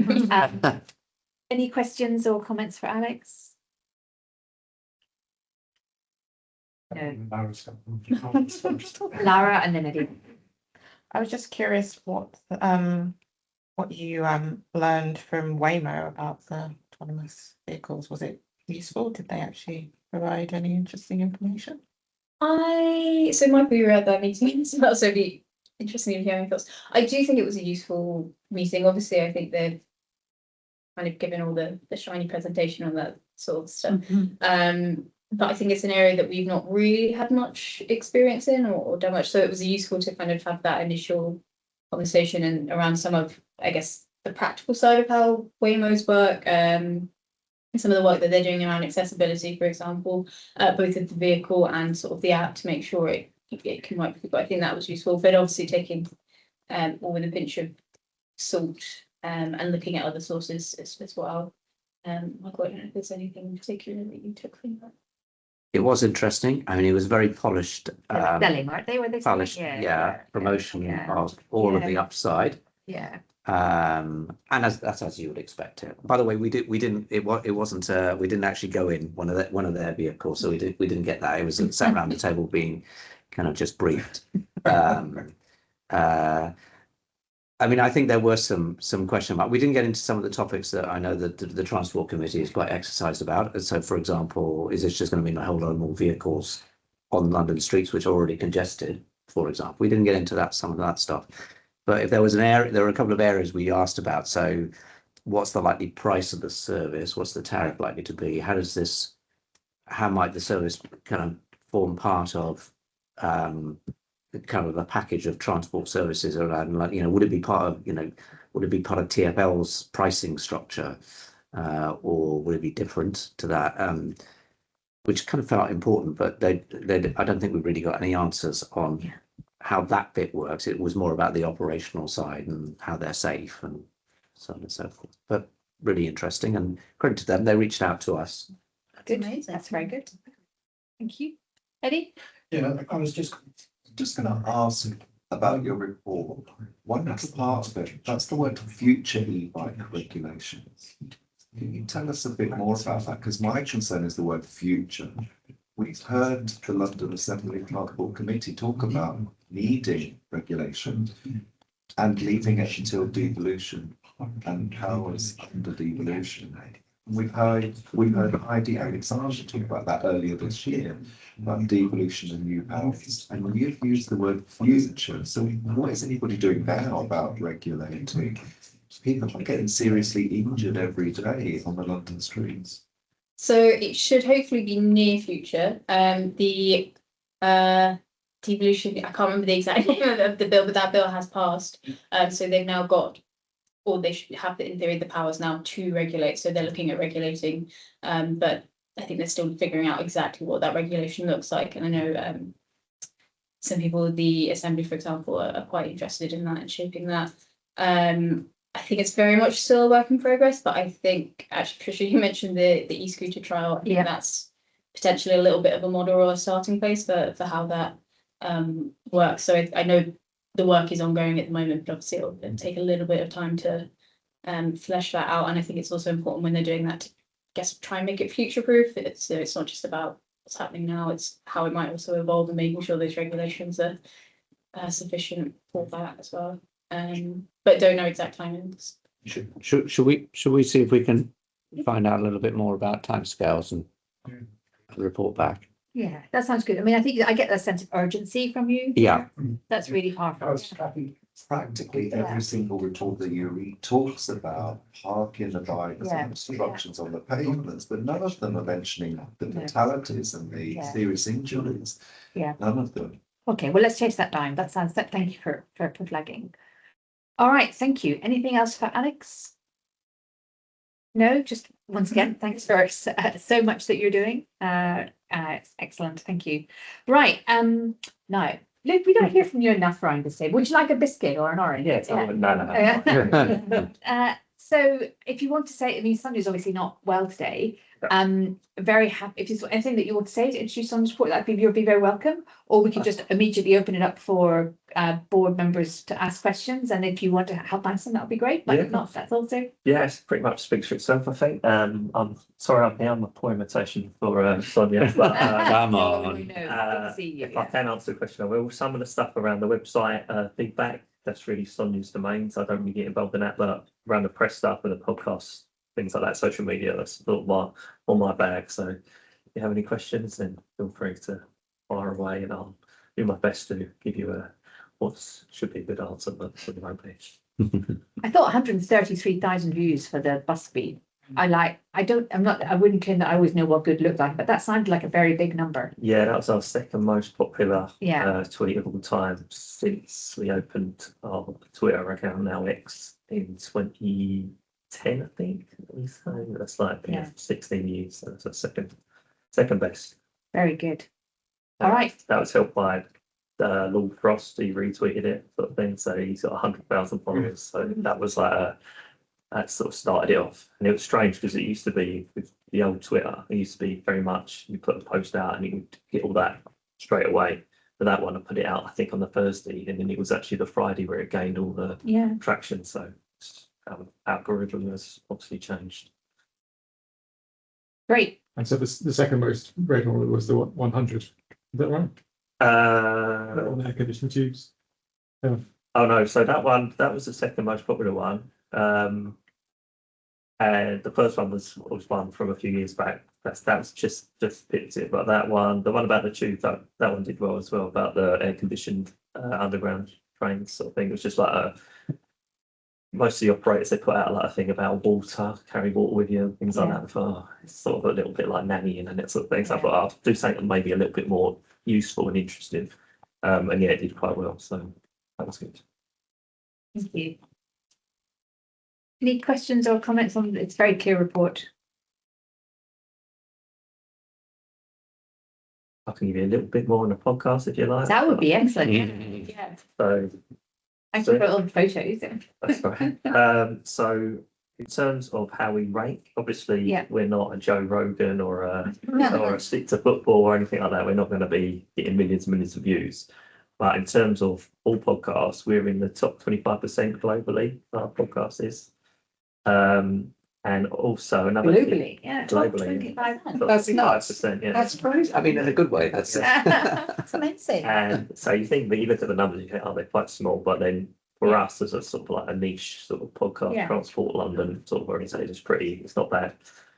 [SPEAKER 1] Any questions or comments for Alex? No. Lara and then Eddie.
[SPEAKER 7] I was just curious what you learned from Waymo about the autonomous vehicles. Was it useful? Did they actually provide any interesting information?
[SPEAKER 2] So Michael, you were at that meeting as well, so it'd be interesting to hear your thoughts. I do think it was a useful meeting. Obviously, I think they've kind of given all the shiny presentation on that sort of stuff. But I think it's an area that we've not really had much experience in or done much. So it was useful to kind of have that initial conversation and around some of, I guess, the practical side of how Waymos work, some of the work that they're doing around accessibility, for example, both of the vehicle and sort of the app to make sure it can work for people. I think that was useful, but obviously taking all with a pinch of salt and looking at other sources as well. Michael, I don't know if there's anything in particular that you took from that.
[SPEAKER 4] It was interesting. I mean, it was very polished.
[SPEAKER 1] They were selling, weren't they? Were they selling?
[SPEAKER 4] Polished, promotion of all of the upside.
[SPEAKER 1] Yeah.
[SPEAKER 4] And that's as you would expect it. By the way, we didn't actually go in one of their vehicles, so we didn't get that. It was sat around the table being kind of just briefed. I mean, I think there were some question marks. We didn't get into some of the topics that I know that the Transport Committee is quite exercised about. So, for example, is this just going to mean a whole lot more vehicles on London streets, which are already congested, for example? We didn't get into some of that stuff. But if there was an area, there were a couple of areas we asked about. So what's the likely price of the service? What's the tariff likely to be? How might the service kind of form part of kind of a package of transport services around, like, would it be part of TfL's pricing structure, or would it be different to that? Which kind of felt important, but I don't think we really got any answers on how that bit works. It was more about the operational side and how they're safe and so on and so forth. But really interesting, and credit to them, they reached out to us.
[SPEAKER 1] Good.
[SPEAKER 6] Amazing.
[SPEAKER 1] That's very good. Thank you. Eddie?
[SPEAKER 9] Yeah, I was just
[SPEAKER 5] going to ask about your report. One little part of it, that's the word future e-bike regulations. Can you tell us a bit more about that? Because my concern is the word future. We've heard the London Assembly Transport Committee talk about needing regulation and leaving it until devolution and powers under devolution. We've heard Heidi Alexander talk about that earlier this year, about devolution and new powers, and you've used the word future. So what is anybody doing now about regulating? People are getting seriously injured every day on the London streets.
[SPEAKER 2] So it should hopefully be near future. The devolution, I can't remember the exact name of the bill, but that bill has passed. So they've now got, or they should have, in theory, the powers now to regulate. So they're looking at regulating, but I think they're still figuring out exactly what that regulation looks like. And I know some people in the Assembly, for example, are quite interested in that and shaping that. I think it's very much still a work in progress, but I think, actually, Tricia, you mentioned the e-scooter trial. I think that's potentially a little bit of a model or a starting place for how that works. So I know the work is ongoing at the moment, but obviously it'll take a little bit of time to flesh that out. And I think it's also important when they're doing that to, I guess, try and make it future proof. It's not just about what's happening now, it's how it might also evolve and making sure those regulations are sufficient for that as well. But don't know exact timings.
[SPEAKER 4] Should we see if we can find out a little bit more about timescales and report back?
[SPEAKER 1] Yeah, that sounds good. I mean, I think I get that sense of urgency from you.
[SPEAKER 4] Yeah.
[SPEAKER 1] That's really powerful.
[SPEAKER 5] Practically
[SPEAKER 1] Yeah.
[SPEAKER 5] every single report that you read talks about parking the bikes
[SPEAKER 1] Yeah.
[SPEAKER 5] and obstructions on the pavements, but none of them are mentioning the fatalities and the
[SPEAKER 1] Yeah.
[SPEAKER 5] serious injuries.
[SPEAKER 1] Yeah.
[SPEAKER 5] None of them.
[SPEAKER 1] Okay, well, let's chase that down. That sounds, thank you for flagging. All right, thank you. Anything else for Alex? No, just once again, thanks for so much that you're doing. It's excellent, thank you. Right, now, Luke, we don't hear from you enough around this table. Would you like a biscuit or an orange?
[SPEAKER 10] Yeah,
[SPEAKER 4] no.
[SPEAKER 1] So if you want to say, I mean, Sonia's obviously not well today. Very happy, if there's anything that you want to say to introduce Sonia's report, you'd be very welcome. Or we could just immediately open it up for board members to ask questions. And if you want to help answer them, that would be great. But if not, that's also.
[SPEAKER 11] Yeah, it pretty much speaks for itself, I think. I'm sorry I'm here. I'm a poor imitation for Sonia. But,
[SPEAKER 4] Come on.
[SPEAKER 1] Good to see you,
[SPEAKER 11] if I can answer the question, I will. Some of the stuff around the website feedback, that's really Sonia's domain, so I don't really get involved in that. But around the press stuff and the podcast, things like that, social media, that's sort of on my bag. So if you have any questions, then feel free to fire away, and I'll do my best to give you what should be a good answer, but for the homepage.
[SPEAKER 1] I thought 133,000 views for the bus speed. I wouldn't claim that I always know what good looked like, but that sounded like a very big number.
[SPEAKER 11] Yeah, that was our second most popular
[SPEAKER 1] Yeah.
[SPEAKER 11] tweet of all time since we opened our Twitter account, now X, in 2010, I think. So that's like 16 years. So that's our second best.
[SPEAKER 1] Very good. All right.
[SPEAKER 11] That was helped by Lord Frost. He retweeted it, sort of thing. So he's got 100,000 followers. So that was like that sort of started it off. And it was strange because it used to be with the old Twitter, it used to be very much you put a post out and you would get all that straight away. But that one I put it out, I think, on the Thursday, and then it was actually the Friday where it gained all the traction. So algorithm has obviously changed.
[SPEAKER 1] Great.
[SPEAKER 3] And so the second most read one was the 100. Is that right? On the air conditioning tubes. Yeah.
[SPEAKER 11] Oh no, so that was the second most popular one. And the first one was one from a few years back. That was just picked it. But that one, the one about the tube, that one did well as well, about the air conditioned underground trains sort of thing. It was just like most of the operators, they put out like a thing about water, carry water with you, things like that. For it's sort of a little bit like nannying and that sort of thing. So I thought I'll do something maybe a little bit more useful and interesting. And yeah, it did quite well. So that was good.
[SPEAKER 1] Thank you. Any questions or comments on it's a very clear report?
[SPEAKER 11] I can give you a little bit more on the podcast if you like.
[SPEAKER 1] That would be excellent.
[SPEAKER 11] Yeah. So
[SPEAKER 1] thank you for all the photos.
[SPEAKER 11] That's right. So in terms of how we rank, obviously we're not a Joe Rogan or a Stick to Football or anything like that. We're not going to be getting millions and millions of views. But in terms of all podcasts, we're in the top 25% globally. Our podcast is. And also another
[SPEAKER 1] globally,
[SPEAKER 11] globally,
[SPEAKER 1] 25%.
[SPEAKER 11] That's 25%. Yeah,
[SPEAKER 4] that's crazy. I mean, in a good way. That's
[SPEAKER 1] That's amazing.
[SPEAKER 11] And so you think, but you look at the numbers, you think, oh, they're quite small. But then for us, as a sort of like a niche sort of podcast, Transport London sort of oriented, it's not bad.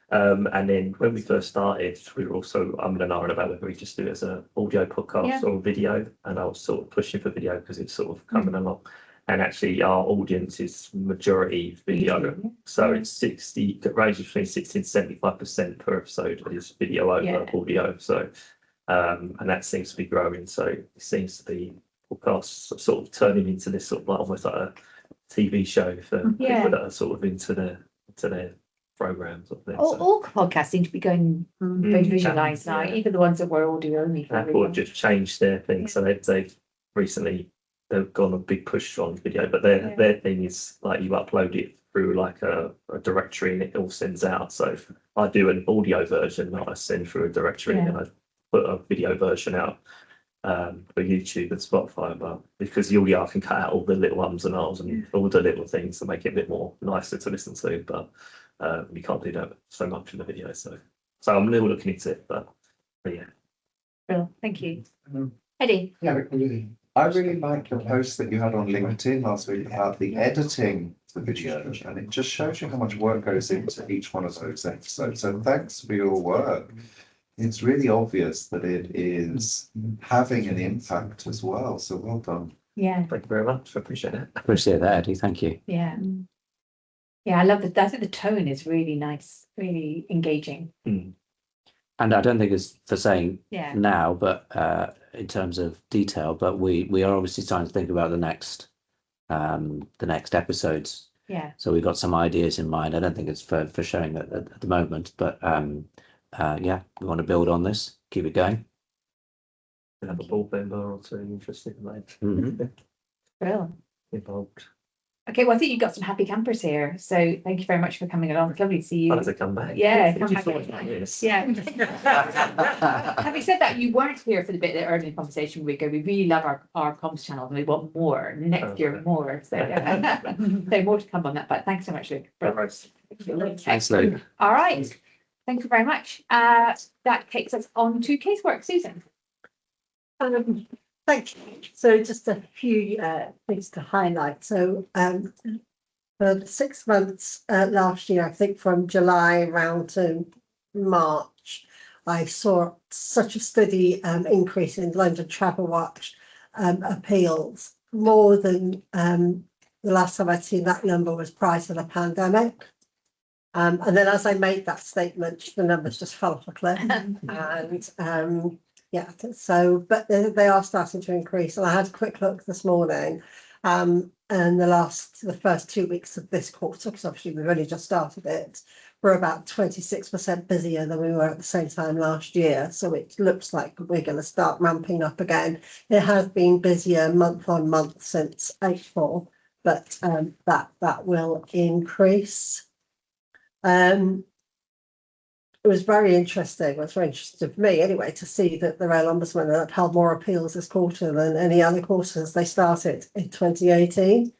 [SPEAKER 11] And then when we first started, we were also and ahhing about whether we just do it as an audio podcast or video. And I was sort of pushing for video because it's sort of coming along. And actually, our audience is majority video. So it's 60, it ranges between 60 and 75% per episode is video over audio. So, and that seems to be growing. So it seems to be podcasts sort of turning into this sort of like almost like a TV show for people that are sort of into their programs or things.
[SPEAKER 1] All podcasts seem to be going very visualised now, even the ones that were audio only.
[SPEAKER 11] Apple have just changed their thing. So they've recently they've gone a big push on video, but their thing is like you upload it through like a directory and it all sends out. So I do an audio version that I send through a directory and I put a video version out for YouTube and Spotify, but because the audio I can cut out all the little ums and ahs and all the little things to make it a bit more nicer to listen to, but you can't do that so much in the video. So I'm still looking into it, but yeah.
[SPEAKER 1] Well, thank you. Eddie?
[SPEAKER 9] Yeah, really.
[SPEAKER 5] I really liked the post that you had on LinkedIn last week about the editing of the video, and it just shows you how much work goes into each one of those episodes. So thanks for your work. It's really obvious that it is having an impact as well. So well done.
[SPEAKER 1] Yeah.
[SPEAKER 11] Thank you very much. I appreciate it.
[SPEAKER 4] Appreciate that, Eddie. Thank you.
[SPEAKER 1] Yeah. Yeah, I love that. I think the tone is really nice, really engaging.
[SPEAKER 4] And I don't think it's for saying
[SPEAKER 1] Yeah.
[SPEAKER 4] now, but in terms of detail, but we are obviously starting to think about the next episodes.
[SPEAKER 1] Yeah.
[SPEAKER 4] So we've got some ideas in mind. I don't think it's for showing at the moment, but yeah, we want to build on this, keep it going.
[SPEAKER 11] Have a board member or two interested in that.
[SPEAKER 1] Brilliant.
[SPEAKER 11] Involved.
[SPEAKER 1] Okay, well, I think you've got some happy campers here. So thank you very much for coming along. It's lovely to see you.
[SPEAKER 11] I'll have to come back.
[SPEAKER 1] Yeah,
[SPEAKER 11] If
[SPEAKER 1] come
[SPEAKER 11] you
[SPEAKER 1] back
[SPEAKER 11] thought
[SPEAKER 1] anytime.
[SPEAKER 11] about this.
[SPEAKER 1] Yeah. Having said that, you weren't here for the bit that earlier in the conversation we go. We really love our comms channel and we want more next year, more. So, so more to come on that. But thanks so much, Luke.
[SPEAKER 4] Thanks, Luke.
[SPEAKER 1] All right. Thank you very much. That takes us on to casework. Susan.
[SPEAKER 8] Thank you. So just a few things to highlight. So for the 6 months last year, I think from July around to March, I saw such a steady increase in London TravelWatch appeals, more than the last time I'd seen that number was prior to the pandemic. And then as I made that statement, the numbers just fell off a cliff. And yeah, so, but they are starting to increase. And I had a quick look this morning, and the first 2 weeks of this quarter, because obviously we've only just started it, we're about 26% busier than we were at the same time last year. So it looks like we're going to start ramping up again. It has been busier month on month since April, but that will increase. It was very interesting. It was very interesting for me anyway to see that the Rail Ombudsman had upheld more appeals this quarter than any other quarters they started in 2018.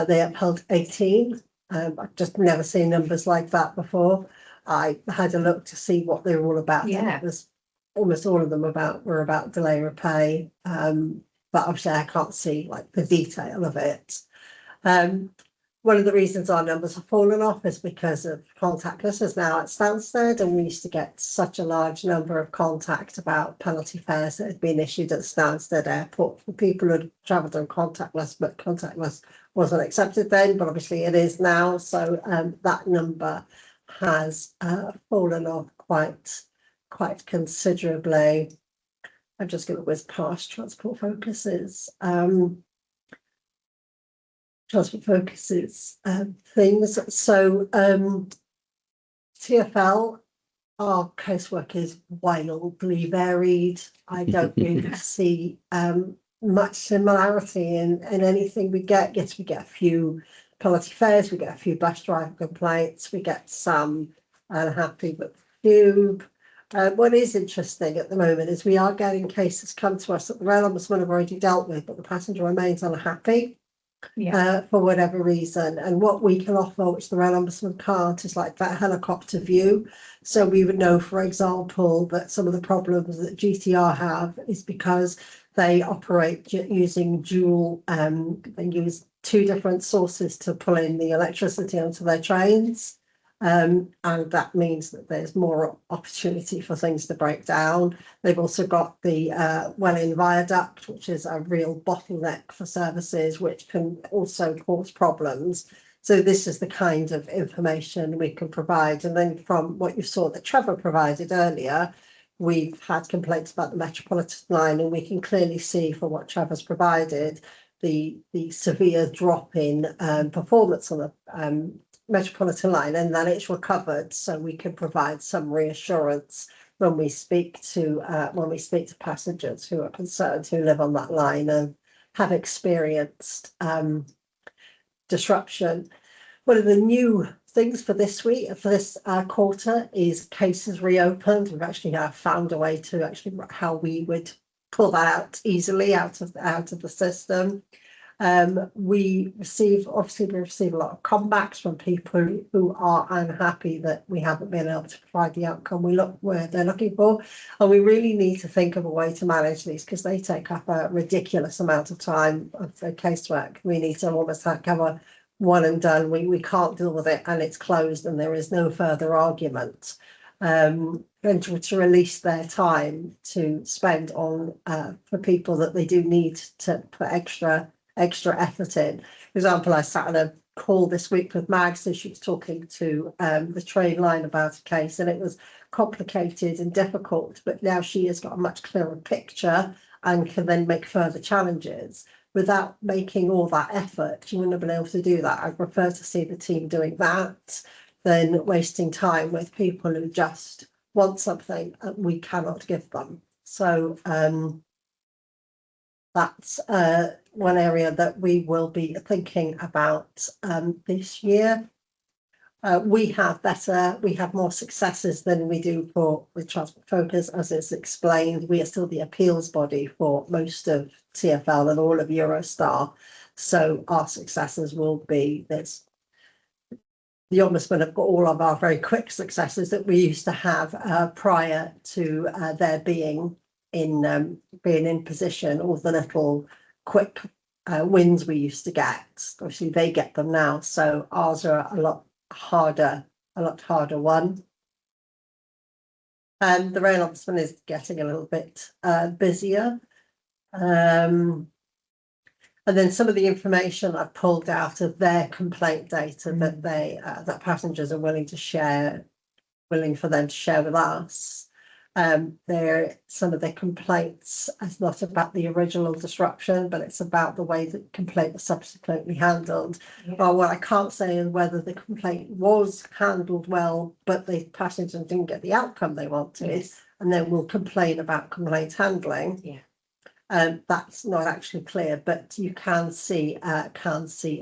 [SPEAKER 8] They upheld 18. I've just never seen numbers like that before. I had a look to see what they were all about.
[SPEAKER 1] Yeah.
[SPEAKER 8] And it was almost all of them were about delay repay. But obviously I can't see like the detail of it. One of the reasons our numbers have fallen off is because of contactless is now at Stansted, and we used to get such a large number of contact about penalty fares that had been issued at Stansted Airport for people who had travelled on contactless, but contactless wasn't accepted then, but obviously it is now. So that number has fallen off quite considerably. I'm just going to whiz past transport focuses. Transport focuses things. So TfL, our casework is wildly varied. I don't really see much similarity in anything we get. Yes, we get a few penalty fares, we get a few bus driver complaints, we get some unhappy but few. What is interesting at the moment is we are getting cases come to us that the Rail Ombudsman have already dealt with, but the passenger remains unhappy. For whatever reason, and what we can offer, which the Rail Ombudsman can't, is like that helicopter view. So we would know, for example, that some of the problems that GTR have is because they operate using dual, they use two different sources to pull in the electricity onto their trains. And that means that there's more opportunity for things to break down. They've also got the Welling Viaduct, which is a real bottleneck for services, which can also cause problems. So this is the kind of information we can provide. And then from what you saw that Trevor provided earlier, we've had complaints about the Metropolitan line, and we can clearly see from what Trevor's provided, the severe drop in performance on the Metropolitan line, and that it's recovered, so we can provide some reassurance when we speak to passengers who are concerned, who live on that line and have experienced disruption. One of the new things for this week, for this quarter, is cases reopened. We've actually found a way to actually how we would pull that out easily out of the system. We receive a lot of comebacks from people who are unhappy that we haven't been able to provide the outcome where they're looking for, and we really need to think of a way to manage these because they take up a ridiculous amount of time of the casework. We need to almost cover one and done. We can't deal with it and it's closed and there is no further argument. And to release their time to spend on for people that they do need to put extra effort in. For example, I sat on a call this week with Mag, so she was talking to the train line about a case, and it was complicated and difficult, but now she has got a much clearer picture and can then make further challenges. Without making all that effort, she wouldn't have been able to do that. I prefer to see the team doing that than wasting time with people who just want something that we cannot give them. So that's one area that we will be thinking about this year. We have more successes than we do with Transport Focus, as is explained. We are still the appeals body for most of TfL and all of Eurostar. So our successes will be this. The Ombudsman have got all of our very quick successes that we used to have prior to their being in position, all the little quick wins we used to get. Obviously they get them now, so ours are a lot harder one. And the Rail Ombudsman is getting a little bit busier. And then some of the information I've pulled out of their complaint data that that passengers are willing for them to share with us. Some of their complaints is not about the original disruption, but it's about the way the complaint was subsequently handled. Yeah. Well, what I can't say is whether the complaint was handled well, but the passenger didn't get the outcome they wanted, yes. And then we'll complain about complaint handling. Yeah. That's not actually clear, but you can see a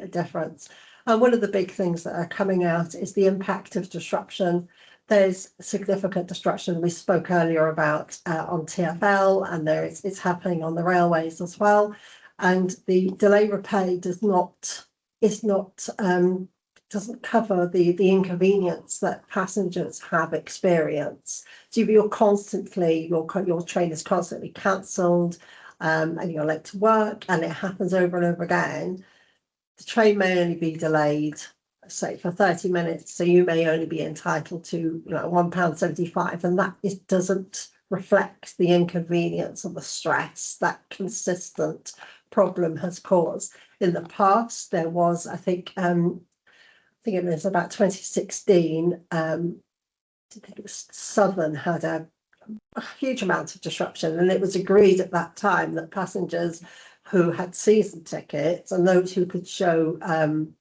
[SPEAKER 8] difference. And one of the big things that are coming out is the impact of disruption. There's significant disruption we spoke earlier about on TfL, and it's happening on the railways as well. And the delay repay doesn't cover the inconvenience that passengers have experienced. So your train is constantly cancelled, and you're late to work, and it happens over and over again. The train may only be delayed, say, for 30 minutes, so you may only be entitled to £1.75, and that doesn't reflect the inconvenience or the stress that consistent problem has caused. In the past, there was, I think it was about 2016, I think it was Southern had a huge amount of disruption, and it was agreed at that time that passengers who had season tickets and those who could show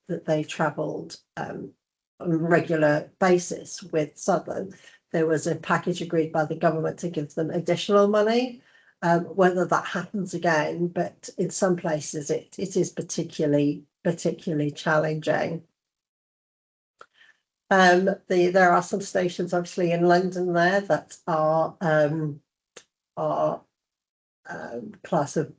[SPEAKER 8] that they travelled on a regular basis with Southern, there was a package agreed by the government to give them additional money. Whether that happens again, but in some places it is particularly challenging. There are some stations obviously in London there that are class of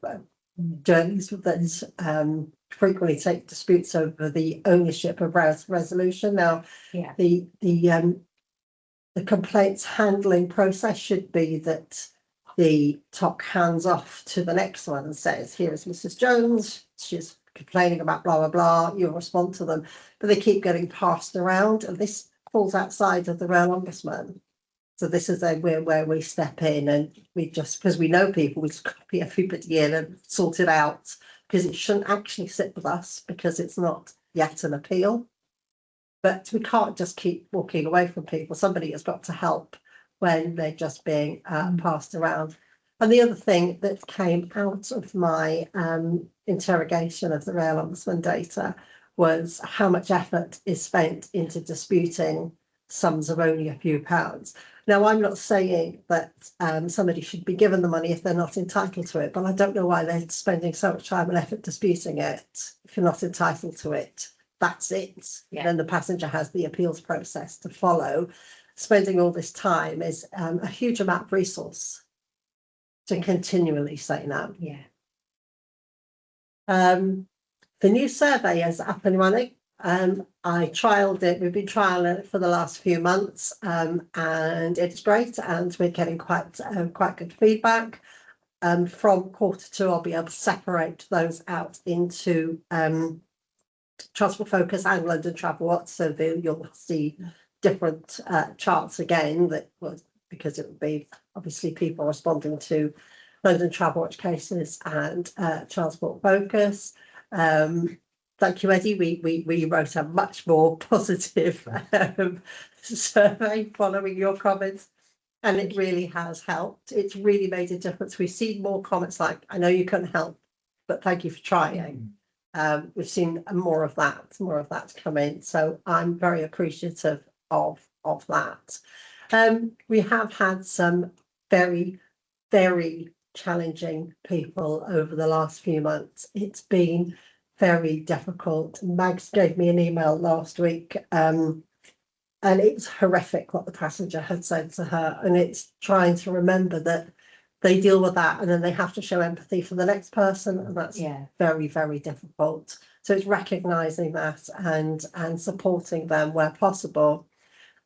[SPEAKER 8] journeys that frequently take disputes over the ownership of route resolution. Now, yeah. The complaints handling process should be that the TOC hands off to the next one and says, here is Mrs. Jones, she's complaining about blah, blah, blah, you'll respond to them. But they keep getting passed around, and this falls outside of the Rail Ombudsman. So this is where we step in, and we just, because we know people, we just copy everybody in and sort it out, because it shouldn't actually sit with us because it's not yet an appeal. But we can't just keep walking away from people. Somebody has got to help when they're just being passed around. And the other thing that came out of my interrogation of the Rail Ombudsman data was how much effort is spent into disputing sums of only a few pounds. Now, I'm not saying that somebody should be given the money if they're not entitled to it, but I don't know why they're spending so much time and effort disputing it if you're not entitled to it. that's it.
[SPEAKER 1] Yeah.
[SPEAKER 8] Then the passenger has the appeals process to follow. Spending all this time is a huge amount of resource to continually say no.
[SPEAKER 1] Yeah.
[SPEAKER 8] The new survey is up and running. I trialed it. We've been trialing it for the last few months, and it's great. And we're getting quite good feedback. From Q2, I'll be able to separate those out into Transport Focus and London TravelWatch, so you'll see different charts again. That was because it would be obviously people responding to London TravelWatch cases and Transport Focus. Thank you, Eddie. We wrote a much more positive survey following your comments, and it really has helped. It's really made a difference. We've seen more comments like, I know you couldn't help, but thank you for trying. We've seen more of that come in. So I'm very appreciative of that. We have had some very, very challenging people over the last few months. It's been very difficult. Mags gave me an email last week, and it was horrific what the passenger had said to her, and it's trying to remember that they deal with that and then they have to show empathy for the next person, and that's very, very difficult. So it's recognizing that and supporting them where possible.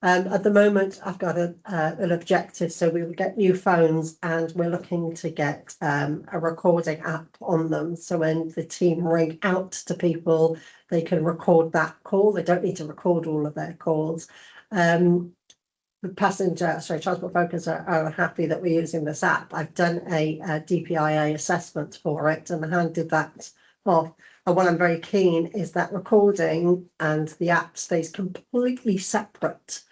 [SPEAKER 8] At the moment, I've got an objective, so we will get new phones, and we're looking to get a recording app on them. So when the team ring out to people, they can record that call. They don't need to record all of their calls. The Transport Focus are happy that we're using this app. I've done a DPIA assessment for it and handed that off. And what I'm very keen is that recording and the app stays completely separate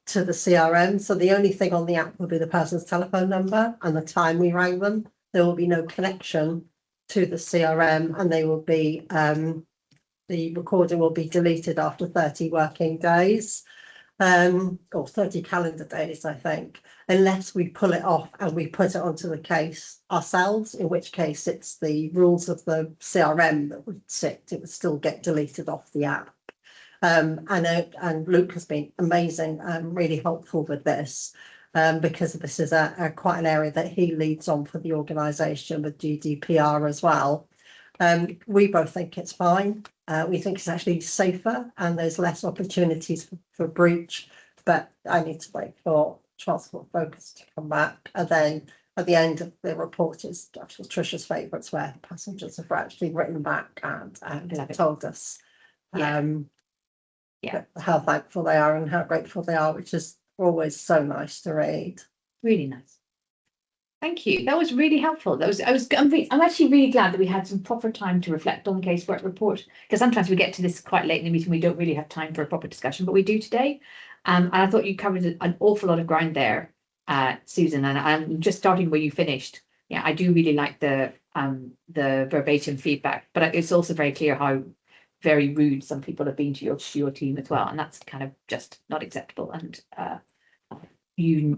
[SPEAKER 8] to the CRM. So the only thing on the app will be the person's telephone number and the time we rang them. There will be no connection to the CRM, and they will be the recording will be deleted after 30 working days, or 30 calendar days, I think, unless we pull it off and we put it onto the case ourselves, in which case it's the rules of the CRM that would sit. It would still get deleted off the app. And Luke has been amazing and really helpful with this, because this is quite an area that he leads on for the organisation with GDPR as well. We both think it's fine. We think it's actually safer and there's less opportunities for breach, but I need to wait for Transport Focus to come back. And then at the end of the report is actually Trisha's favourites, where passengers have actually written back and told us how thankful they are and how grateful they are, which is always so nice to read.
[SPEAKER 1] Really nice. Thank you. That was really helpful. I'm actually really glad that we had some proper time to reflect on the casework report, because sometimes we get to this quite late in the meeting, we don't really have time for a proper discussion, but we do today. And I thought you covered an awful lot of ground there, Susan, and I'm just starting where you finished. Yeah, I do really like the verbatim feedback, but it's also very clear how very rude some people have been to your team as well, and that's kind of just not acceptable. And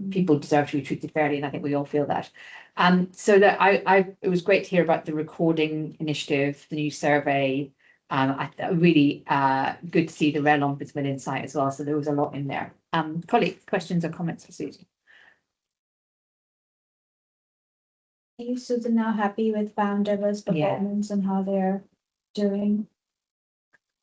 [SPEAKER 1] people deserve to be treated fairly, and I think we all feel that. So that it was great to hear about the recording initiative, the new survey. Really good to see the Rail Ombudsman insight as well. So there was a lot in there. Colleagues, questions or comments for Susan?
[SPEAKER 6] Are you, Susan, now happy with Bounder's performance and how they're doing?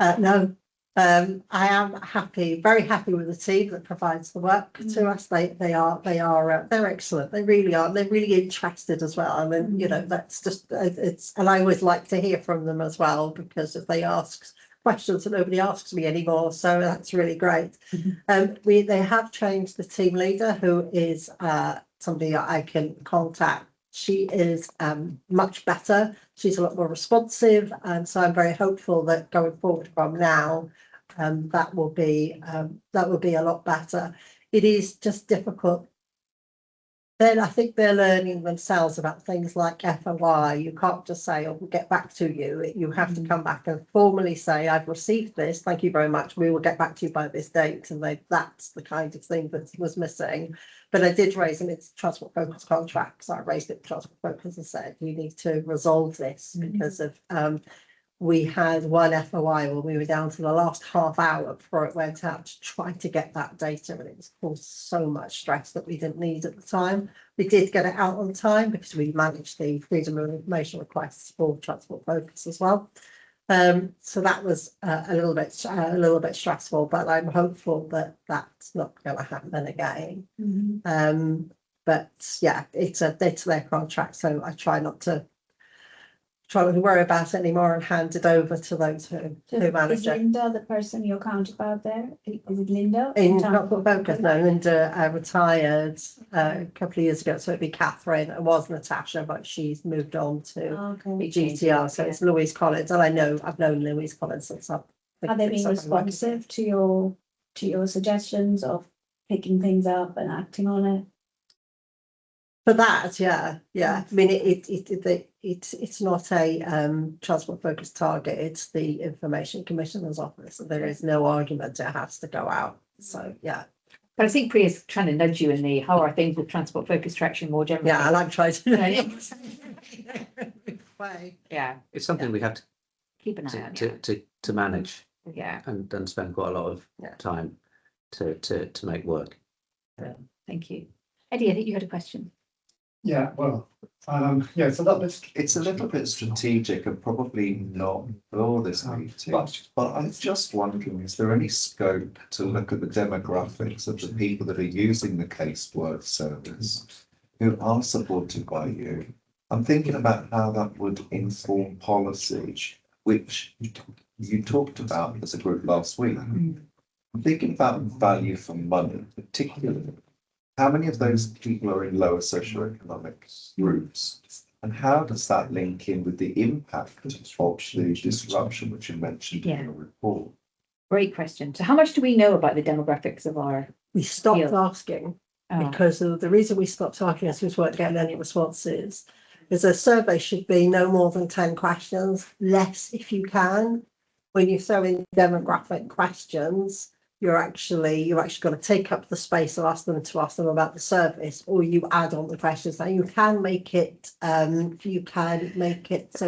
[SPEAKER 8] No, I am happy, very happy with the team that provides the work to us. They're excellent. They really are. They're really interested as well. I mean, that's just and I always like to hear from them as well, because if they ask questions that nobody asks me anymore, so that's really great. They have changed the team leader, who is somebody I can contact. She is much better. She's a lot more responsive, and so I'm very hopeful that going forward from now, that will be a lot better. It is just difficult. Then I think they're learning themselves about things like FOI. You can't just say, "Oh, we'll get back to you." You have to come back and formally say, "I've received this. Thank you very much. We will get back to you by this date." And that's the kind of thing that was missing. But I did raise them. It's Transport Focus contracts. So I raised it to Transport Focus and said, "You need to resolve this because of we had one FOI when we were down to the last half hour before it went out to try to get that data, and it was caused so much stress that we didn't need at the time. We did get it out on time because we managed the freedom of information requests for Transport Focus as well. So that was a little bit stressful, but I'm hopeful that that's not going to happen again. But yeah, it's their contract, so I try not to worry about it anymore and hand it over to those who manage
[SPEAKER 6] Is
[SPEAKER 8] it.
[SPEAKER 6] Linda the person you're counterpart there? Is it Linda?
[SPEAKER 8] In Transport Focus, no, Linda retired a couple of years ago, so it'd be Catherine. It was Natasha, but she's moved on to
[SPEAKER 6] Okay.
[SPEAKER 8] GTR, so it's Louise Collins, and I've known Louise Collins since I've.
[SPEAKER 6] Are they being responsive to your suggestions of picking things up and acting on it?
[SPEAKER 8] For that, yeah. I mean, it's not a Transport Focus target. It's the Information Commissioner's office. There is no argument it has to go out. So yeah.
[SPEAKER 1] But I think Priya's trying to nudge you in the how are things with Transport Focus traction more generally.
[SPEAKER 8] Yeah, and I'm trying to.
[SPEAKER 1] Yeah,
[SPEAKER 4] It's something we have to
[SPEAKER 1] keep an eye on.
[SPEAKER 4] to manage
[SPEAKER 1] Yeah,
[SPEAKER 4] and spend quite a lot of time to make work.
[SPEAKER 1] thank you. Eddie, I think you had a question.
[SPEAKER 9] Yeah, well, yeah, so that was.
[SPEAKER 5] It's a little bit strategic and probably not for this meeting, but I'm just wondering, is there any scope to look at the demographics of the people that are using the casework service who are supported by you? I'm thinking about how that would inform policy, which you talked about as a group last week. I'm thinking about value for money, particularly. How many of those people are in lower socioeconomic groups? And how does that link in with the impact of the disruption which you mentioned in the report?
[SPEAKER 1] Great question. So how much do we know about the demographics of our?
[SPEAKER 8] We stopped
[SPEAKER 1] Field.
[SPEAKER 8] asking
[SPEAKER 1] Oh,
[SPEAKER 8] because of the reason we stopped asking is we weren't getting any responses. Is a survey should be no more than 10 questions, less if you can. When you throw in demographic questions, you're actually got to take up the space of ask them about the service, or you add on the questions. Now you can make it so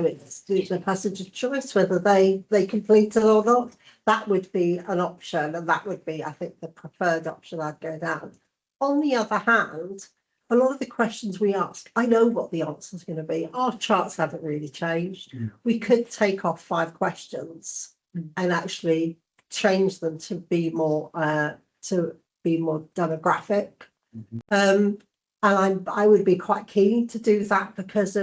[SPEAKER 8] it's the passenger's choice whether they complete it or not. That would be an option, and that would be, I think, the preferred option I'd go down. On the other hand, a lot of the questions we ask, I know what the answer is going to be. Our charts haven't really changed. We could take off 5 questions and actually change them to be more demographic. And I would be quite keen to do that because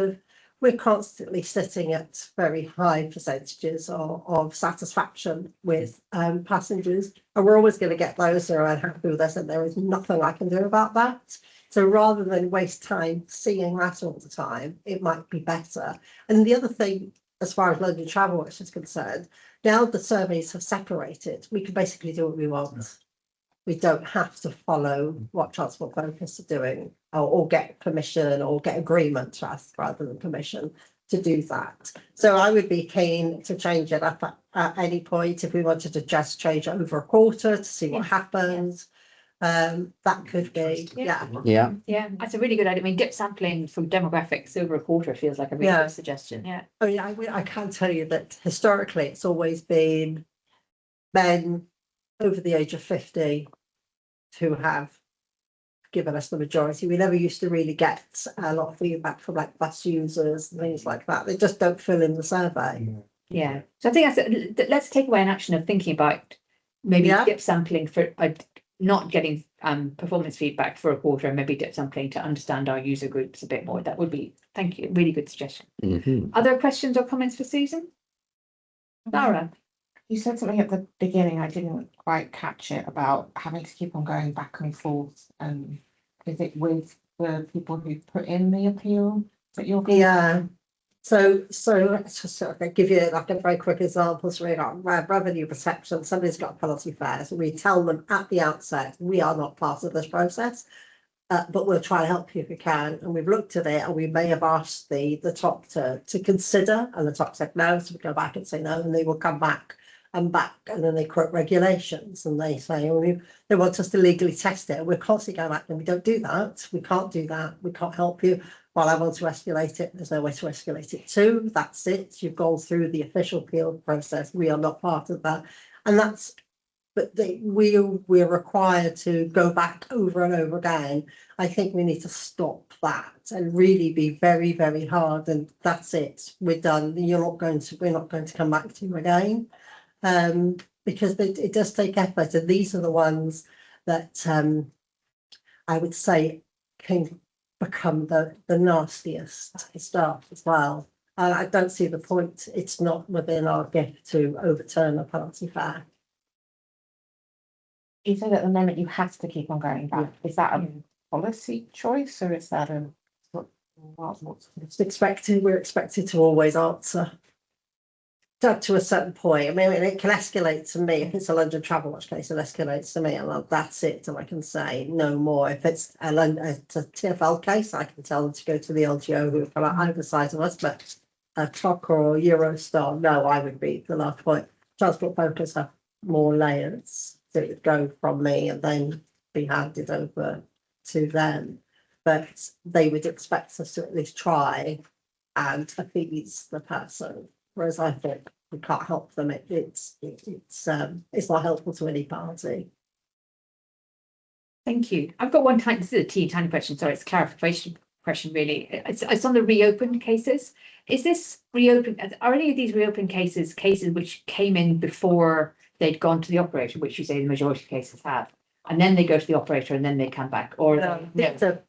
[SPEAKER 8] we're constantly sitting at very high percentages of satisfaction with passengers, and we're always going to get those who are unhappy with us, and there is nothing I can do about that. So rather than waste time seeing that all the time, it might be better. And the other thing, as far as London TravelWatch is concerned, now the surveys have separated, we can basically do what we want. We don't have to follow what Transport Focus are doing, or get permission or get agreement rather than permission to do that. So I would be keen to change it up at any point if we wanted to just change it over a quarter to see what happens. That could be,
[SPEAKER 4] Yeah.
[SPEAKER 1] that's a really good idea. I mean, dip sampling from demographics over a quarter feels like a really good suggestion. Yeah.
[SPEAKER 8] I mean, I can tell you that historically it's always been men over the age of 50 who have given us the majority. We never used to really get a lot of feedback from like bus users and things like that. They just don't fill in the survey.
[SPEAKER 1] Yeah. So I think let's take away an action of thinking about maybe dip sampling for not getting performance feedback for a quarter, and maybe dip sampling to understand our user groups a bit more. That would be, thank you, really good suggestion. Other questions or comments for Susan? Sarah?
[SPEAKER 7] You said something at the beginning, I didn't quite catch it, about having to keep on going back and forth. And is it with the people who put in the appeal that you're?
[SPEAKER 8] Yeah. So let's just sort of give you like a very quick example. So we got revenue protection. Somebody's got penalty fares. We tell them at the outset, we are not part of this process, but we'll try to help you if we can. And we've looked at it, and we may have asked the top to consider, and the top said no. So we go back and say no, and they will come back, and then they quote regulations, and they say, well, they want us to legally test it. We're constantly going back, and we don't do that. We can't do that. We can't help you. well, I want to escalate it, there's no way to escalate it to, that's it, you've gone through the official appeal process, we are not part of that. And that's, but we're required to go back over and over again. I think we need to stop that and really be very, very hard, and that's it, we're done, we're not going to come back to you again. Because it does take effort, and these are the ones that I would say can become the nastiest stuff as well. I don't see the point. It's not within our gift to overturn a penalty fare.
[SPEAKER 7] You said at the moment you have to keep on going back. Is that a policy choice, or is that what's
[SPEAKER 8] We're expected to always answer. Up to a certain point. I mean, it can escalate to me. If it's a London TravelWatch case, it escalates to me, and that's it, and I can say no more. If it's a TfL case, I can tell them to go to the LGO, who have come out either side of us, but a Clock or Eurostar, no, I would be the last point. Transport Focus have more layers, so it would go from me and then be handed over to them. But they would expect us to at least try and appease the person. Whereas I think we can't help them. It's not helpful to any party.
[SPEAKER 1] Thank you. I've got one tiny, this is a tiny question, sorry, it's a clarification question really. It's on the reopened cases. Is this reopened, are any of these reopened cases which came in before they'd gone to the operator, which you say the majority of cases have? And then they go to the operator and then they come back, or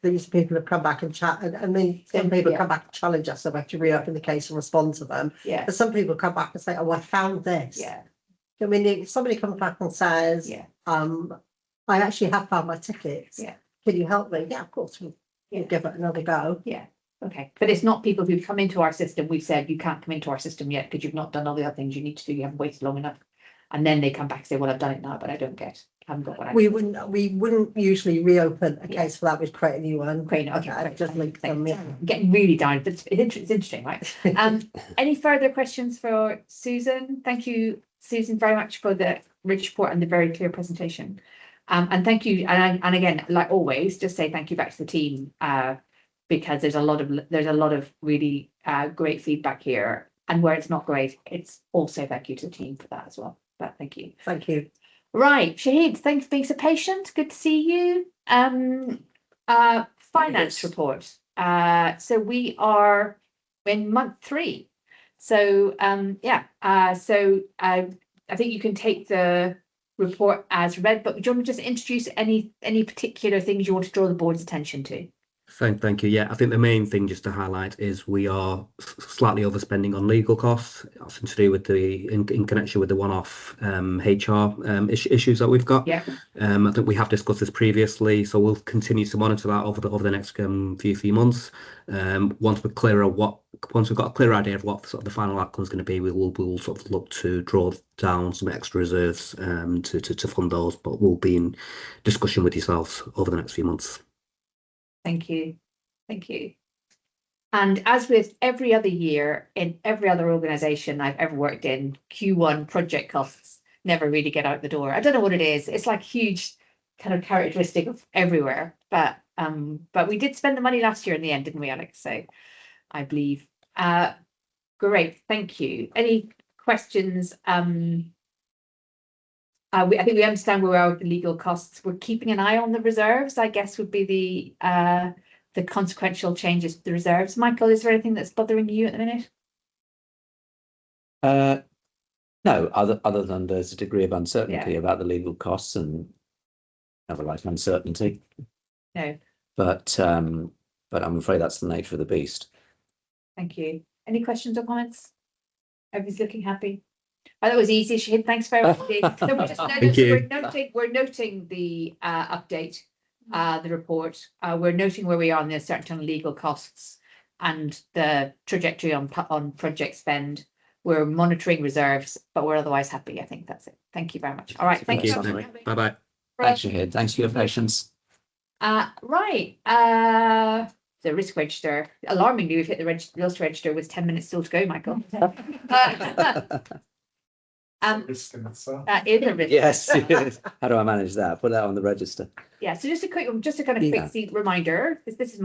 [SPEAKER 8] these people have come back and chat, and I mean, some people come back and challenge us about to reopen the case and respond to them.
[SPEAKER 1] Yeah.
[SPEAKER 8] But some people come back and say, "Oh, I found this."
[SPEAKER 1] Yeah.
[SPEAKER 8] I mean, if somebody comes back and says,
[SPEAKER 1] Yeah.
[SPEAKER 8] I actually have found my tickets.
[SPEAKER 1] Yeah.
[SPEAKER 8] Can you help me? Yeah, of course. We'll give it another go.
[SPEAKER 1] Yeah. Okay. But it's not people who've come into our system. We've said you can't come into our system yet because you've not done all the other things you need to do. You haven't waited long enough. And then they come back and say, well, I've done it now, but I haven't got what I
[SPEAKER 8] We wouldn't usually reopen a case for that. We'd create a new one.
[SPEAKER 1] Great, okay.
[SPEAKER 8] Just link them. Yeah.
[SPEAKER 1] I'm getting really down, but it's interesting, right? Any further questions for Susan? Thank you, Susan, very much for the rich report and the very clear presentation. And thank you, and again, like always, just say thank you back to the team, because there's a lot of really great feedback here, and where it's not great, it's also thank you to the team for that as well. But thank you.
[SPEAKER 8] Thank you.
[SPEAKER 1] Right, Shahid, thanks for being so patient. Good to see you. Finance report. So we are in month 3. So so I think you can take the report as read, but do you want to just introduce any particular things you want to draw the board's attention to?
[SPEAKER 12] Thank you. Yeah, I think the main thing just to highlight is we are slightly overspending on legal costs, often to do with in connection with the one-off HR issues that we've got.
[SPEAKER 1] Yeah.
[SPEAKER 12] I think we have discussed this previously, so we'll continue to monitor that over the next few months. Once we've got a clear idea of what sort of the final outcome is going to be, we'll sort of look to draw down some extra reserves to fund those, but we'll be in discussion with yourselves over the next few months.
[SPEAKER 1] Thank you. Thank you. And as with every other year in every other organisation I've ever worked in, Q1 project costs never really get out the door. I don't know what it is. It's like huge kind of characteristic of everywhere. But we did spend the money last year in the end, didn't we, Alex? So I believe. Great. Thank you. Any questions? I think we understand where we are with the legal costs. We're keeping an eye on the reserves, I guess, would be the consequential changes to the reserves. Michael, is there anything that's bothering you at the minute?
[SPEAKER 4] No, other than there's a degree of uncertainty about the legal costs and other like uncertainty.
[SPEAKER 1] No.
[SPEAKER 4] But I'm afraid that's the nature of the beast.
[SPEAKER 1] Thank you. Any questions or comments? Everybody's looking happy. Oh, that was easy, Shahid. Thanks very much. So we're noting the update, the report. We're noting where we are on the certain legal costs and the trajectory on project spend. We're monitoring reserves, but we're otherwise happy. I think that's it. Thank you very much. All right. Thank you.
[SPEAKER 12] Bye bye.
[SPEAKER 4] Thanks, Shahid. Thanks for your patience.
[SPEAKER 1] Right. The risk register. Alarmingly, we've hit the risk register with 10 minutes still to go, Michael.
[SPEAKER 9] Risk in itself.
[SPEAKER 1] That is a risk.
[SPEAKER 4] Yes. How do I manage that? Put that on the register.
[SPEAKER 1] Yeah. So just a kind of quick reminder. This is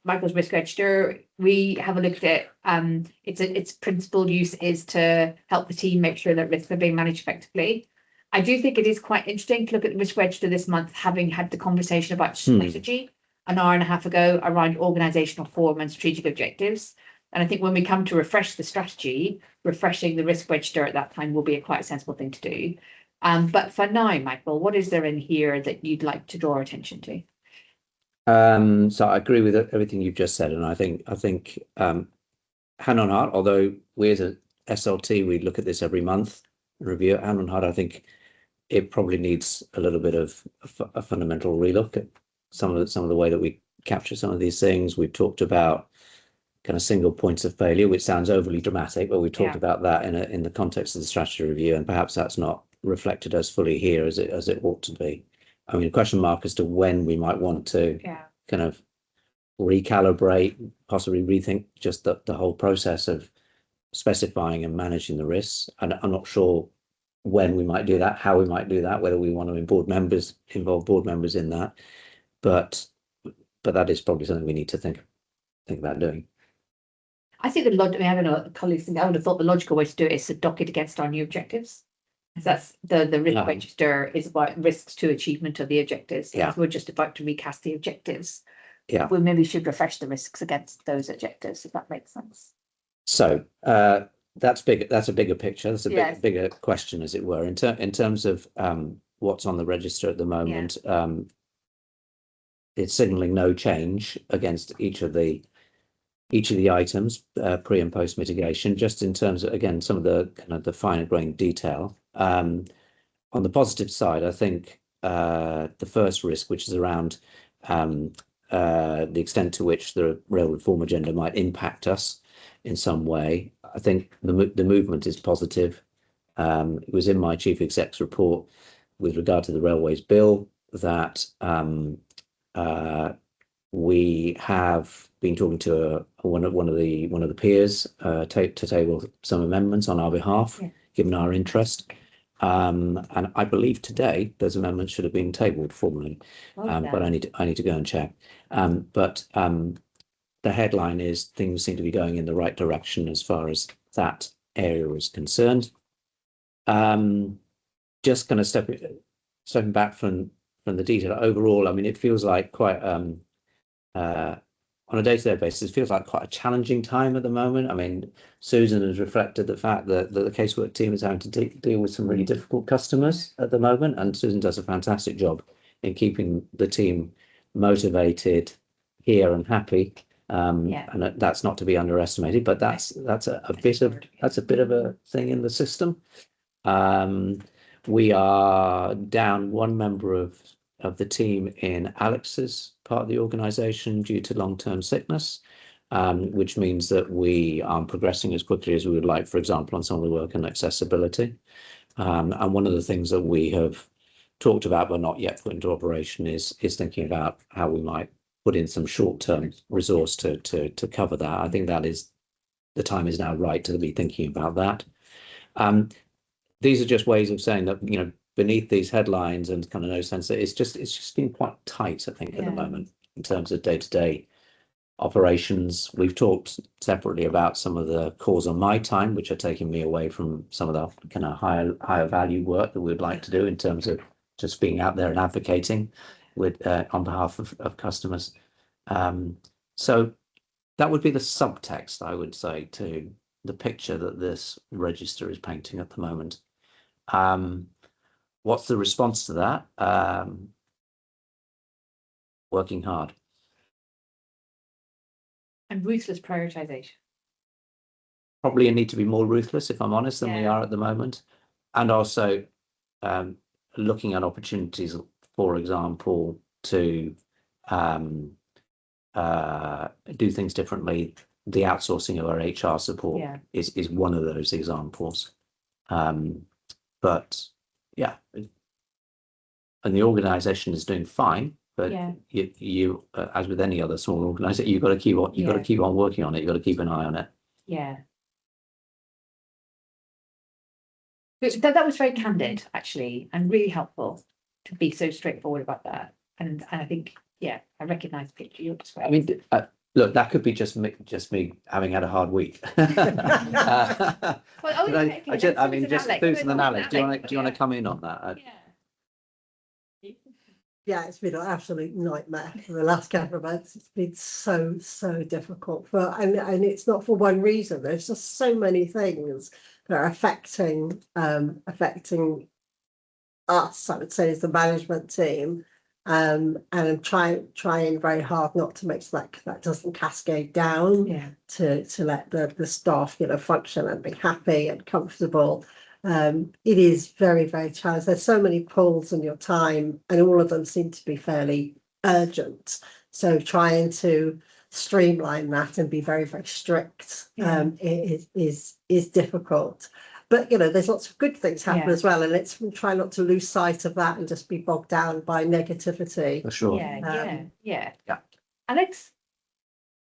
[SPEAKER 1] Michael's risk register, we have a look at its principal use is to help the team make sure that risks are being managed effectively. I do think it is quite interesting to look at the risk register this month, having had the conversation about strategy an hour and a half ago around organizational form and strategic objectives. And I think when we come to refresh the strategy, refreshing the risk register at that time will be a quite sensible thing to do. But for now, Michael, what is there in here that you'd like to draw attention to?
[SPEAKER 4] So I agree with everything you've just said, and I think hand on heart, although we as a SLT, we look at this every month and review it hand on heart, I think it probably needs a little bit of a fundamental relook at some of the way that we capture some of these things. We've talked about kind of single points of failure, which sounds overly dramatic, but we talked about that in the context of the strategy review, and perhaps that's not reflected as fully here as it ought to be. I mean, a question mark as to when we might want to kind of recalibrate, possibly rethink just the whole process of specifying and managing the risks. And I'm not sure when we might do that, how we might do that, whether we want to involve board members in that. But that is probably something we need to think about doing.
[SPEAKER 1] I think I don't know, colleagues think I would have thought the logical way to do it is to dock it against our new objectives. That's the risk register is about risks to achievement of the objectives. So we're just about to recast the objectives. We maybe should refresh the risks against those objectives, if that makes sense.
[SPEAKER 4] So that's big. That's a bigger picture. That's a bigger question, as it were, in terms of what's on the register at the moment. It's signaling no change against each of the items, pre and post mitigation, just in terms of, again, some of the kind of the finer grained detail. On the positive side, I think the first risk, which is around the extent to which the rail reform agenda might impact us in some way, I think the movement is positive. It was in my chief exec's report with regard to the railways bill that we have been talking to one of the peers to table some amendments on our behalf, given our interest. And I believe today those amendments should have been tabled formally, but I need to go and check. But the headline is things seem to be going in the right direction as far as that area is concerned. Just kind of stepping back from the detail overall, I mean, it feels like quite on a day-to-day basis, it feels like quite a challenging time at the moment. I mean, Susan has reflected the fact that the casework team is having to deal with some really difficult customers at the moment, and Susan does a fantastic job in keeping the team motivated, here and happy. And that's not to be underestimated, but that's a bit of a thing in the system. We are down one member of the team in Alex's part of the organisation due to long-term sickness, which means that we aren't progressing as quickly as we would like, for example, on some of the work on accessibility. And one of the things that we have talked about but not yet put into operation is thinking about how we might put in some short-term resource to cover that. I think that is the time is now right to be thinking about that. These are just ways of saying that, you know, beneath these headlines and kind of no sense that it's just been quite tight, I think, at the moment in terms of day-to-day operations. We've talked separately about some of the calls on my time, which are taking me away from some of the kind of higher value work that we'd like to do in terms of just being out there and advocating with on behalf of customers. So that would be the subtext, I would say, to the picture that this register is painting at the moment. What's the response to that? Working hard.
[SPEAKER 1] And ruthless prioritisation.
[SPEAKER 4] Probably need to be more ruthless, if I'm honest, than we are at the moment. And also looking at opportunities, for example, to do things differently. The outsourcing of our HR support is one of those examples. But yeah, and the organisation is doing fine. But you as with any other small organisation, you've got to keep on. You've got to keep on working on it. You've got to keep an eye on it.
[SPEAKER 1] Yeah. That was very candid, actually, and really helpful to be so straightforward about that. And I think, I recognise the picture you're describing.
[SPEAKER 4] I mean, Look, that could be just me having had a hard week.
[SPEAKER 1] Well,
[SPEAKER 4] But I mean, just Susan and Alex, do you want
[SPEAKER 1] Yeah.
[SPEAKER 4] to come in on that?
[SPEAKER 1] Yeah.
[SPEAKER 8] Yeah, it's been an absolute nightmare for the last couple of months. It's been so difficult and it's not for one reason. There's just so many things that are affecting us, I would say, as the management team. And I'm trying very hard not to make sure that doesn't cascade down to let the staff, function and be happy and comfortable. It is very challenging. There's so many pulls in your time, and all of them seem to be fairly urgent. So trying to streamline that and be very strict is difficult. But there's lots of good things happen as well, and let's try not to lose sight of that and just be bogged down by negativity.
[SPEAKER 4] For sure.
[SPEAKER 1] Yeah.
[SPEAKER 2] Alex?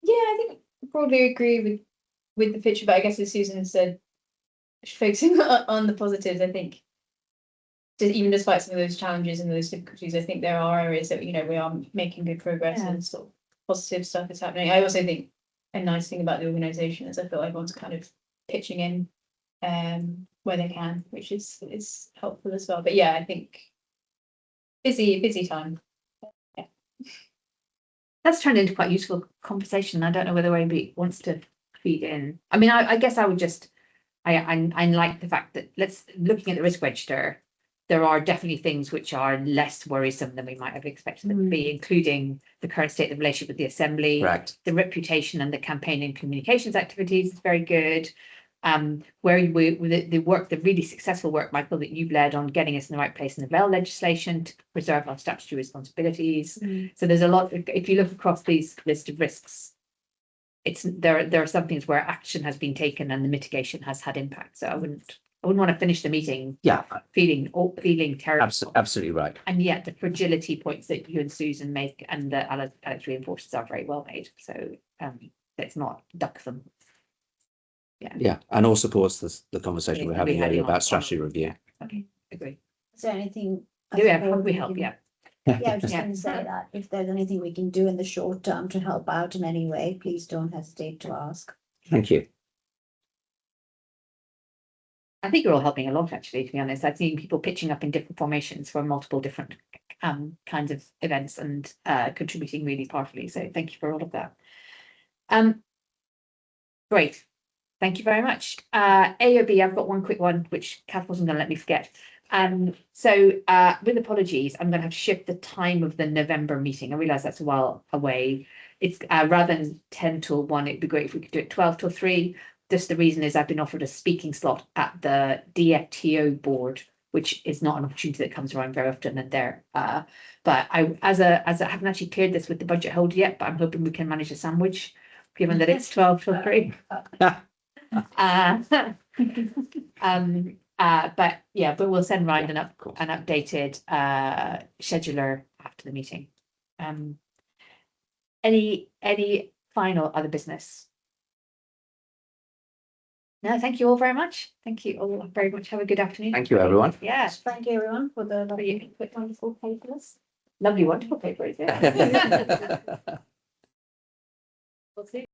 [SPEAKER 2] Yeah, I think I broadly agree with the picture, but I guess as Susan said, focusing on the positives, I think even despite some of those challenges and those difficulties, I think there are areas that we are making good progress and sort of positive stuff is happening. I also think a nice thing about the organisation is I feel everyone's kind of pitching in where they can, which is helpful as well. But yeah, I think busy time. Yeah.
[SPEAKER 1] That's turned into quite a useful conversation. I don't know whether anybody wants to feed in. I mean, I guess I would just I like the fact that looking at the risk register, there are definitely things which are less worrisome than we might have expected them to be, including the current state of the relationship with the Assembly.
[SPEAKER 4] Correct.
[SPEAKER 1] The reputation and the campaign and communications activities is very good. Where the really successful work, Michael, that you've led on getting us in the right place in the VEL legislation to preserve our statutory responsibilities. So there's a lot. If you look across these list of risks, there are some things where action has been taken and the mitigation has had impact. So I wouldn't want to finish the meeting feeling terrible.
[SPEAKER 4] Absolutely right.
[SPEAKER 1] And yet the fragility points that you and Susan make and that Alex reinforces are very well made. So let's not duck them. Yeah,
[SPEAKER 4] and all supports the conversation we're having earlier about strategy review.
[SPEAKER 1] Okay, agree.
[SPEAKER 6] Is there anything?
[SPEAKER 1] How can we help?
[SPEAKER 6] Yeah, I was just going to say that if there's anything we can do in the short term to help out in any way, please don't hesitate to ask.
[SPEAKER 4] Thank you.
[SPEAKER 1] I think you're all helping a lot, actually, to be honest. I've seen people pitching up in different formations for multiple different kinds of events and contributing really powerfully. So thank you for all of that. Great. Thank you very much. A or B, I've got one quick one, which Kath wasn't going to let me forget. So with apologies, I'm going to have to shift the time of the November meeting. I realise that's a while away. It's rather than 10 till 1, it'd be great if we could do it 12 till 3. Just the reason is I've been offered a speaking slot at the DFTO board, which is not an opportunity that comes around very often. And but I haven't actually cleared this with the budget holder yet, but I'm hoping we can manage a sandwich, given that it's 12 till 3. But we'll send round an updated scheduler after the meeting. Any final other business? No, thank you all very much. Thank you all very much. Have a good afternoon.
[SPEAKER 4] Thank you, everyone.
[SPEAKER 1] Yes,
[SPEAKER 6] Thank you everyone for the lovely, wonderful papers.
[SPEAKER 1] lovely, wonderful paper, is it? We'll see.